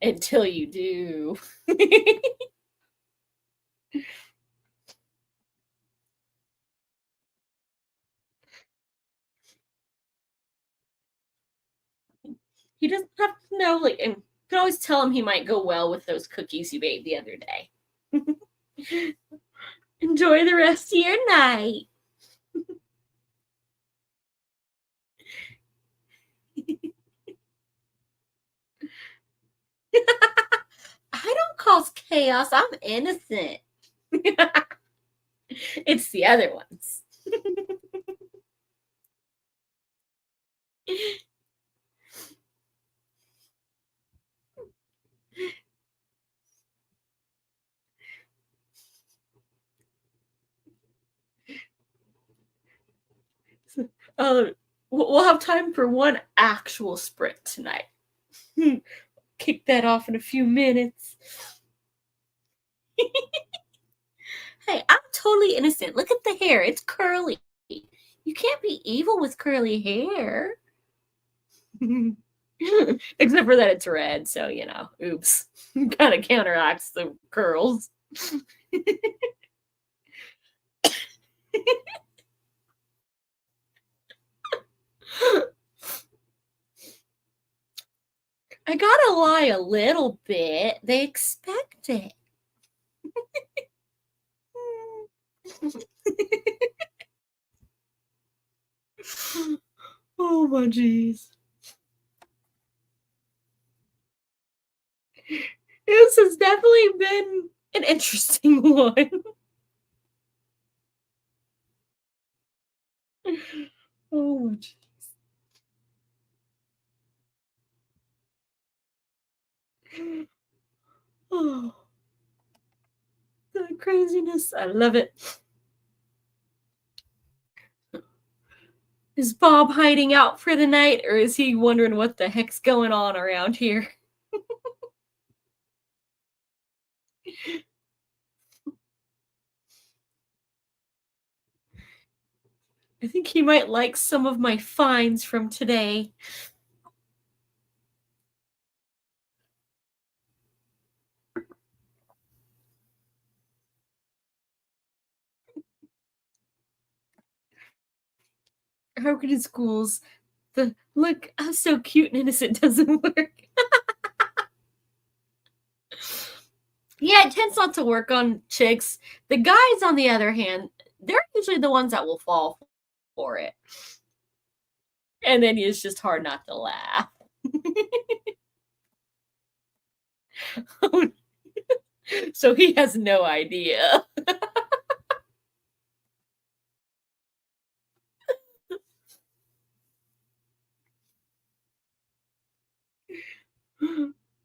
Until you do. He doesn't have to know, like, and you can always tell him he might go well with those cookies you made the other day. Enjoy the rest of your night. I don't cause chaos. I'm innocent. It's the other ones. We'll have time for one actual sprint tonight. Kick that off in a few minutes. Hey, I'm totally innocent. Look at the hair. It's curly. You can't be evil with curly hair. Except for that it's red, so oops. Kind of counteracts the curls. I gotta lie a little bit. They expect it. Oh my jeez. This has definitely been an interesting one. Oh my jeez. Oh, the craziness. I love it. Is Bob hiding out for the night, or is he wondering what the heck's going on around here? I think he might like some of my finds from today. How could in schools the look so cute and innocent doesn't work? Yeah, it tends not to work on chicks. The guys, on the other hand, they're usually the ones that will fall for it. And then it's just hard not to laugh. So he has no idea.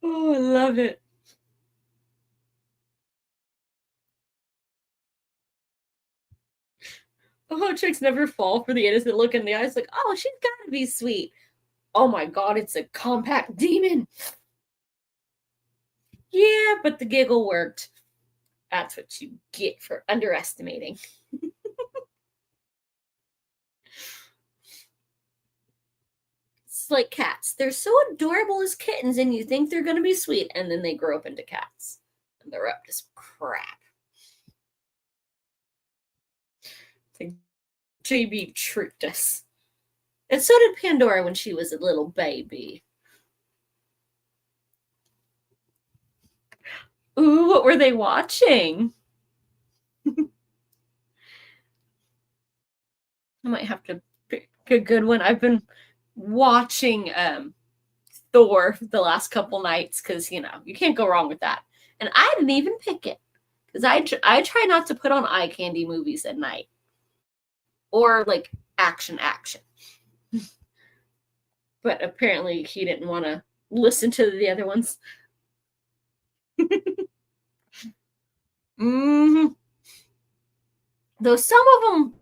Oh, I love it. Oh, chicks never fall for the innocent look in the eyes, like, oh, she's gotta be sweet. Oh my god, it's a compact demon. Yeah, but the giggle worked. That's what you get for underestimating. It's like cats. They're so adorable as kittens, and you think they're going to be sweet, and then they grow up into cats. And they're up to some crap. It's like JB tricked us. And so did Pandora when she was a little baby. Ooh, what were they watching? I might have to pick a good one. I've been watching Thor the last couple nights because you can't go wrong with that. And I didn't even pick it because I try not to put on eye candy movies at night or like action. But apparently he didn't want to listen to the other ones. Mm-hmm. Though some of them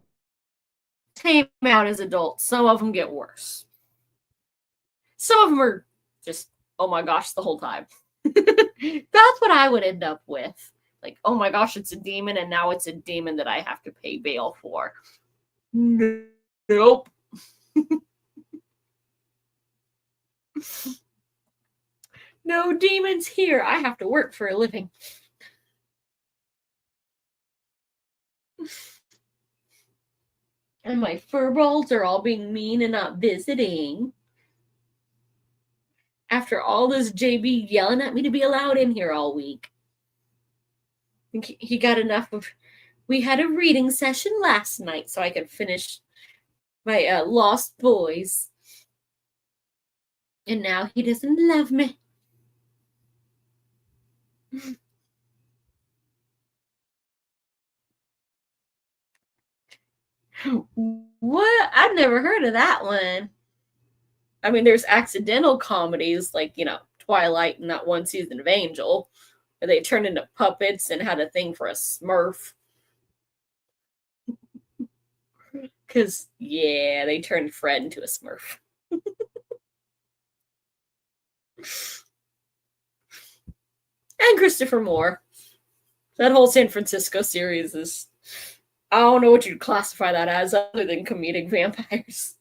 came out as adults, some of them get worse. Some of them are just, oh my gosh, the whole time. That's what I would end up with. Like, oh my gosh, it's a demon, and now it's a demon that I have to pay bail for. Nope. No demons here. I have to work for a living. And my furballs are all being mean and not visiting. After all this JB yelling at me to be allowed in here all week. I think he got enough of. We had a reading session last night so I could finish my Lost Boys. And now he doesn't love me. What? I've never heard of that one. I mean, there's accidental comedies like, Twilight and that one season of Angel, where they turned into puppets and had a thing for a Smurf. Because, yeah, they turned Fred into a Smurf. And Christopher Moore. That whole San Francisco series is, I don't know what you'd classify that as other than comedic vampires.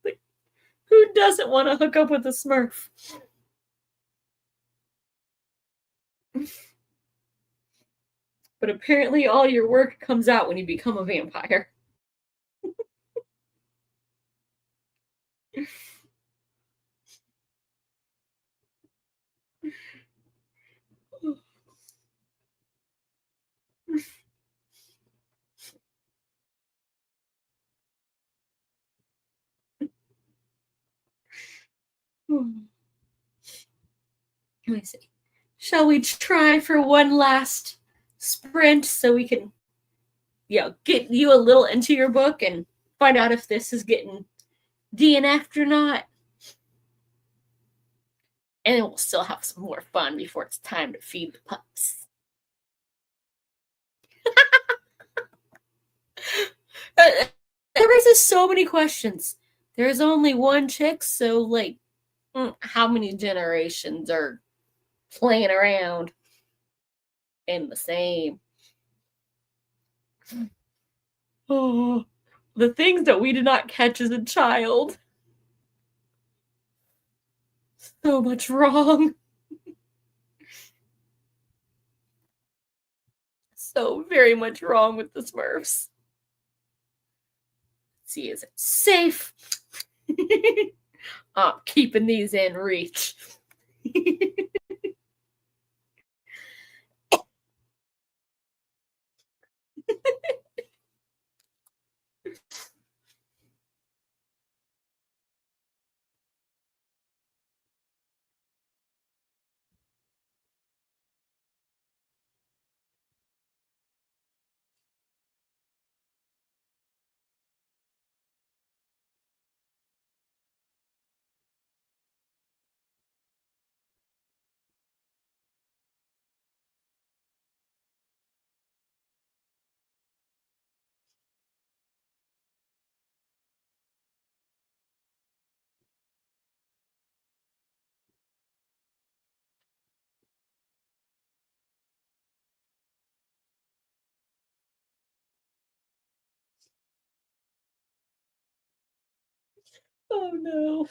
Like, who doesn't want to hook up with a Smurf? But apparently all your work comes out when you become a vampire. Let me see. Shall we try for one last sprint so we can, get you a little into your book and find out if this is getting DNF'd or not? And then we'll still have some more fun before it's time to feed the pups. That raises so many questions. There's only one chick, so how many generations are playing around in the same? Oh, the things that we did not catch as a child. So much wrong. So very much wrong with the Smurfs. Let's see, is it safe? I'm keeping these in reach. Oh no.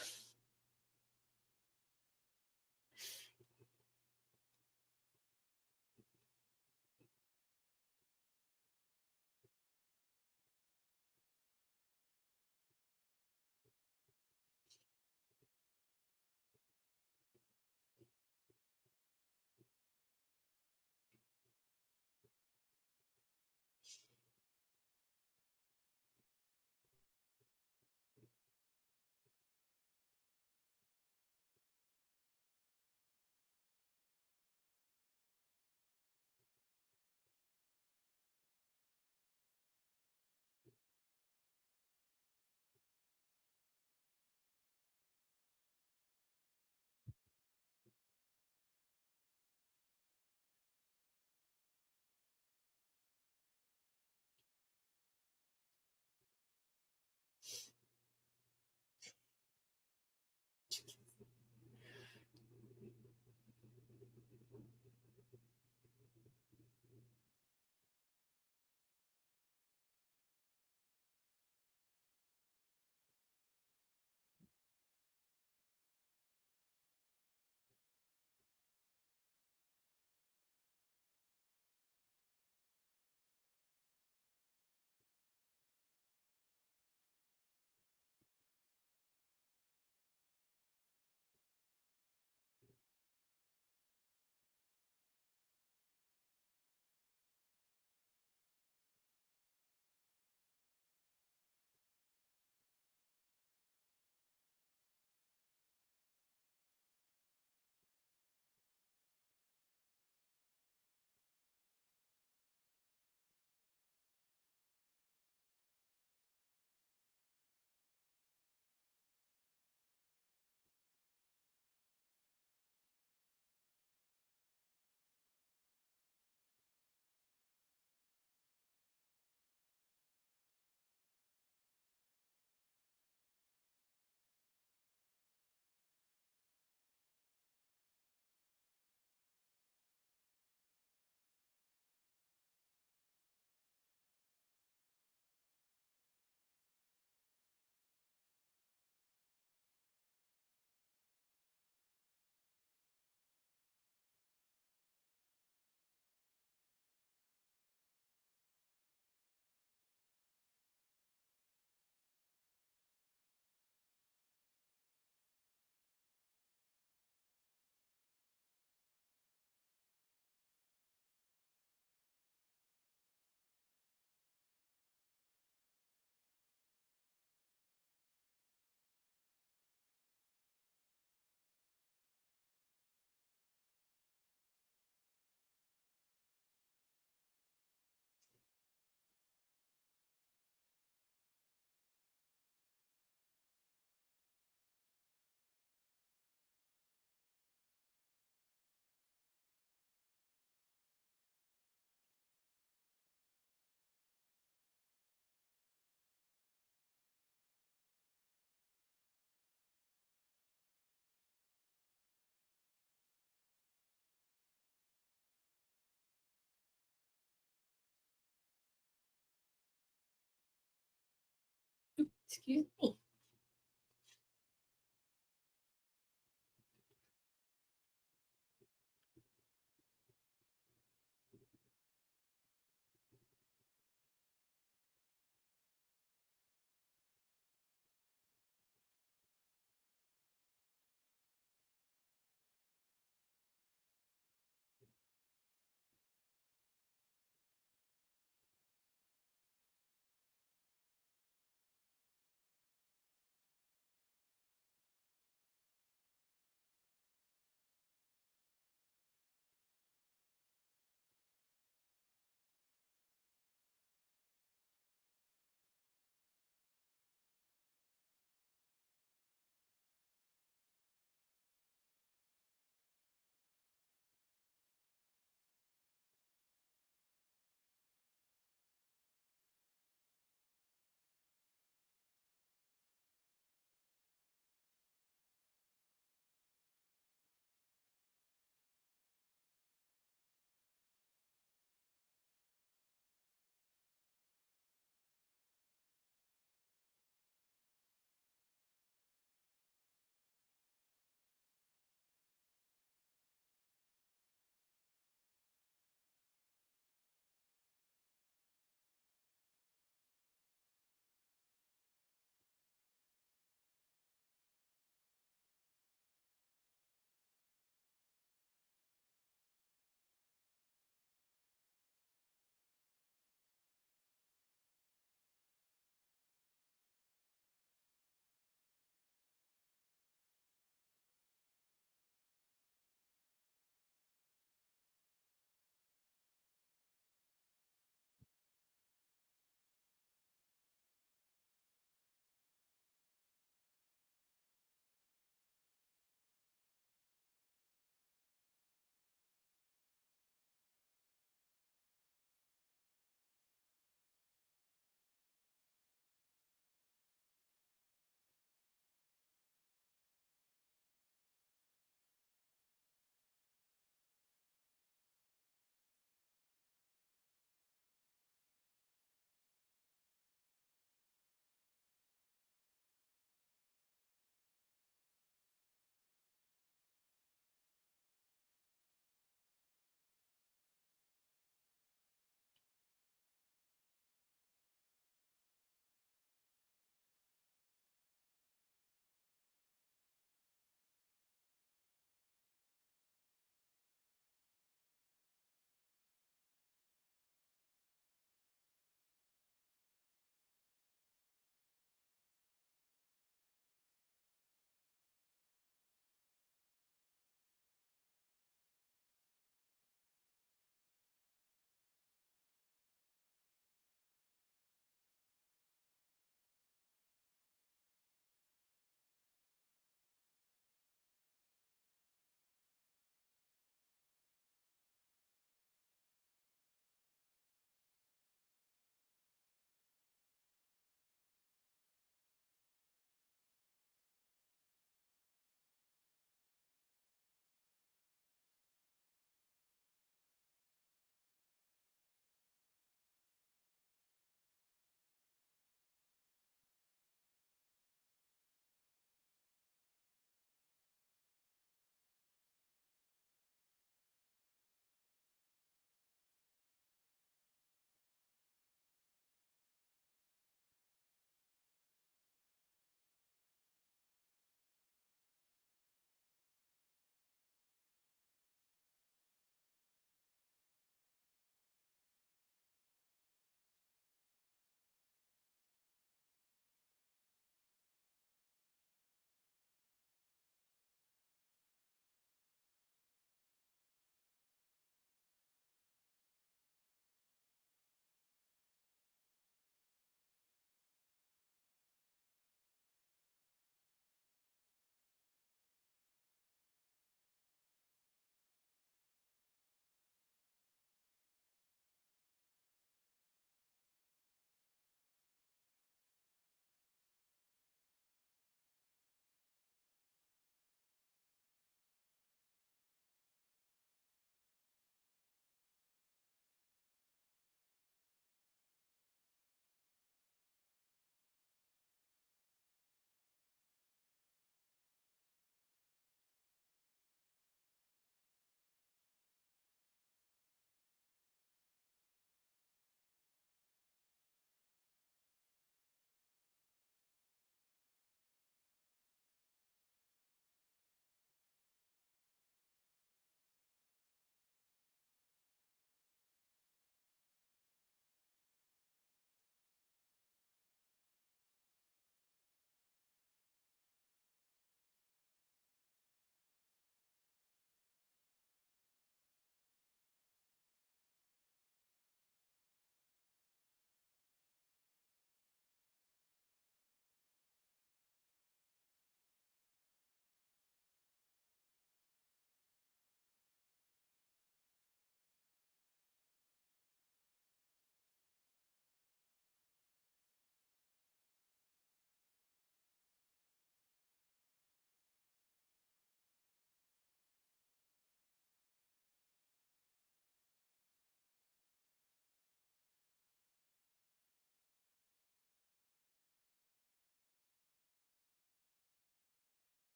Excuse me.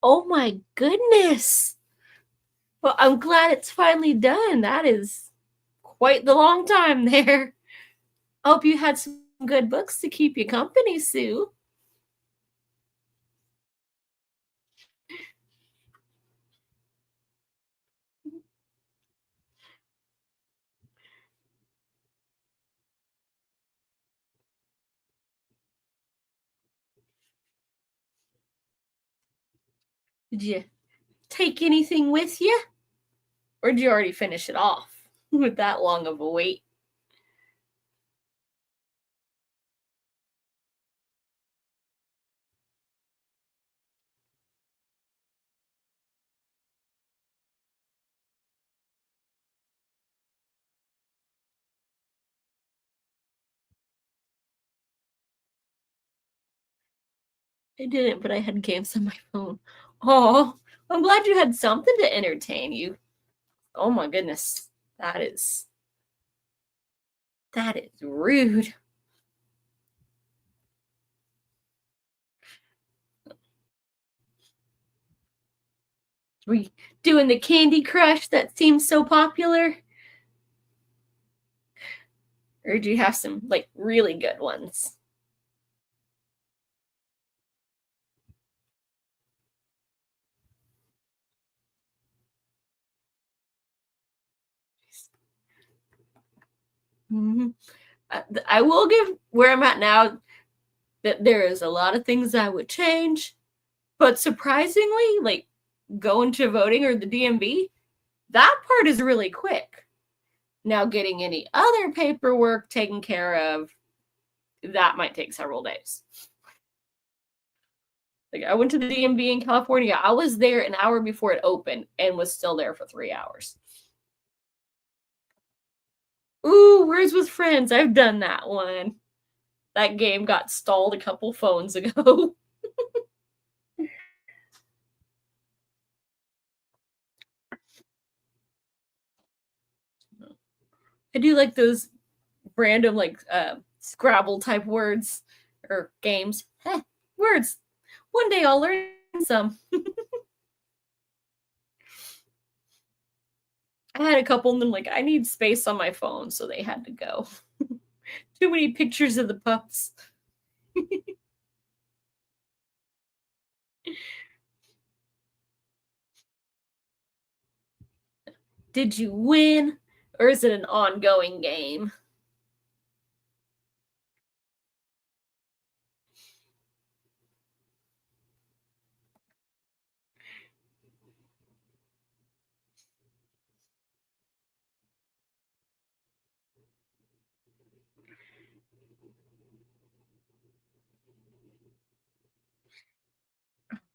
Oh my goodness. Well, I'm glad it's finally done. That is quite the long time there. Hope you had some good books to keep you company, Sue. Did you take anything with you? Or did you already finish it off with that long of a wait? I didn't, but I had games on my phone. Oh, I'm glad you had something to entertain you. Oh my goodness. That is rude. Were you doing the Candy Crush that seems so popular? Or do you have some like really good ones? Mm-hmm. I will give where I'm at now that there is a lot of things I would change, but surprisingly, like going to voting or the DMV, that part is really quick. Now, getting any other paperwork taken care of, that might take several days. Like I went to the DMV in California. I was there an hour before it opened and was still there for 3 hours. Ooh, Words with Friends. I've done that one. That game got stalled a couple phones ago. I do like those random like Scrabble type words or games. Heh, words. One day I'll learn some. I had a couple and then like I need space on my phone, so they had to go. Too many pictures of the pups. Did you win? Or is it an ongoing game?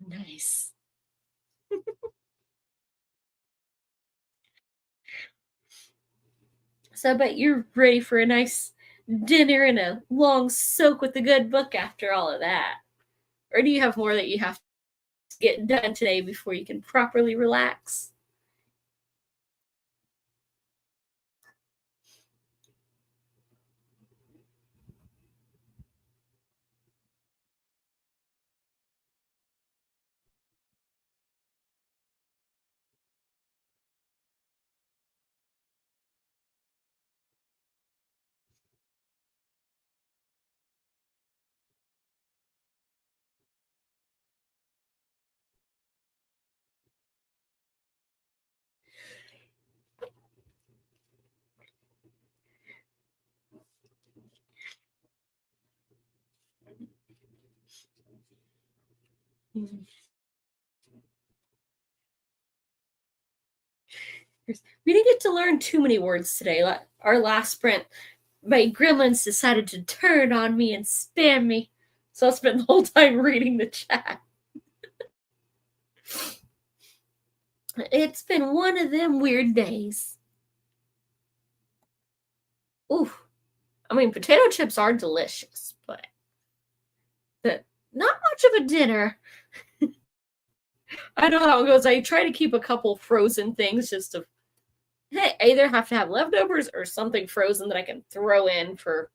Nice. So I bet you're ready for a nice dinner and a long soak with a good book after all of that. Or do you have more that you have to get done today before you can properly relax? We didn't get to learn too many words today. Our last sprint, my gremlins decided to turn on me and spam me. So I spent the whole time reading the chat. It's been one of them weird days. Oof. I mean, potato chips are delicious, but not much of a dinner. I know how it goes. I try to keep a couple frozen things just to, hey, I either have to have leftovers or something frozen that I can throw in for.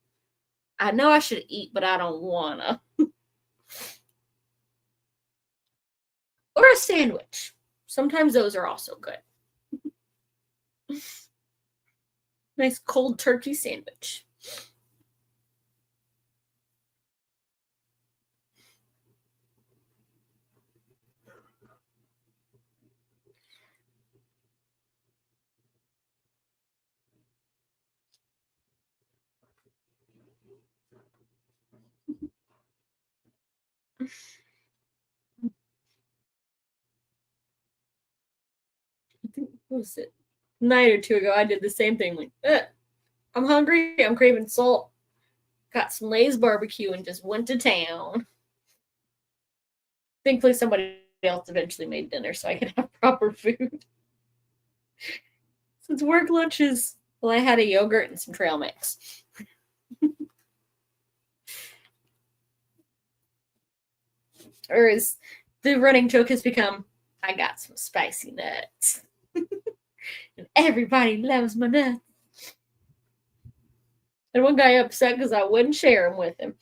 I know I should eat, but I don't wanna. or a sandwich. Sometimes those are also good. Nice cold turkey sandwich. I think, what was it? A night or two ago, I did the same thing. Like, I'm hungry. I'm craving salt. Got some Lay's barbecue and just went to town. Thankfully, somebody else eventually made dinner so I could have proper food. Since work lunches, well, I had a yogurt and some trail mix. Or as the running joke has become, I got some spicy nuts. And everybody loves my nuts. And one guy upset because I wouldn't share them with him.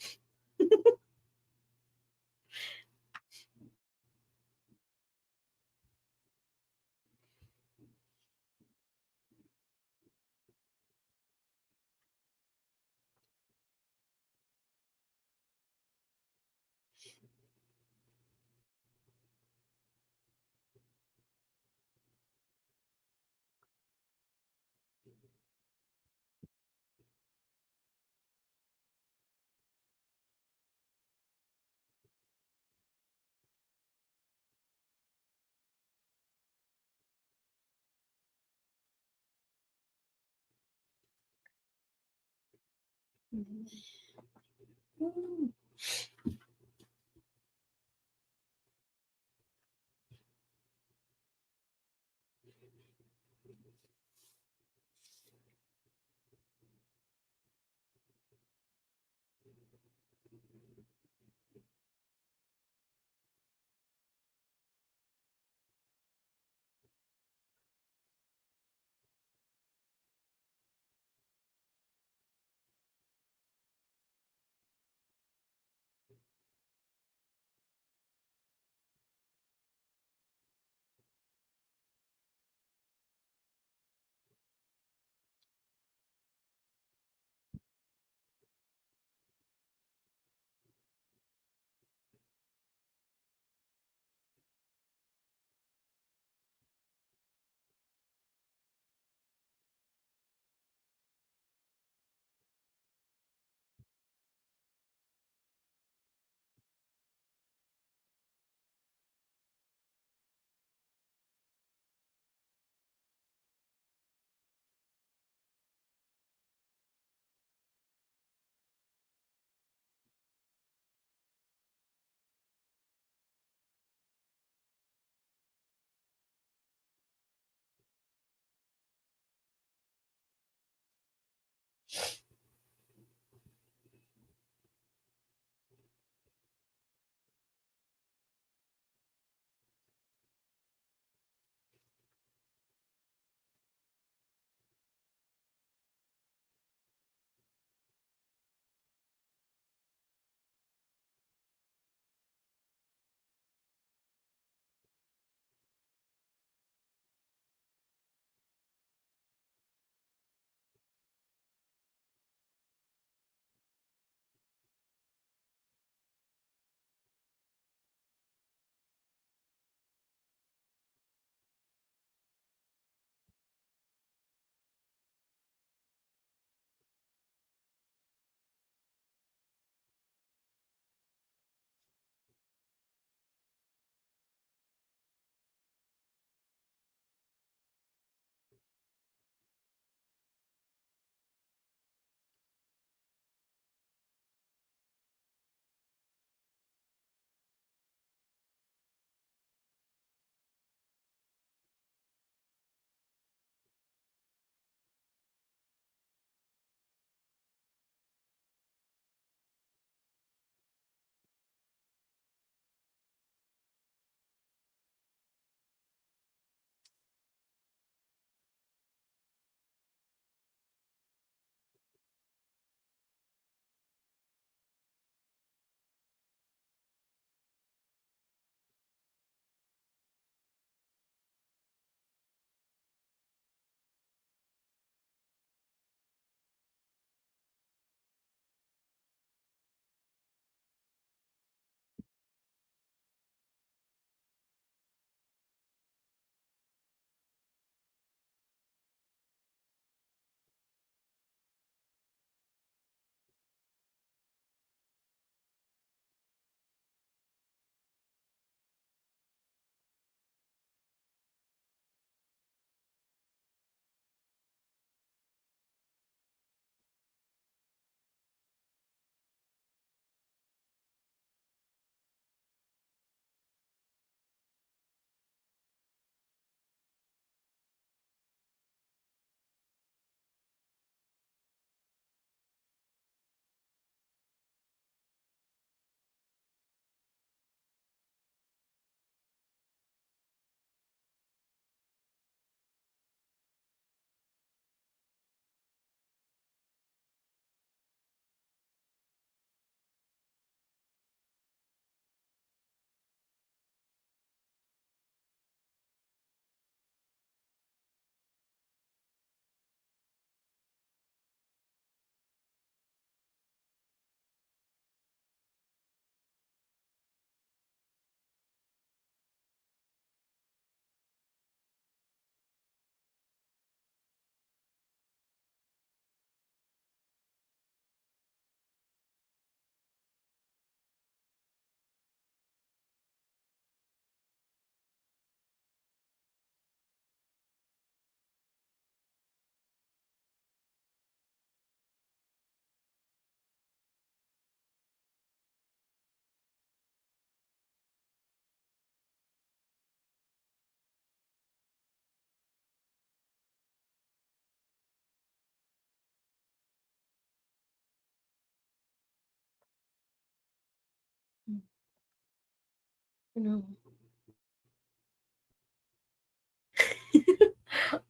No.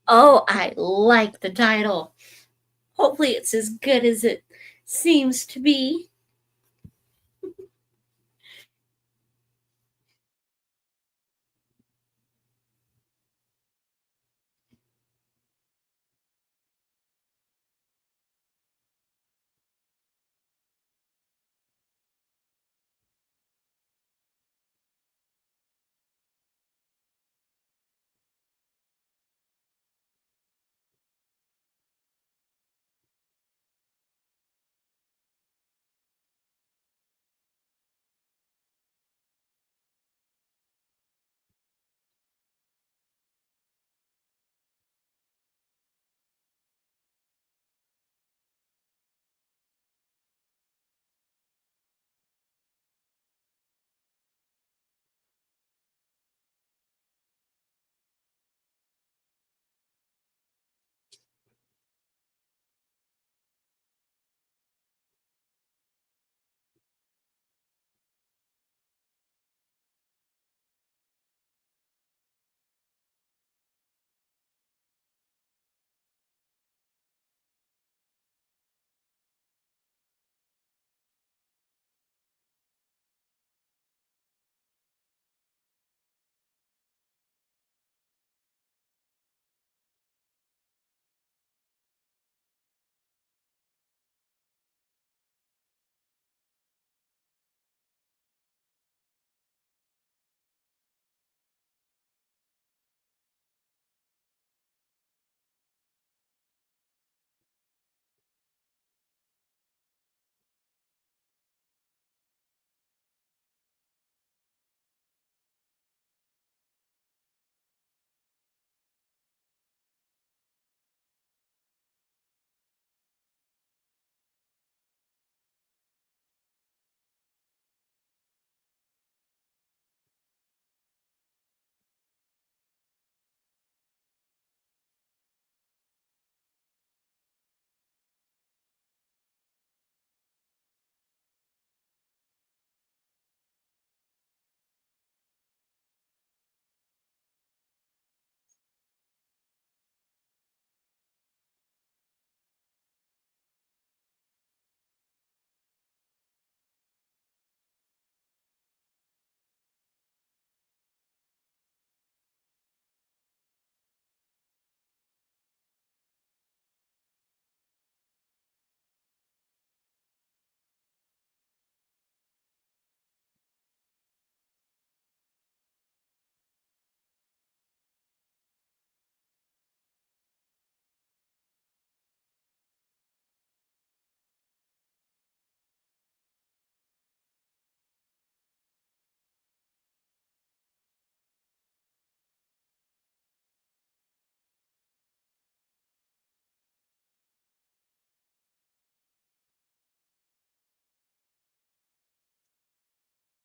Oh, I like the title. Hopefully, it's as good as it seems to be.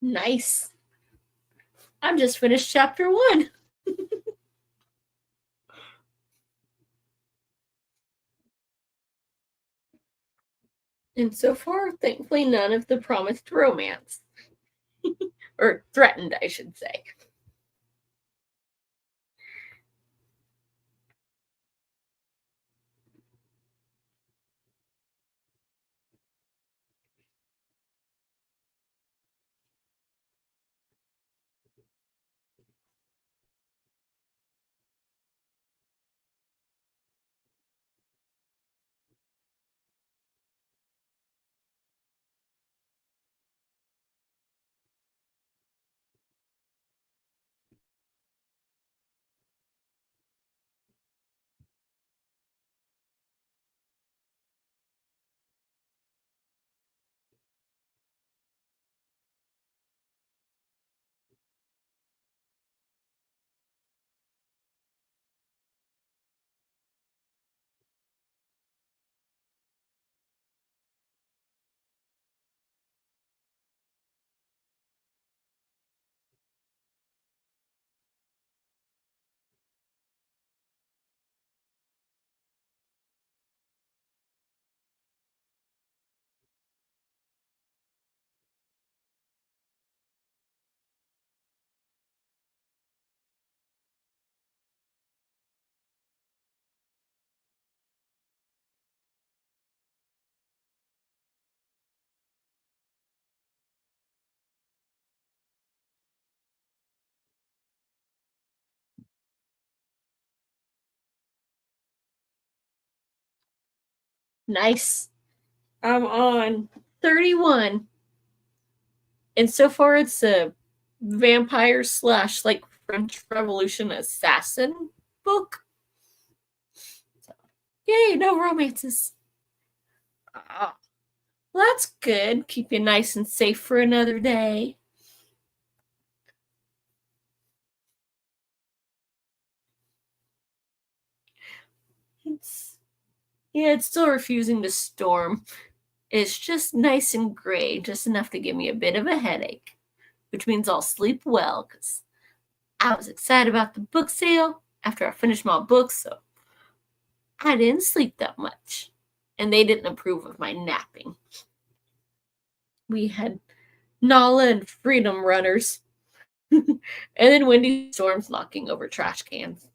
Nice. I've just finished chapter 1. And so far, thankfully, none of the promised romance. Or threatened, I should say. Nice. I'm on 31. And so far it's a vampire slash like French Revolution assassin book. So, yay, no romances. Ah, well, that's good. Keep you nice and safe for another day. It's still refusing to storm. It's just nice and gray, just enough to give me a bit of a headache, which means I'll sleep well because I was excited about the book sale after I finished my books, so I didn't sleep that much. And they didn't approve of my napping. We had Nala and Freedom Runners, and then windy storms knocking over trash cans.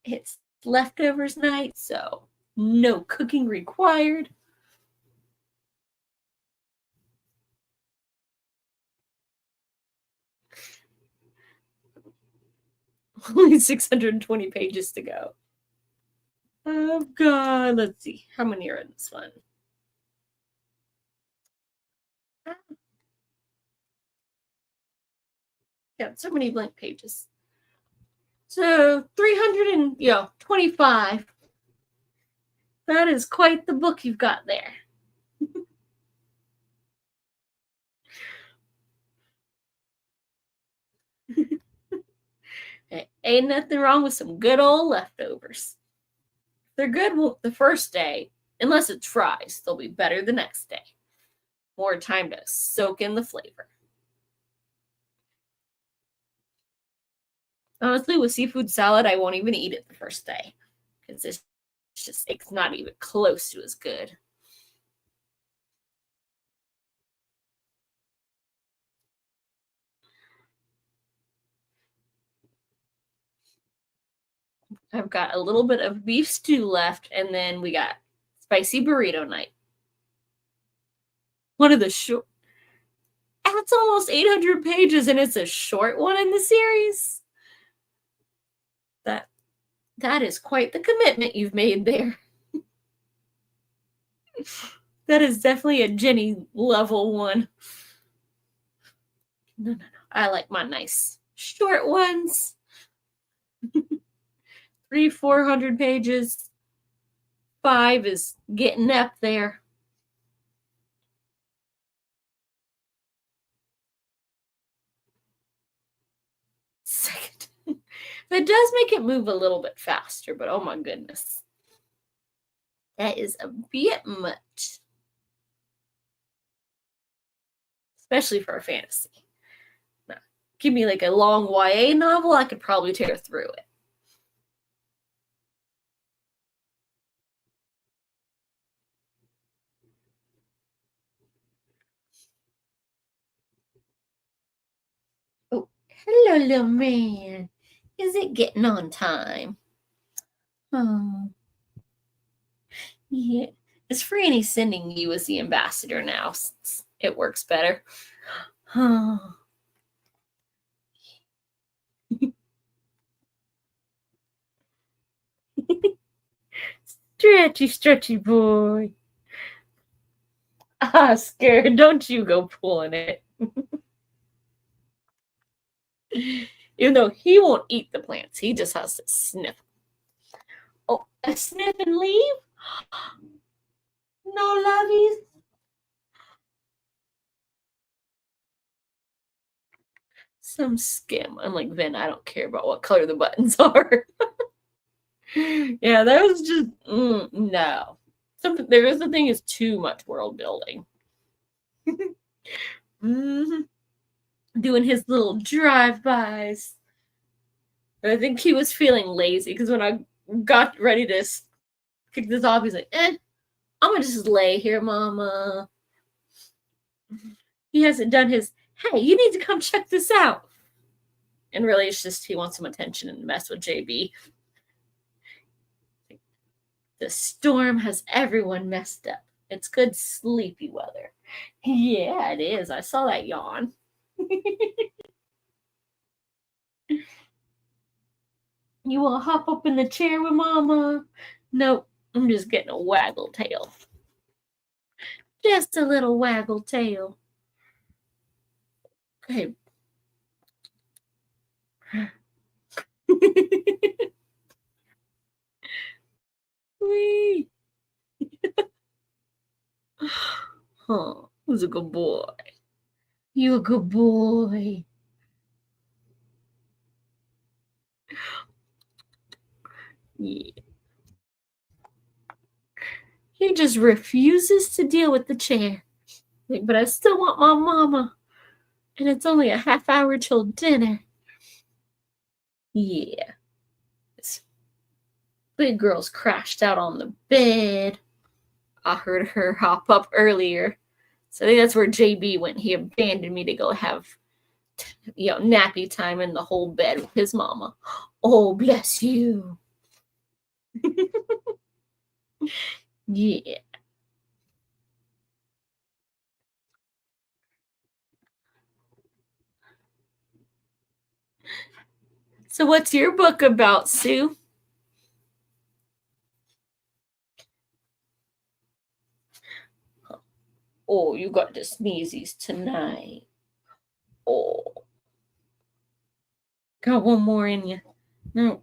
It's leftovers night, so no cooking required. Only 620 pages to go. Oh, God. Let's see. How many are in this one? Yeah, so many blank pages. So 325. That is quite the book you've got there. Ain't nothing wrong with some good old leftovers. They're good the first day, unless it's fries. They'll be better the next day. More time to soak in the flavor. Honestly, with seafood salad, I won't even eat it the first day because it's not even close to as good. I've got a little bit of beef stew left, and then we got spicy burrito night. One of the short. That's almost 800 pages, and it's a short one in the series. That is quite the commitment you've made there. That is definitely a Jenny level one. No. I like my nice short ones. 400 pages. 5 is getting up there. Second. That does make it move a little bit faster, but oh my goodness. That is a bit much. Especially for a fantasy. Now, give me like a long YA novel, I could probably tear through it. Oh, hello, little man. Is it getting on time? Oh, yeah. Is Franny sending you as the ambassador now? Since it works better. Oh. Stretchy boy. Oscar, don't you go pulling it. Even though he won't eat the plants, he just has to sniff. Oh, a sniff and leave? No lovies? Some skim. Unlike Vin, I don't care about what color the buttons are. Yeah, that was just no. There is the thing is too much world building. Mm-hmm. Doing his little drive-bys. I think he was feeling lazy because when I got ready to kick this off, he's like, I'm gonna just lay here, mama. He hasn't done his, hey, you need to come check this out. And really, it's just he wants some attention and mess with JB. The storm has everyone messed up. It's good sleepy weather. Yeah, it is. I saw that yawn. You want to hop up in the chair with Mama? Nope, I'm just getting a waggle tail. Just a little waggle tail. Okay. Wee. Huh, who's a good boy? You a good boy. Yeah. He just refuses to deal with the chair. Like, but I still want my mama. And it's only a half hour till dinner. Yeah. This big girl's crashed out on the bed. I heard her hop up earlier. So I think that's where JB went. He abandoned me to go have, nappy time in the whole bed with his mama. Oh, bless you. Yeah. So what's your book about, Sue? Oh, you got the sneezies tonight. Oh. Got one more in you. No.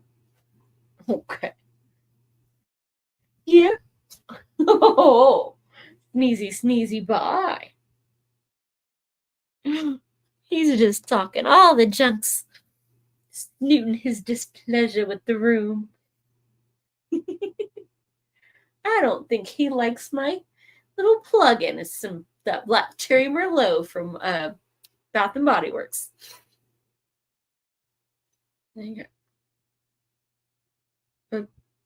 Okay. Yeah. Oh. Sneezy, sneezy, bye. He's just talking all the junks, snooting his displeasure with the room. I don't think he likes my little plug-in. It's that black cherry merlot from Bath and Body Works. A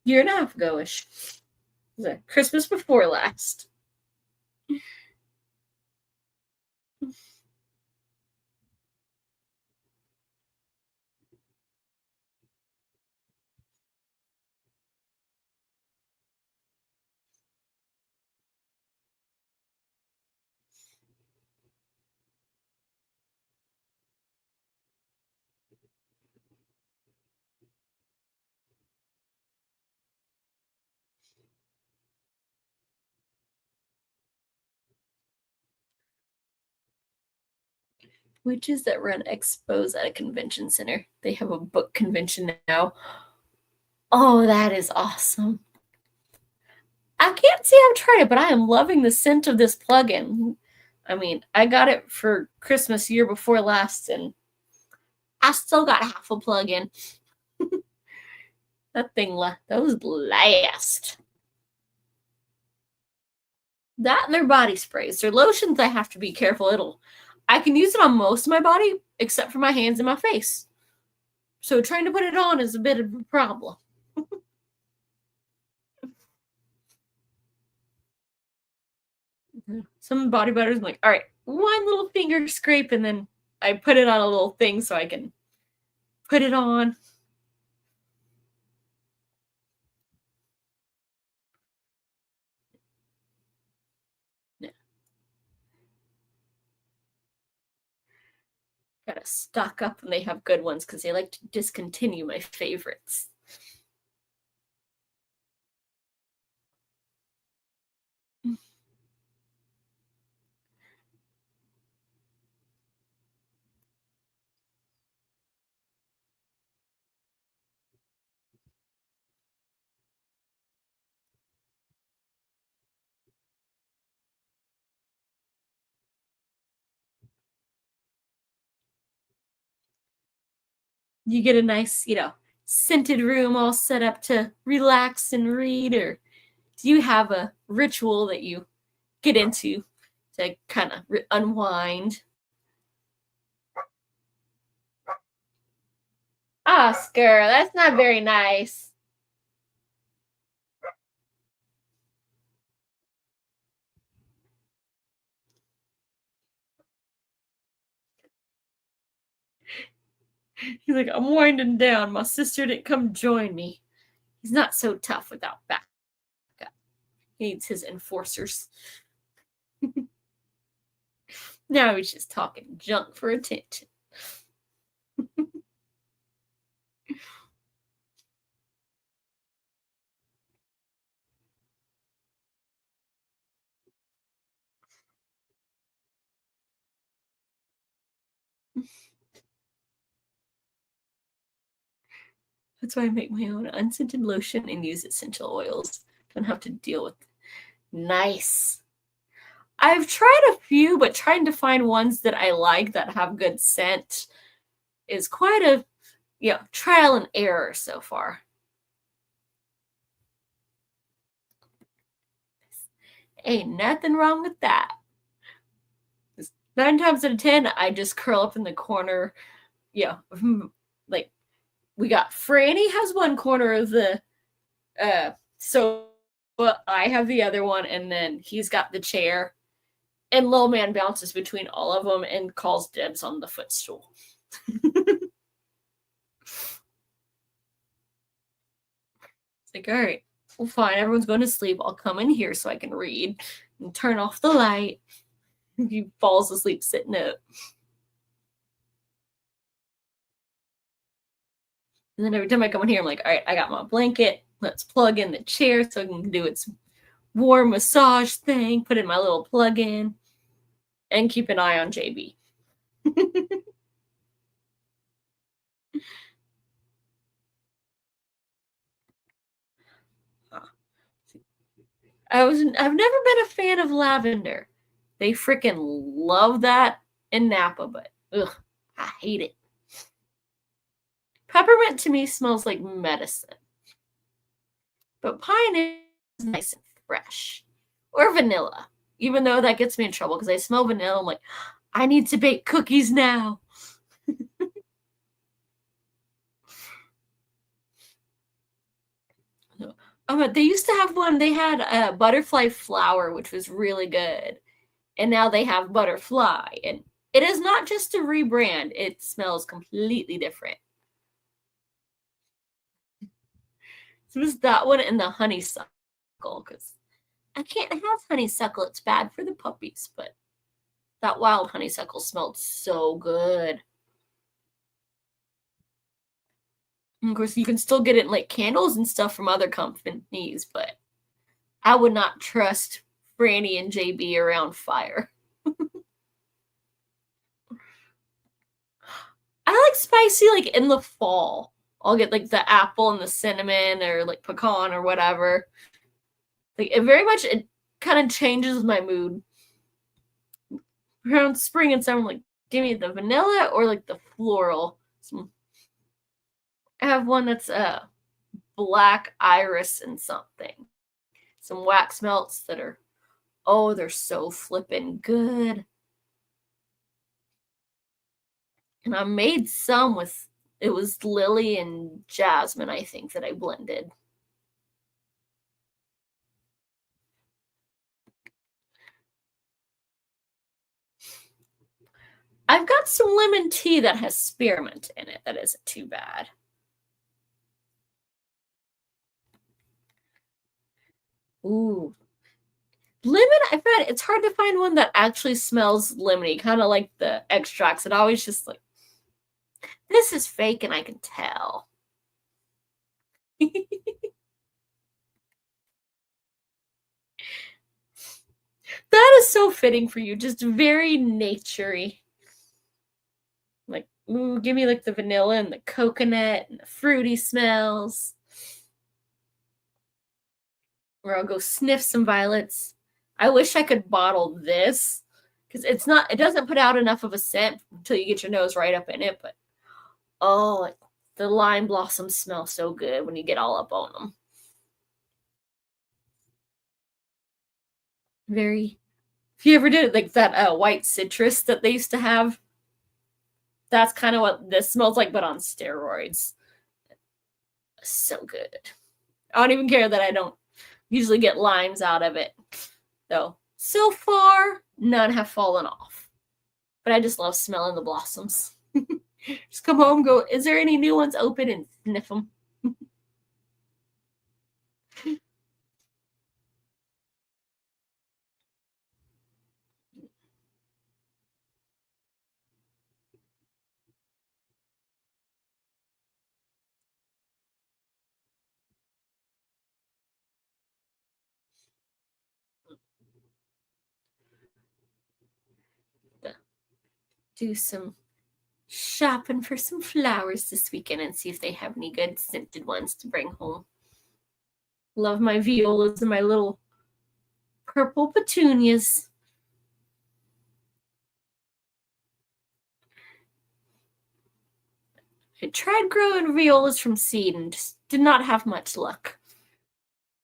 year and a half ago-ish. It was Christmas before last. Witches that run expos at a convention center. They have a book convention now. Oh, that is awesome. I can't say I've tried it, but I am loving the scent of this plug-in. I mean, I got it for Christmas year before last, and I still got half a plug-in. Those last. That and their body sprays. Their lotions, I have to be careful. I can use it on most of my body, except for my hands and my face. So trying to put it on is a bit of a problem. Some body butters, I'm like, all right, one little finger scrape, and then I put it on a little thing so I can put it on. Yeah. Gotta stock up when they have good ones because they like to discontinue my favorites. You get a nice, scented room all set up to relax and read, or do you have a ritual that you get into to kind of unwind? Oscar, that's not very nice. He's like, I'm winding down. My sister didn't come join me. He's not so tough without backup. He needs his enforcers. Now he's just talking junk for attention. That's why I make my own unscented lotion and use essential oils. Don't have to deal with it. Nice. I've tried a few, but trying to find ones that I like that have good scent is quite a trial and error so far. Ain't nothing wrong with that. 9 times out of 10, I just curl up in the corner. Like we got Franny has one corner of the sofa, I have the other one, and then he's got the chair. And Lil Man bounces between all of them and calls dibs on the footstool. It's like, all right, well, fine. Everyone's going to sleep. I'll come in here so I can read and turn off the light. He falls asleep sitting up. And then every time I come in here, I'm like, all right, I got my blanket. Let's plug in the chair so I can do its warm massage thing, put in my little plug in, and keep an eye on JB. I've never been a fan of lavender. They freaking love that in Napa, but ugh, I hate it. Peppermint to me smells like medicine. But pine is nice and fresh. Or vanilla. Even though that gets me in trouble because I smell vanilla. I'm like, I need to bake cookies now. They used to have one. They had a butterfly flower, which was really good. And now they have butterfly. And it is not just a rebrand. It smells completely different. So it was that one and the honeysuckle. Because I can't have honeysuckle. It's bad for the puppies. But that wild honeysuckle smelled so good. And of course, you can still get it in like candles and stuff from other companies, but I would not trust Franny and JB around fire. I like spicy like in the fall. I'll get like the apple and the cinnamon or like pecan or whatever. Like it kind of changes my mood. Around spring and summer, like give me the vanilla or like the floral. I have one that's black iris and something. Some wax melts that are they're so flippin' good. And I made some with it was lily and jasmine, I think, that I blended. I've got some lemon tea that has spearmint in it. That isn't too bad. Ooh. Lemon, I find it's hard to find one that actually smells lemony, kind of like the extracts. It always just like, this is fake and I can tell. That is so fitting for you, just very naturey. Like, ooh, give me like the vanilla and the coconut and the fruity smells. Or I'll go sniff some violets. I wish I could bottle this because it doesn't put out enough of a scent until you get your nose right up in it. But the lime blossoms smell so good when you get all up on them. If you ever did like that white citrus that they used to have, that's kind of what this smells like, but on steroids. So good. I don't even care that I don't usually get limes out of it. Though, so far, none have fallen off. But I just love smelling the blossoms. Just come home, go, is there any new ones open, and sniff them. do some shopping for some flowers this weekend and see if they have any good scented ones to bring home. Love my violas and my little purple petunias. I tried growing violas from seed and just did not have much luck.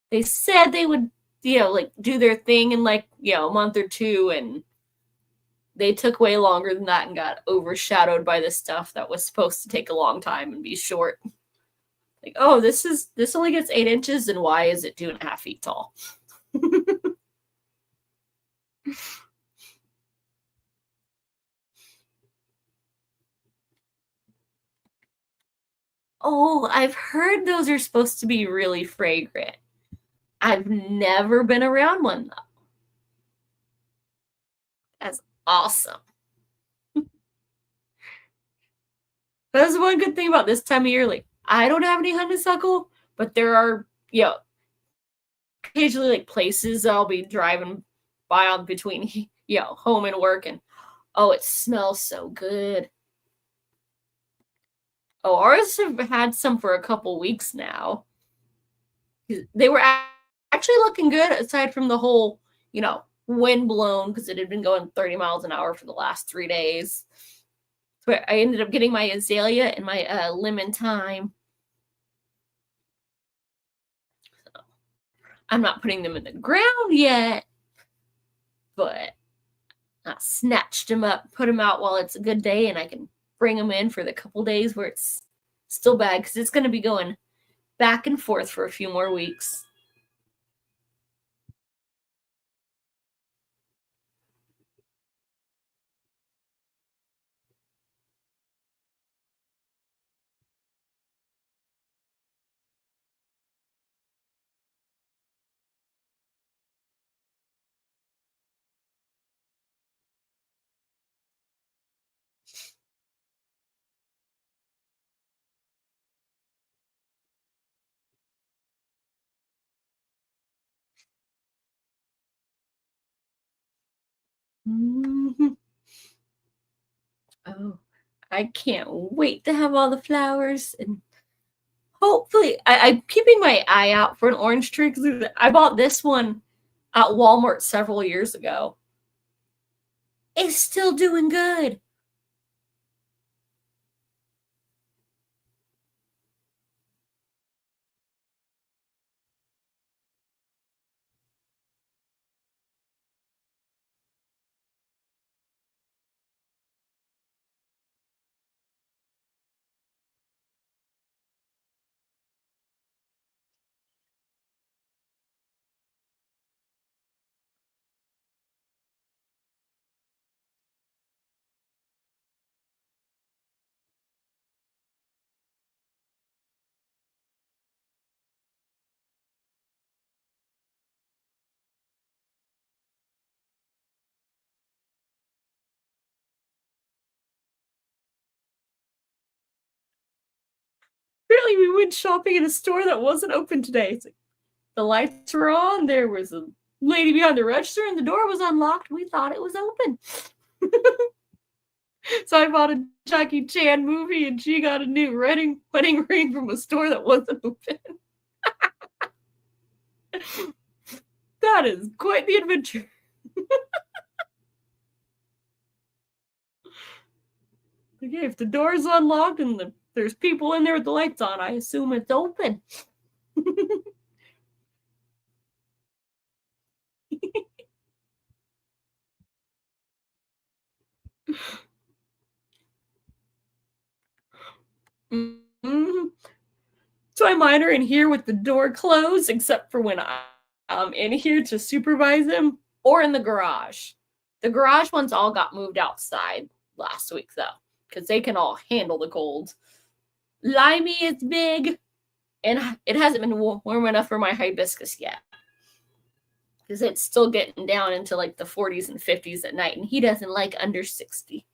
They said they would, like do their thing in like, a month or two, and they took way longer than that and got overshadowed by the stuff that was supposed to take a long time and be short. Like, oh, this only gets 8 inches, and why is it 2.5 feet tall? Oh, I've heard those are supposed to be really fragrant. I've never been around one though. That's awesome. That's one good thing about this time of year. Like, I don't have any honeysuckle, but there are, occasionally like places I'll be driving by on between, home and work, and oh, it smells so good. Oh, ours have had some for a couple weeks now. They were actually looking good aside from the whole, wind blown, because it had been going 30 miles an hour for the last 3 days. So I ended up getting my azalea and my lemon thyme. So I'm not putting them in the ground yet, but I snatched them up, put them out while it's a good day, and I can bring them in for the couple days where it's still bad, because it's going to be going back and forth for a few more weeks. Mm-hmm. Oh, I can't wait to have all the flowers, and hopefully I'm keeping my eye out for an orange tree, because I bought this one at Walmart several years ago. It's still doing good. Apparently, we went shopping at a store that wasn't open today. It's like, the lights were on. There was a lady behind the register, and the door was unlocked. We thought it was open. So I bought a Jackie Chan movie, and she got a new wedding ring from a store that wasn't open. That is quite the adventure. Okay, if the door's unlocked and there's people in there with the lights on, I assume it's open. Mm-hmm. So I mine are in here with the door closed, except for when I'm in here to supervise them, or in the garage. The garage ones all got moved outside last week, though, because they can all handle the cold. Limey is big, and it hasn't been warm enough for my hibiscus yet, because it's still getting down into like the 40s and 50s at night, and he doesn't like under 60.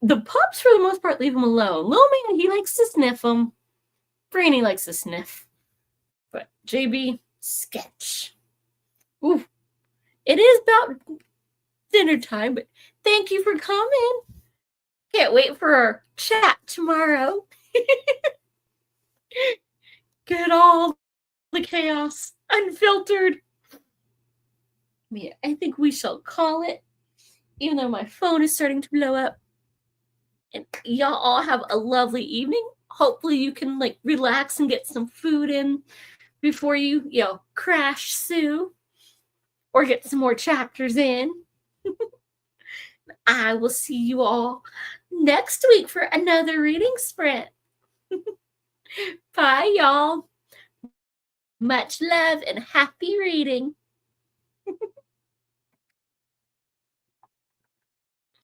The pups, for the most part, leave him alone. Little man, he likes to sniff them. Brainy likes to sniff. But JB, sketch. Ooh, it is about dinner time, but thank you for coming. Can't wait for our chat tomorrow. Get all the chaos unfiltered. Yeah, I think we shall call it, even though my phone is starting to blow up. And y'all all have a lovely evening. Hopefully you can relax and get some food in before you crash Sue or get some more chapters in. I will see you all next week for another reading sprint. Bye, y'all. Much love and happy reading.